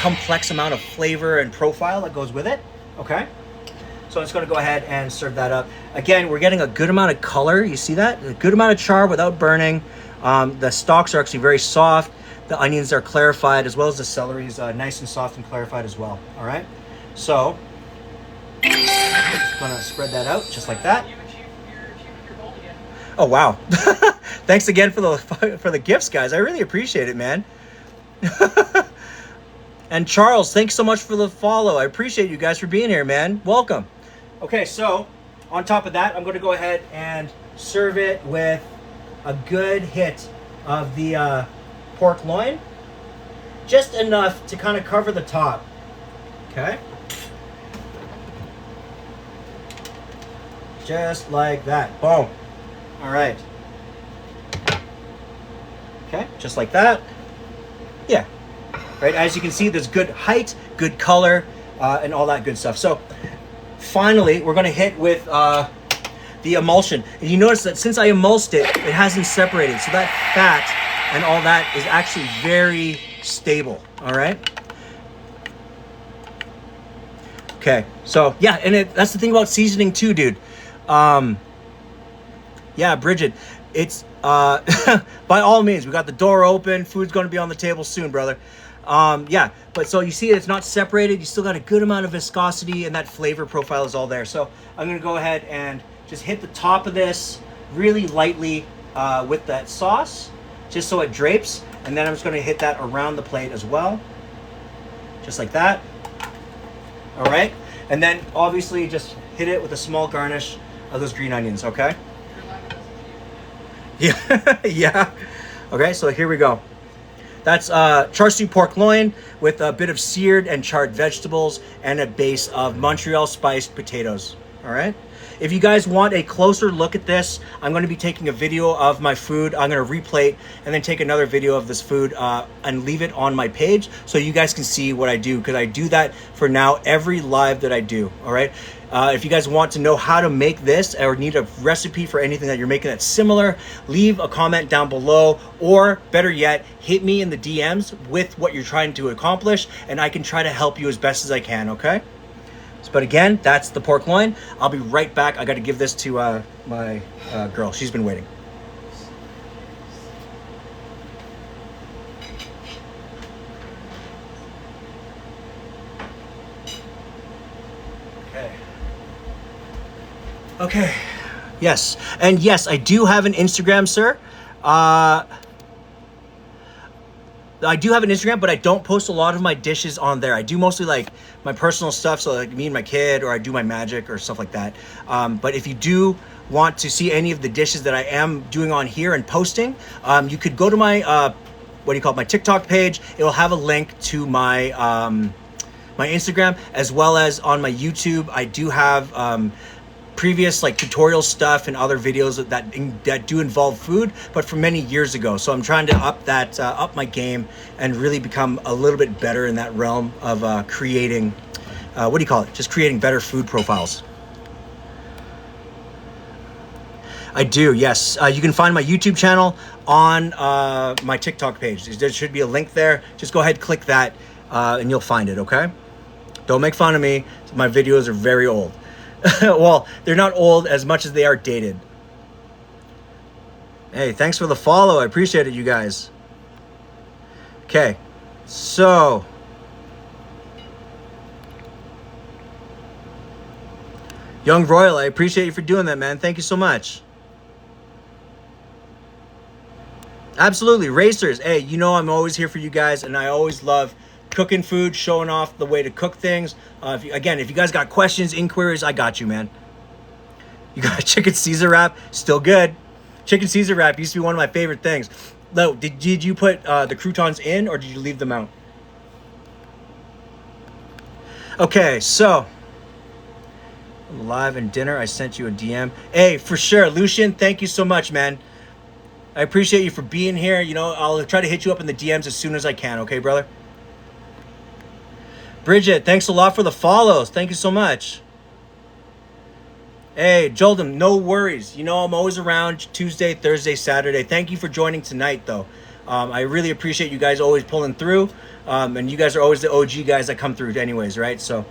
complex amount of flavor and profile that goes with it. Okay. So I'm just going to go ahead and serve that up. Again, we're getting a good amount of color. You see that? A good amount of char without burning. The stalks are actually very soft. The onions are clarified, as well as the celery is nice and soft and clarified as well. All right. So just going to spread that out just like that. Oh wow! Thanks again for the gifts, guys. I really appreciate it, man. And Charles, thanks so much for the follow. I appreciate you guys for being here, man. Welcome. Okay, so on top of that, I'm going to go ahead and serve it with a good hit of the pork loin. Just enough to kind of cover the top. Okay. Just like that. Boom. All right. Okay, just like that. Yeah. Right, as you can see, there's good height, good color, and all that good stuff. So finally, we're going to hit with the emulsion. And you notice that since I emulsed it, it hasn't separated. So that fat and all that is actually very stable. All right. Okay. So yeah, and that's the thing about seasoning too, dude. Yeah, Bridget, it's by all means, we got the door open. Food's going to be on the table soon, brother. Yeah, but so you see it's not separated. You still got a good amount of viscosity, and that flavor profile is all there. So I'm going to go ahead and just hit the top of this really lightly with that sauce, just so it drapes. And then I'm just going to hit that around the plate as well, just like that. All right. And then obviously just hit it with a small garnish of those green onions, okay? Yeah, yeah. Okay, so here we go. That's char siu pork loin with a bit of seared and charred vegetables and a base of Montreal spiced potatoes. All right. If you guys want a closer look at this, I'm going to be taking a video of my food. I'm going to replate and then take another video of this food and leave it on my page so you guys can see what I do, because I do that for now every live that I do. All right. If you guys want to know how to make this or need a recipe for anything that you're making that's similar, leave a comment down below, or better yet, hit me in the DMs with what you're trying to accomplish, and I can try to help you as best as I can, okay? But again, that's the pork loin. I'll be right back. I got to give this to my girl. She's been waiting. Okay. Yes. And yes, I do have an Instagram, sir. I do have an Instagram, but I don't post a lot of my dishes on there. I do mostly like my personal stuff, so like me and my kid, or I do my magic or stuff like that. But if you do want to see any of the dishes that I am doing on here and posting, you could go to my my TikTok page. It will have a link to my my Instagram, as well as on my YouTube. I do have previous like tutorial stuff and other videos that do involve food, but from many years ago. So I'm trying to up my game and really become a little bit better in that realm of creating just creating better food profiles. I do, yes. You can find my YouTube channel on my TikTok page. There should be a link there. Just go ahead, click that, and you'll find it, okay? Don't make fun of me. My videos are very old. Well, they're not old as much as they are dated. Hey, thanks for the follow. I appreciate it, you guys. Okay, so Young Royal, I appreciate you for doing that, man. Thank you so much. Absolutely. Racers, hey, you know I'm always here for you guys, and I always love cooking food, showing off the way to cook things. If you guys got questions, inquiries, I got you, man. You got chicken Caesar wrap, still good. Chicken Caesar wrap used to be one of my favorite things. Though, did you put the croutons in, or did you leave them out? Okay, so I'm live and dinner. I sent you a DM. Hey, for sure, Lucian. Thank you so much, man. I appreciate you for being here. You know, I'll try to hit you up in the DMs as soon as I can. Okay, brother. Bridget, thanks a lot for the follows. Thank you so much. Hey, Jolden, no worries. You know, I'm always around Tuesday, Thursday, Saturday. Thank you for joining tonight, though. I really appreciate you guys always pulling through. And you guys are always the OG guys that come through anyways, right? So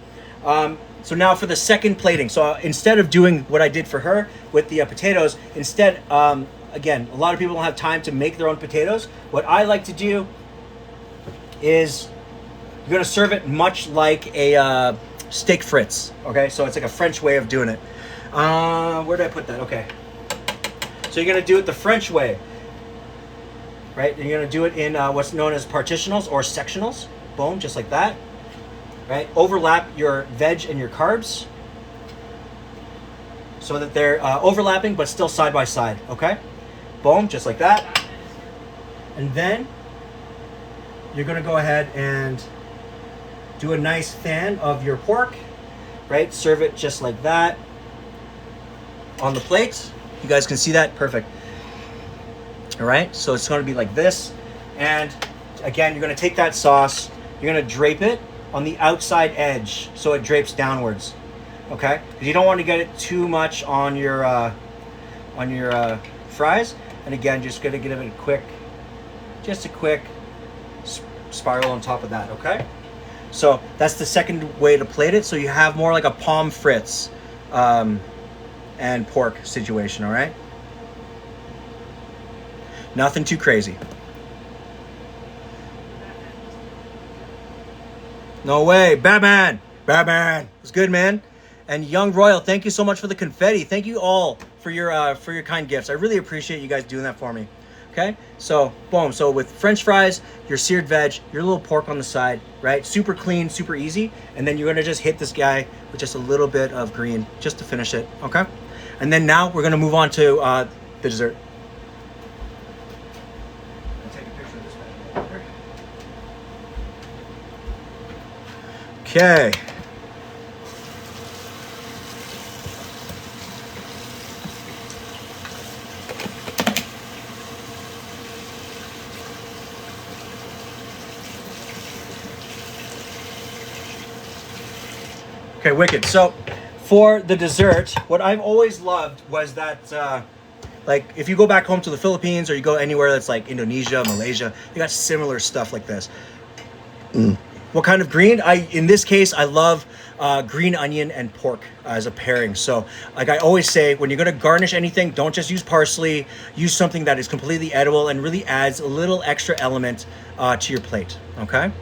now for the second plating. So instead of doing what I did for her with the potatoes, instead, again, a lot of people don't have time to make their own potatoes. What I like to do is you're going to serve it much like a steak frites, okay? So it's like a French way of doing it. Where did I put that? Okay. So you're going to do it the French way, right? You're going to do it in what's known as partitionals or sectionals. Boom, just like that, right? Overlap your veg and your carbs so that they're overlapping but still side by side, okay? Boom, just like that. And then you're going to go ahead and do a nice fan of your pork, right? Serve it just like that on the plate. You guys can see that? Perfect. All right, so it's going to be like this. And again, you're going to take that sauce, you're going to drape it on the outside edge so it drapes downwards, okay? Because you don't want to get it too much on your fries. And again, just going to give it a quick spiral on top of that, okay? So that's the second way to plate it. So you have more like a palm frites and pork situation, all right? Nothing too crazy. No way. Batman. It's good, man. And Young Royal, thank you so much for the confetti. Thank you all for your kind gifts. I really appreciate you guys doing that for me. Okay, so boom. So with French fries, your seared veg, your little pork on the side, right? Super clean, super easy. And then you're gonna just hit this guy with just a little bit of green just to finish it. Okay, and then now we're gonna move on to the dessert. I'll take a picture of this one. Okay. Okay, wicked. So for the dessert, what I've always loved was that, like, if you go back home to the Philippines or you go anywhere that's like Indonesia, Malaysia, you got similar stuff like this. What kind of green? In this case, I love green onion and pork as a pairing. So like I always say, when you're going to garnish anything, don't just use parsley. Use something that is completely edible and really adds a little extra element to your plate. Okay?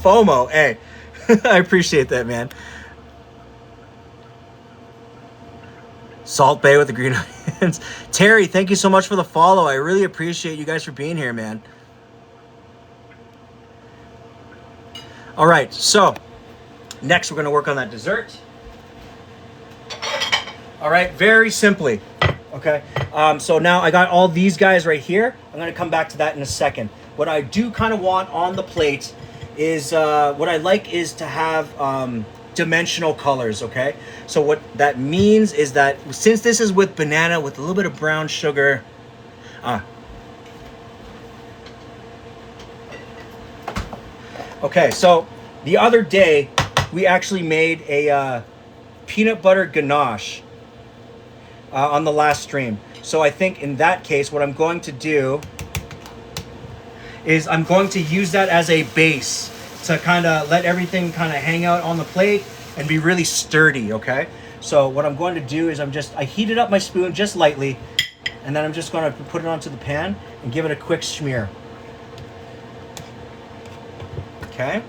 FOMO, hey. I appreciate that, man. Salt Bay with the green onions. Terry, thank you so much for the follow. I really appreciate you guys for being here, man. All right, so next we're going to work on that dessert. All right, very simply. Okay, so now I got all these guys right here. I'm going to come back to that in a second. What I do kind of want on the plate is what I like is to have dimensional colors. Okay, so what that means is that since this is with banana with a little bit of brown sugar, okay, so the other day we actually made a peanut butter ganache on the last stream. So I think in that case what I'm going to do is I'm going to use that as a base to kind of let everything kind of hang out on the plate and be really sturdy, okay? So what I'm going to do is I heated up my spoon just lightly, and then I'm just going to put it onto the pan and give it a quick smear. Okay?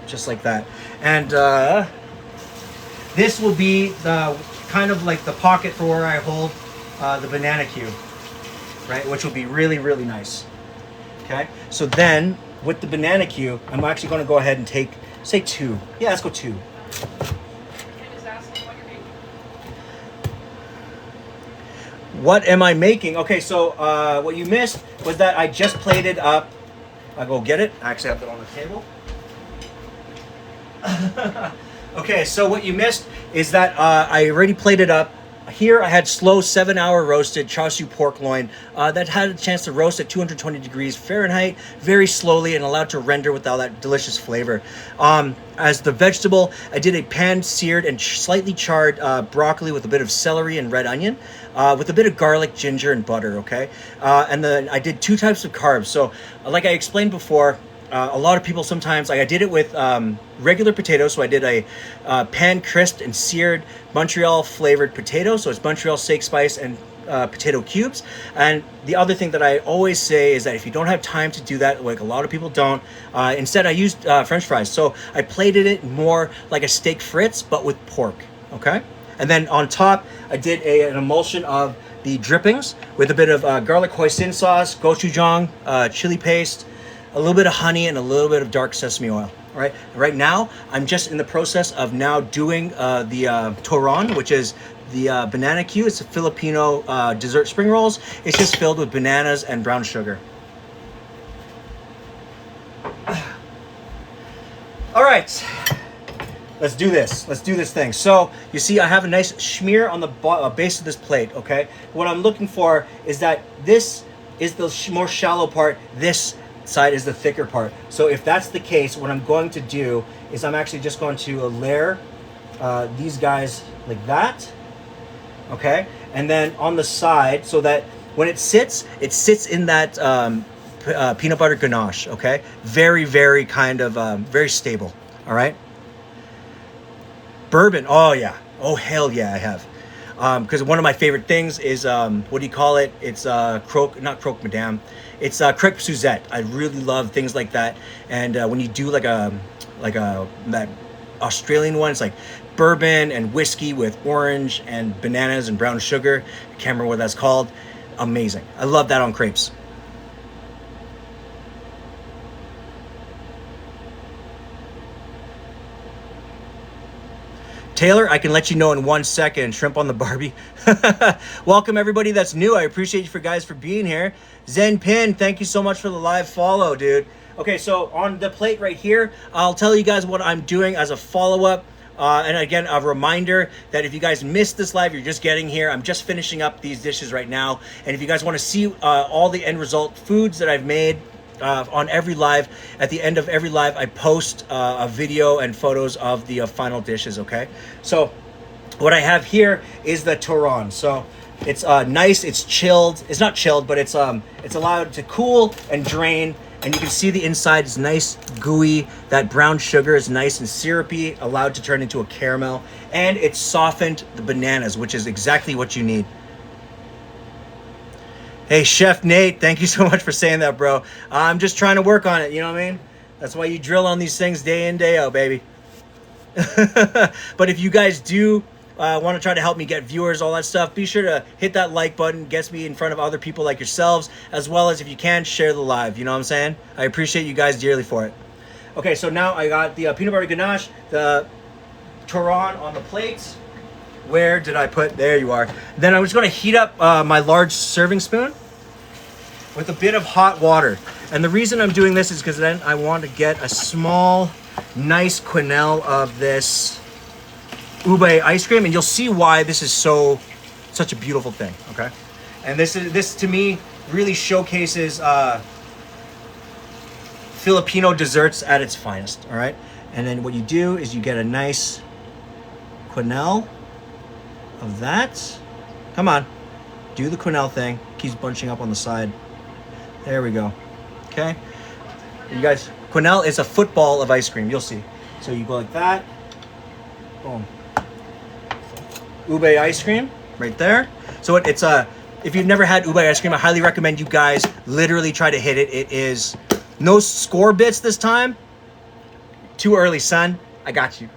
Just like that. And this will be the kind of like the pocket for where I hold the banana cube, right? Which will be really, really nice. Okay? So then, with the banana cube, I'm actually going to go ahead and take, say 2. Yeah, let's go 2. What am I making? Okay, so what you missed was that I just plated up. I'll go get it. I actually have it on the table. Okay, so what you missed is that I already plated up. Here I had slow 7-hour roasted char siu pork loin that had a chance to roast at 220 degrees Fahrenheit very slowly and allowed to render with all that delicious flavor. As the vegetable, I did a pan seared and slightly charred broccoli with a bit of celery and red onion with a bit of garlic, ginger, and butter, okay? And then I did 2 types of carbs. So like I explained before, a lot of people sometimes, like I did it with regular potatoes. So I did a pan crisped and seared Montreal flavored potato. So it's Montreal steak spice and potato cubes. And the other thing that I always say is that if you don't have time to do that, like a lot of people don't, instead I used French fries. So I plated it more like a steak fritz, but with pork, okay? And then on top, I did an emulsion of the drippings with a bit of garlic hoisin sauce, gochujang, chili paste, a little bit of honey, and a little bit of dark sesame oil. All right. Right now, I'm just in the process of now doing the Turon, which is the banana Q. It's a Filipino dessert spring rolls. It's just filled with bananas and brown sugar. All right. Let's do this. Let's do this thing. So you see, I have a nice smear on the base of this plate. Okay. What I'm looking for is that this is the more shallow part. This side is the thicker part. So if that's the case, what I'm going to do is I'm actually just going to layer these guys like that, okay? And then on the side, so that when it sits in that peanut butter ganache, okay? Very, very kind of, very stable, all right? Bourbon, oh yeah, oh hell yeah, I have. Because one of my favorite things is, what do you call it? It's not croque madame. It's crepe Suzette. I really love things like that. And when you do like a like that Australian one. It's like bourbon and whiskey with orange and bananas and brown sugar. I can't remember what that's called. Amazing. I love that on crepes. Taylor, I can let you know in 1 second. Shrimp on the Barbie. Welcome everybody that's new. I appreciate you guys for being here. Zen Pin, thank you so much for the live follow, dude. Okay, so on the plate right here, I'll tell you guys what I'm doing as a follow-up. And again, a reminder that if you guys missed this live, you're just getting here. I'm just finishing up these dishes right now. And if you guys want to see all the end result foods that I've made, on every live, at the end of every live, I post a video and photos of the final dishes. Okay, so what I have here is the Turon. So it's nice, it's chilled. It's not chilled, but it's allowed to cool and drain, and you can see the inside is nice, gooey. That brown sugar is nice and syrupy, allowed to turn into a caramel, and it's softened the bananas, which is exactly what you need. Hey, Chef Nate, thank you so much for saying that, bro. I'm just trying to work on it, you know what I mean? That's why you drill on these things day in, day out, baby. But if you guys do want to try to help me get viewers, all that stuff, be sure to hit that like button. Gets me in front of other people like yourselves, as well as, if you can, share the live. You know what I'm saying? I appreciate you guys dearly for it. Okay, so now I got the peanut butter ganache, the Turon on the plates. Where did I put? There you are. Then I'm just going to heat up my large serving spoon with a bit of hot water. And the reason I'm doing this is because then I want to get a small, nice quenelle of this ube ice cream, and you'll see why this is such a beautiful thing. Okay, and this to me really showcases Filipino desserts at its finest. All right, and then what you do is you get a nice quenelle of that. Come on, do the quenelle thing. Keeps bunching up on the side. There we go. Okay, you guys, quenelle is a football of ice cream. You'll see. So you go like that. Boom. Ube ice cream right there. So it's if you've never had ube ice cream, I highly recommend you guys literally try to hit it. It is no score bits this time. Too early, son. I got you.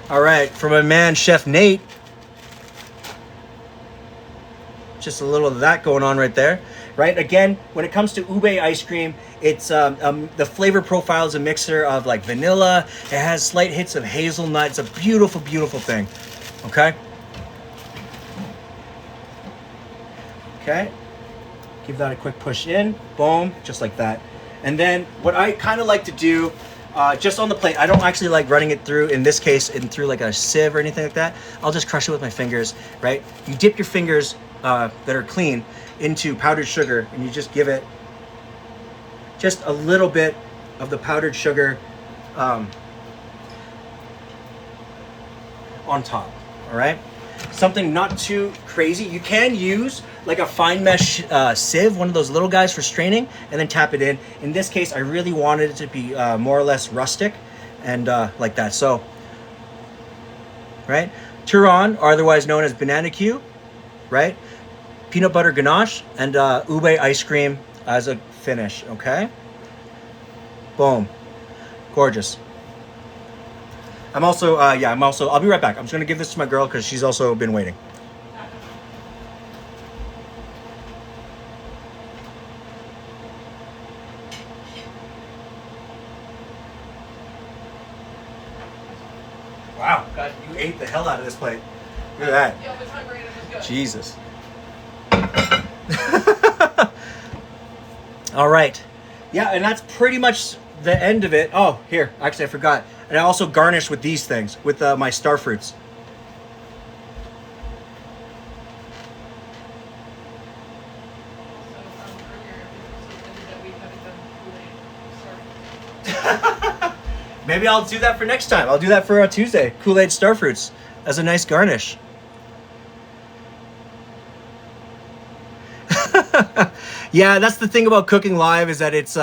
All right, for my man, Chef Nate. Just a little of that going on right there, right? Again, when it comes to ube ice cream, it's the flavor profile is a mixture of like vanilla. It has slight hits of hazelnut. It's a beautiful, beautiful thing. Okay. Okay. Give that a quick push in. Boom, just like that. And then what I kind of like to do, just on the plate, I don't actually like running it through, in this case, through like a sieve or anything like that. I'll just crush it with my fingers, right? You dip your fingers that are clean into powdered sugar, and you just give it just a little bit of the powdered sugar on top, all right? Something not too crazy. You can use like a fine mesh sieve, one of those little guys for straining, and then tap it in. In this case, I really wanted it to be more or less rustic and like that. So, right? Turon, otherwise known as banana Q, right? Peanut butter ganache and ube ice cream as a finish, okay? Boom. Gorgeous. I'll be right back. I'm just gonna give this to my girl because she's also been waiting. Wow, God, you ate the hell out of this plate. Look at that. Yeah, I was hungry and it was good. Jesus. All right. Yeah, and that's pretty much the end of it. Oh, here, actually I forgot. And I also garnish with these things, with my star fruits. Maybe I'll do that for next time. I'll do that for Tuesday. Kool-Aid star fruits as a nice garnish. Yeah, that's the thing about cooking live, is that it's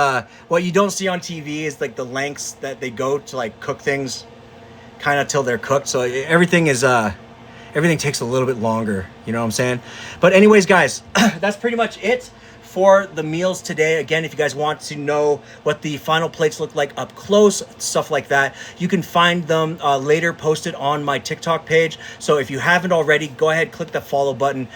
what you don't see on TV is like the lengths that they go to like cook things kind of till they're cooked. So everything is everything takes a little bit longer. You know what I'm saying? But anyways, guys, that's pretty much it for the meals today. Again, if you guys want to know what the final plates look like up close, stuff like that, you can find them later posted on my TikTok page. So if you haven't already, go ahead, click the follow button,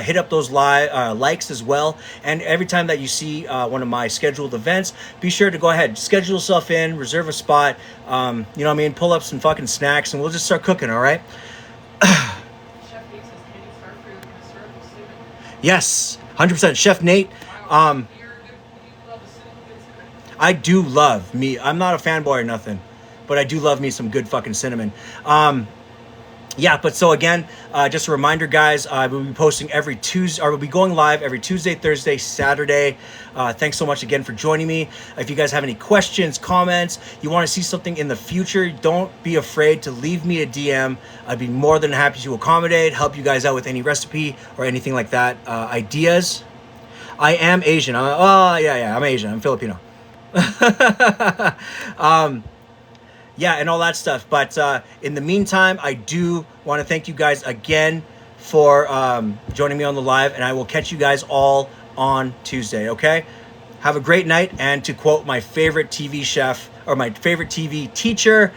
hit up those likes as well. And every time that you see one of my scheduled events, be sure to go ahead, schedule yourself in, reserve a spot, you know what I mean, pull up some fucking snacks, and we'll just start cooking, all right? Yes, 100%. Chef Nate, I do love me. I'm not a fanboy or nothing, but I do love me some good fucking cinnamon. Yeah, but so again, just a reminder, guys, we'll be posting every Tuesday, or we'll be going live every Tuesday, Thursday, Saturday. Thanks so much again for joining me. If you guys have any questions, comments, you want to see something in the future, don't be afraid to leave me a DM. I'd be more than happy to accommodate, help you guys out with any recipe or anything like that. Ideas. I am Asian. I'm Asian. I'm Filipino. Yeah, and all that stuff. But in the meantime, I do want to thank you guys again for joining me on the live, and I will catch you guys all on Tuesday, okay? Have a great night, and to quote my favorite TV chef, or my favorite TV teacher,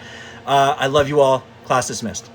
I love you all. Class dismissed.